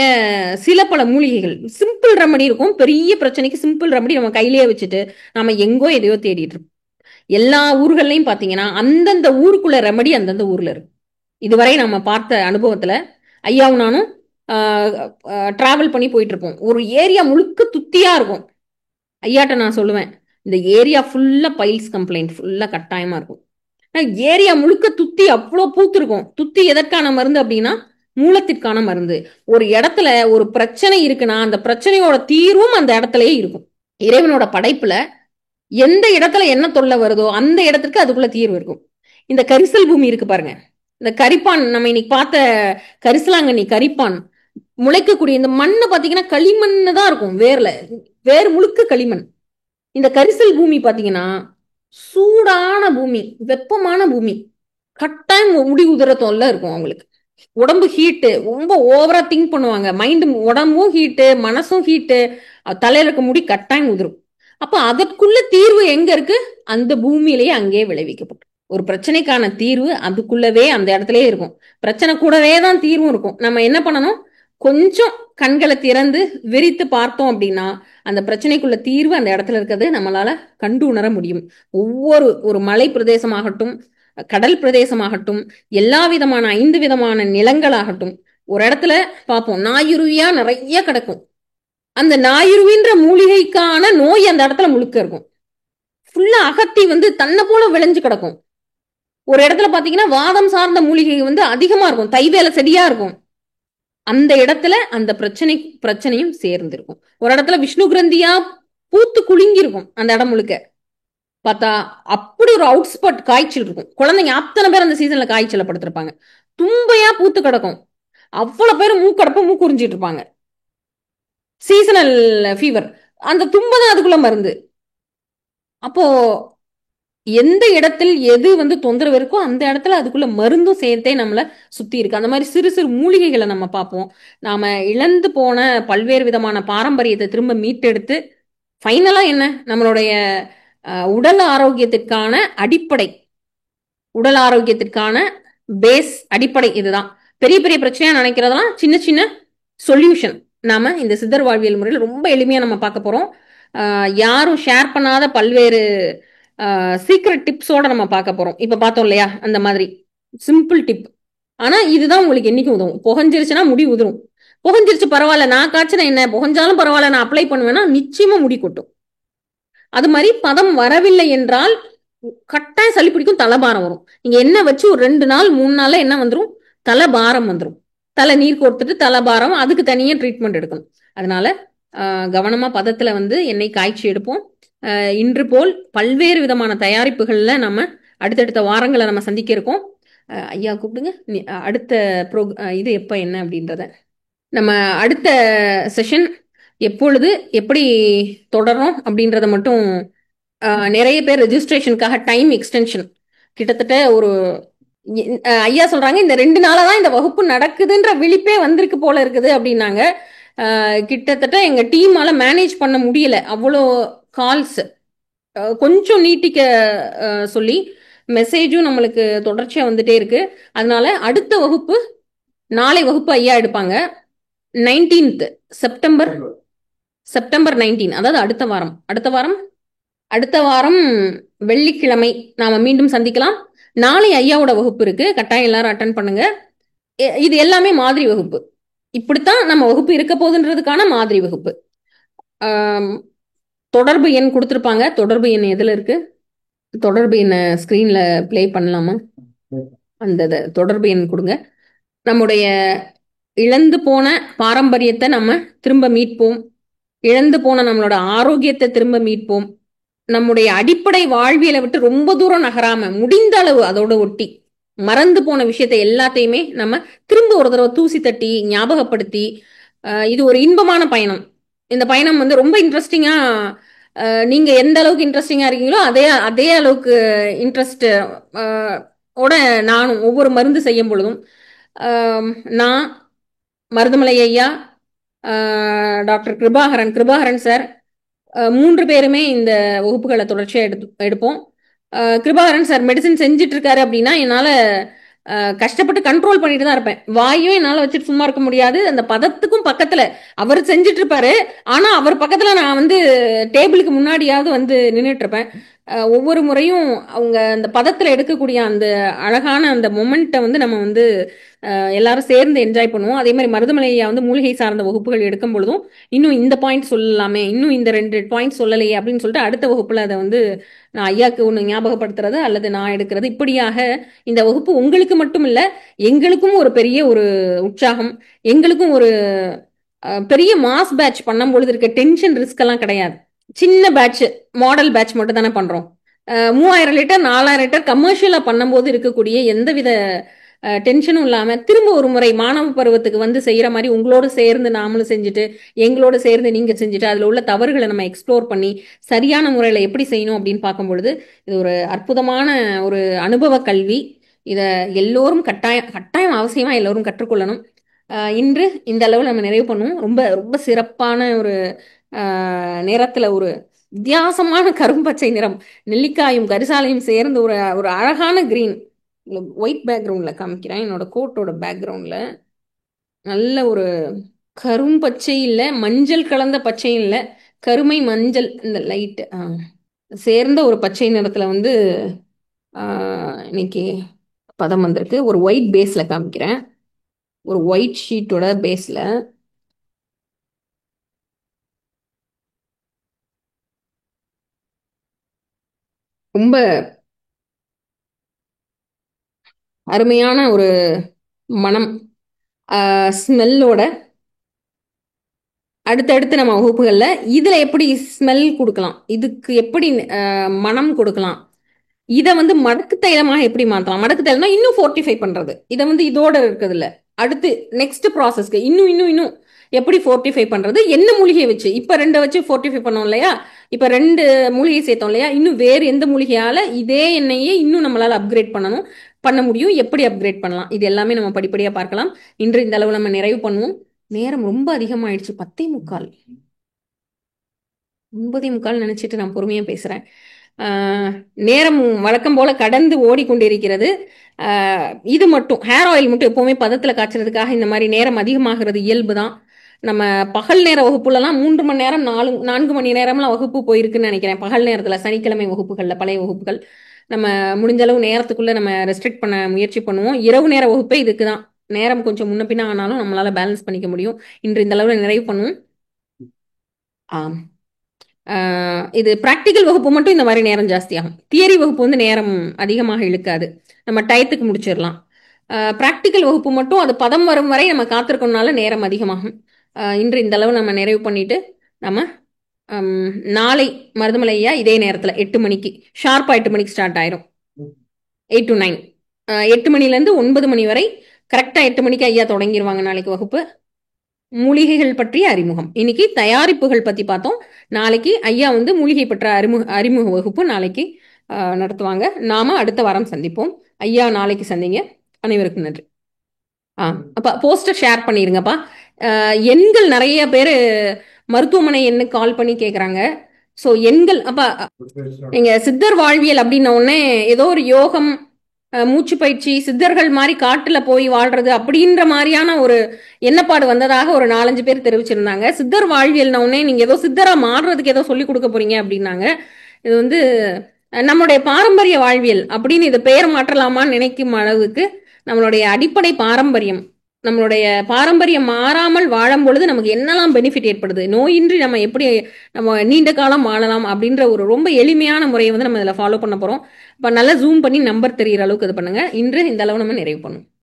சில பல மூலிகைகள், சிம்பிள் ரெமடி இருக்கும். பெரிய பிரச்சனைக்கு சிம்பிள் ரெமடி நம்ம கையிலேயே வச்சுட்டு நம்ம எங்கோ எதையோ தேடிட்டு இருக்கோம். எல்லா ஊர்கள்லயும் பாத்தீங்கன்னா அந்தந்த ஊருக்குள்ள ரெமடி அந்தந்த ஊர்ல இருக்கு. இதுவரை நம்ம பார்த்த அனுபவத்துல ஐயாவும் நானும் டிராவல் பண்ணி போயிட்டு இருப்போம். ஒரு ஏரியா முழுக்க துத்தியா இருக்கும். ஐயாட்ட நான் சொல்லுவேன், இந்த ஏரியா ஃபுல்லா பைல்ஸ் கம்ப்ளைண்ட் ஃபுல்லா கட்டாயமா இருக்கும். ஏரியா முழுக்க துத்தி அவ்வளோ பூத்து இருக்கும். துத்தி எதற்கான மருந்து அப்படின்னா மூலத்திற்கான மருந்து. ஒரு இடத்துல ஒரு பிரச்சனை இருக்குன்னா அந்த பிரச்சனையோட தீர்வும் அந்த இடத்துலயே இருக்கும். இறைவனோட படைப்புல எந்த இடத்துல என்ன தொல்லை வருதோ அந்த இடத்துக்கு அதுக்குள்ள தீர்வு இருக்கும். இந்த கரிசல் பூமி இருக்கு பாருங்க, இந்த கரிப்பான், நம்ம இன்னைக்கு பார்த்த கரிசலாங்கண்ணி கரிப்பான் முளைக்கக்கூடிய இந்த மண்ணை பாத்தீங்கன்னா களிமண்ணு தான் இருக்கும். வேர் முழுக்க களிமண். இந்த கரிசல் பூமி பாத்தீங்கன்னா சூடான பூமி, வெப்பமான பூமி. கட்டாயம் முடி உதிர தொல்லை இருக்கும் அவங்களுக்கு. உடம்பு ஹீட்டு, ரொம்ப ஓவரா திங்க் பண்ணுவாங்க. மைண்டு, உடம்பும் ஹீட்டு, மனசும் ஹீட்டு, தலையில இருக்க முடி கட்டாயம் உதிரும். அப்ப அதற்குள்ள தீர்வு எங்க இருக்கு? அந்த பூமியிலேயே அங்கேயே விளைவிக்கப்படும். ஒரு பிரச்சனைக்கான தீர்வு அதுக்குள்ளவே அந்த இடத்துலயே இருக்கும். பிரச்சனை கூடவே தான் தீர்வும் இருக்கும். நம்ம என்ன பண்ணணும், கொஞ்சம் கண்களை திறந்து விரித்து பார்த்தோம் அப்படின்னா அந்த பிரச்சனைக்குள்ள தீர்வு அந்த இடத்துல இருக்கிறது நம்மளால கண்டு உணர முடியும். ஒரு மலை பிரதேசமாகட்டும், கடல் பிரதேசமாகட்டும், எல்லா விதமான 5 விதமான நிலங்களாகட்டும், ஒரு இடத்துல பார்ப்போம் நாயுருவியா நிறைய கிடக்கும். அந்த நாயுருவின்ற மூலிகைக்கான நோய் அந்த இடத்துல முழுக்க இருக்கும். ஃபுல்லா அகத்தி தன்னை போல விளைஞ்சு கிடக்கும். ஒரு இடத்துல பாத்தீங்கன்னா வாதம் சார்ந்த மூலிகை அதிகமா இருக்கும், தைவேல செடியா இருக்கும். அந்த இடத்துல அந்த பிரச்சனையும் சேர்ந்து இருக்கும். ஒரு இடத்துல விஷ்ணு கிரந்தியா பூத்து குலுங்கி இருக்கும். அந்த இடம் முழுக்க பார்த்தா அப்படி ஒரு அவுட்ஸ்பாட் காய்ச்சல் இருக்கும். குழந்தைங்க அத்தனை பேர் அந்த சீசன்ல காய்ச்சல படுத்திருப்பாங்க. தும்பையா பூத்து கிடக்கும். அவ்வளவு பேர் மூக்கு உறிஞ்சிட்டு இருப்பாங்க. சீசனல் ஃபீவர், அந்த தும்பை தான் அதுக்குள்ள மருந்து. அப்போ எந்த இடத்தில் எது வந்து தொந்தரவு இருக்கோ அந்த இடத்துல அதுக்குள்ள மருந்தும் சேர்த்தே நம்மளை சுத்தி இருக்கு. அந்த மாதிரி சிறு சிறு மூலிகைகளை நம்ம பார்ப்போம். நாம இழந்து போன பல்வேறு விதமான பாரம்பரியத்தை திரும்ப மீட்டெடுத்து ஃபைனலா என்ன நம்மளுடைய உடல் ஆரோக்கியத்திற்கான அடிப்படை, உடல் ஆரோக்கியத்திற்கான பேஸ் அடிப்படை இதுதான். பெரிய பெரிய பிரச்சனையா நினைக்கிறதெல்லாம் சின்ன சின்ன சொல்யூஷன் நாம இந்த சித்தர் வாழ்வியல் முறையில் ரொம்ப எளிமையா நம்ம பார்க்க போறோம். யாரும் ஷேர் பண்ணாத பல்வேறு சீக்ரெட் டிப்ஸோட நம்ம பார்க்க போறோம். இப்ப பார்த்தோம் இல்லையா, அந்த மாதிரி சிம்பிள் டிப். ஆனா இதுதான் உங்களுக்கு என்னைக்கு உதவும். புகஞ்சிருச்சுன்னா முடி உதிரும். புகஞ்சிருச்சு பரவாயில்ல, நான் காய்ச்சின என்ன புகஞ்சாலும் பரவாயில்ல நான் அப்ளை பண்ணுவேன்னா நிச்சயமா முடி கொட்டும். அது மாதிரி பதம் வரவில்லை என்றால் கட்டாயம் சளி பிடிக்கும், தலைபாரம் வரும். நீங்க என்ன வச்சு ஒரு 2 நாள் 3 நாள்ல என்ன வந்துடும், தலைபாரம் வந்துடும். தலை நீர் கொடுத்துட்டு தலைபாரம், அதுக்கு தனியா ட்ரீட்மெண்ட் எடுக்கணும். அதனால கவனமா பதத்துல வந்து எண்ணெய் காய்ச்சி எடுப்போம். இன்று போல் பல்வேறு விதமான தயாரிப்புகள்ல நம்ம அடுத்தடுத்த வாரங்களை நம்ம சந்திக்க இருக்கோம். ஐயா கூப்பிடுங்க. அடுத்த இது எப்ப என்ன அப்படின்றத நம்ம அடுத்த செஷன் எப்பொழுது எப்படி தொடரும் அப்படின்றத மட்டும் நிறைய பேர் ரெஜிஸ்ட்ரேஷனுக்காக டைம் எக்ஸ்டென்ஷன் கிட்டத்தட்ட ஒரு ஐயா சொல்றாங்க இந்த 2 நாளா தான் இந்த வகுப்பு நடக்குதுன்ற விழிப்பே வந்திருக்கு போல இருக்குது அப்படின்னாங்க. கிட்டத்தட்ட எங்க டீமால மேனேஜ் பண்ண முடியல, அவ்வளோ கால்ஸ். கொஞ்சம் நீட்டிக்க சொல்லி மெசேஜும் நம்மளுக்கு தொடர்ச்சியா வந்துட்டே இருக்கு. அதனால அடுத்த வகுப்பு நாளை வகுப்பு ஐயா எடுப்பாங்க 19th செப்டம்பர் 19, அதாவது அடுத்த வாரம் வெள்ளிக்கிழமை நாம மீண்டும் சந்திக்கலாம். நாளை ஐயாவோட வகுப்பு இருக்கு, கட்டாயம் எல்லாரும் அட்டன் பண்ணுங்க. இது எல்லாமே மாதிரி வகுப்பு, இப்படித்தான் நம்ம வகுப்பு இருக்க போகுதுன்றதுக்கான மாதிரி வகுப்பு. தொடர்பு எண் கொடுத்துருப்பாங்க. தொடர்பு எண் எதுல இருக்கு, தொடர்பு எண்ணை ஸ்கிரீன்ல பிளே பண்ணலாமா? அந்த தொடர்பு எண் கொடுங்க. நம்முடைய இழந்து போன பாரம்பரியத்தை நம்ம திரும்ப மீட்போம். இழந்து போன நம்மளோட ஆரோக்கியத்தை திரும்ப மீட்போம். நம்முடைய அடிப்படை வாழ்வியலை விட்டு ரொம்ப தூரம் நகராம முடிந்த அளவு அதோட ஒட்டி மறந்து போன விஷயத்தை எல்லாத்தையுமே நம்ம திரும்ப ஒரு தடவை தூசி தட்டி ஞாபகப்படுத்தி, இது ஒரு இன்பமான பயணம். இந்த பயணம் வந்து ரொம்ப இன்ட்ரெஸ்டிங்கா, நீங்க எந்த அளவுக்கு இன்ட்ரெஸ்டிங்கா இருக்கீங்களோ அதே அளவுக்கு இன்ட்ரெஸ்ட் ஓட நானும் ஒவ்வொரு மருந்து செய்யும் பொழுதும் நான் மருதமலை ஐயா, டாக்டர் கிருபாகரன் சார் 3 பேருமே இந்த வகுப்புகளை தொடர்ச்சியா எடுப்போம். கிருபாகரன் சார் மெடிசன் செஞ்சுட்டு இருக்காரு அப்படின்னா என்னால கஷ்டப்பட்டு கண்ட்ரோல் பண்ணிட்டு தான் இருப்பேன். வாயும் என்னால வச்சுட்டு சும்மா இருக்க முடியாது. அந்த பதத்துக்கும் பக்கத்துல அவர் செஞ்சுட்டு இருப்பாரு, ஆனா அவர் பக்கத்துல நான் வந்து டேபிளுக்கு முன்னாடியாவது வந்து நின்றுட்டு இருப்பேன். ஒவ்வொரு முறையும் அவங்க அந்த பதத்துல எடுக்கக்கூடிய அந்த அழகான அந்த மொமெண்ட்டை வந்து நம்ம வந்து எல்லாரும் சேர்ந்து என்ஜாய் பண்ணுவோம். அதே மாதிரி மருதமலையா வந்து மூலிகை சார்ந்த வகுப்புகள் எடுக்கும் பொழுதும் இன்னும் இந்த பாயிண்ட் சொல்லலாமே, இன்னும் இந்த 2 பாயிண்ட் சொல்லலையே அப்படின்னு சொல்லிட்டு அடுத்த வகுப்புல அதை வந்து நான் ஐயாக்கு ஒன்று ஞாபகப்படுத்துறது அல்லது நான் எடுக்கிறது, இப்படியாக இந்த வகுப்பு உங்களுக்கு மட்டும் இல்லை எங்களுக்கும் ஒரு பெரிய ஒரு உற்சாகம். எங்களுக்கும் ஒரு பெரிய மாஸ் பேட்ச் பண்ணும் பொழுது இருக்க டென்ஷன் ரிஸ்க் எல்லாம் கிடையாது. சின்ன பேட்ச் மாடல் பேட்ச் மட்டும் தானே பண்றோம். 3000 லிட்டர் 4000 லிட்டர் கமர்ஷியலா பண்ணும்போது இருக்கக்கூடிய எந்தவித டென்ஷனும் இல்லாம திரும்ப ஒரு முறை மாணவ பருவத்துக்கு வந்து செய்யற மாதிரி உங்களோட சேர்ந்து நாமளும் செஞ்சுட்டு எங்களோட சேர்ந்து நீங்க செஞ்சுட்டு அதுல உள்ள தவறுகளை நம்ம எக்ஸ்ப்ளோர் பண்ணி சரியான முறையில எப்படி செய்யணும் அப்படின்னு பார்க்கும் பொழுது இது ஒரு அற்புதமான ஒரு அனுபவ கல்வி. இத எல்லோரும் கட்டாயம் அவசியமா எல்லோரும் கற்றுக்கொள்ளணும். இன்று இந்த அளவு நம்ம நிறைவு பண்ணுவோம். ரொம்ப ரொம்ப சிறப்பான ஒரு நேரத்துல ஒரு வித்தியாசமான கரும்பச்சை நிறம், நெல்லிக்காயும் கரிசாலையும் சேர்ந்து ஒரு அழகான கிரீன் ஒயிட் பேக்ரவுண்ட்ல காமிக்கிறேன். என்னோட கோட்டோட பேக்ரவுண்ட்ல நல்ல ஒரு கரும்பச்சை இல்லை, மஞ்சள் கலந்த பச்சை இல்லை, கருமை மஞ்சள் இந்த லைட் சேர்ந்த ஒரு பச்சை நிறத்துல வந்து இன்னைக்கு பதம் வந்திருக்கு. ஒரு ஒயிட் பேஸ்ல காமிக்கிறேன், ஒரு ஒயிட் ஷீட்டோட பேஸ்ல ரொம்ப அருமையான ஒரு மனம் ஸ்மெல்லோட. அடுத்தடுத்து நம்ம வகுப்புகள்ல இதுல எப்படி ஸ்மெல் கொடுக்கலாம், இதுக்கு எப்படி மனம் கொடுக்கலாம், இதை வந்து மடக்கு தைலமாக எப்படி மாற்றலாம், மடக்கு தைலம்னா இன்னும் ஃபோர்ட்டிஃபை பண்றது, இதை வந்து இதோட இருக்குது இல்ல அடுத்து நெக்ஸ்ட் ப்ராசஸ்க்கு இன்னும் எப்படி ஃபோர்ட்டிஃபை பண்றது, என்ன மூலிகை வச்சு இப்ப 2 வச்சு ஃபோர்ட்டிஃபை பண்ணோம் இல்லையா, இப்ப 2 மூலிகை சேர்த்தோம் இல்லையா, இன்னும் வேறு எந்த மூலிகையால இதே எண்ணெயே இன்னும் நம்மளால அப்கிரேட் பண்ண முடியும், எப்படி அப்கிரேட் பண்ணலாம், இது எல்லாமே நம்ம படிப்படியா பார்க்கலாம். இன்று இந்த அளவு நம்ம நிறைவு பண்ணுவோம். நேரம் ரொம்ப அதிகமாயிடுச்சு, 10:45. 9:45 நினைச்சிட்டு நான் பொறுமையா பேசுறேன். நேரம் வழக்கம் போல கடந்து ஓடிக்கொண்டிருக்கிறது. இது மட்டும் ஹேர் ஆயில் மட்டும் எப்பவுமே பதத்துல காய்ச்சறதுக்காக இந்த மாதிரி நேரம் அதிகமாகிறது இயல்பு தான். நம்ம பகல் நேர வகுப்புலலாம் 3 மணி நேரம் 4 மணி நேரம்லாம் வகுப்பு போயிருக்குன்னு நினைக்கிறேன். பகல் நேரத்துல சனிக்கிழமை வகுப்புகள்ல பழைய வகுப்புகள் நம்ம முடிஞ்ச அளவு நேரத்துக்குள்ள நம்ம ரெஸ்ட்ரிக்ட் பண்ண முயற்சி பண்ணுவோம். இரவு நேர வகுப்பே இதுக்கு தான். நேரம் கொஞ்சம் முன்ன பின்ன ஆனாலும் நம்மளால பேலன்ஸ் பண்ணிக்க முடியும். இன்று இந்த அளவுல நிறைவு பண்ணுவோம். இது ப்ராக்டிக்கல் வகுப்பு மட்டும் இந்த மாதிரி நேரம் ஜாஸ்தியாகும். தியரி வகுப்பு வந்து நேரம் அதிகமாக இழுக்காது, நம்ம டயத்துக்கு முடிச்சிடலாம். ப்ராக்டிக்கல் வகுப்பு மட்டும் அது பதம் வரும் வரை நம்ம காத்திருக்கணும்னால நேரம் அதிகமாகும். இன்று இந்த அளவு நம்ம நிறைவு பண்ணிட்டு நம்ம நாளை மருதமலை ஐயா இதே நேரத்தில் 8 மணிக்கு ஷார்ப்பாக 8 மணிக்கு ஸ்டார்ட் ஆயிரும். 8 to 9 8 மணிலேருந்து 9 மணி வரை கரெக்டாக 8 மணிக்கு ஐயா தொடங்கிடுவாங்க நாளைக்கு வகுப்பு. மூலிகைகள் பற்றிய அறிமுகம், இன்னைக்கு தயாரிப்புகள் பத்தி பார்த்தோம். நாளைக்கு ஐயா வந்து மூலிகை பற்ற அறிமுக வகுப்பு நாளைக்கு நடத்துவாங்க. நாம அடுத்த வாரம் சந்திப்போம். ஐயா நாளைக்கு சந்திங்க. அனைவருக்கும் நன்றி. அப்ப போஸ்டர் ஷேர் பண்ணிருங்கப்பா. எண்கள் நிறைய பேர் மருத்துவமனை எண்ணுக்கு கால் பண்ணி கேக்குறாங்க. ஸோ எண்கள் அப்ப நீங்க சித்தர் வாழ்வியல் அப்படின்ன உடனே ஏதோ ஒரு யோகம், மூச்சு பயிற்சி, சித்தர்கள் மாதிரி காட்டுல போய் வாழ்றது அப்படின்ற மாதிரியான ஒரு எண்ணப்பாடு வந்ததாக ஒரு 4-5 பேர் தெரிவிச்சிருந்தாங்க. சித்தர் வாழ்வியல்ன உடனே நீங்க ஏதோ சித்தரா மாறுறதுக்கு ஏதோ சொல்லி கொடுக்க போறீங்க அப்படின்னாங்க. இது வந்து நம்மளுடைய பாரம்பரிய வாழ்வியல் அப்படின்னு இதை பெயர் மாற்றலாமான்னு நினைக்கும் அளவுக்கு நம்மளுடைய அடிப்படை பாரம்பரியம், நம்மளுடைய பாரம்பரியம் மாறாமல் வாழும் பொழுது நமக்கு என்னெல்லாம் பெனிஃபிட் ஏற்படுது, நோயின்றி நம்ம எப்படி நம்ம நீண்ட காலம் வாழலாம் அப்படின்ற ஒரு ரொம்ப எளிமையான முறையை வந்து நம்ம இதில் ஃபாலோ பண்ண போறோம். இப்போ நல்லா ஜூம் பண்ணி நம்பர் தெரிகிற அளவுக்கு இது பண்ணுங்க. இன்று இந்த அளவு நம்ம நிறைவு பண்ணுவோம்.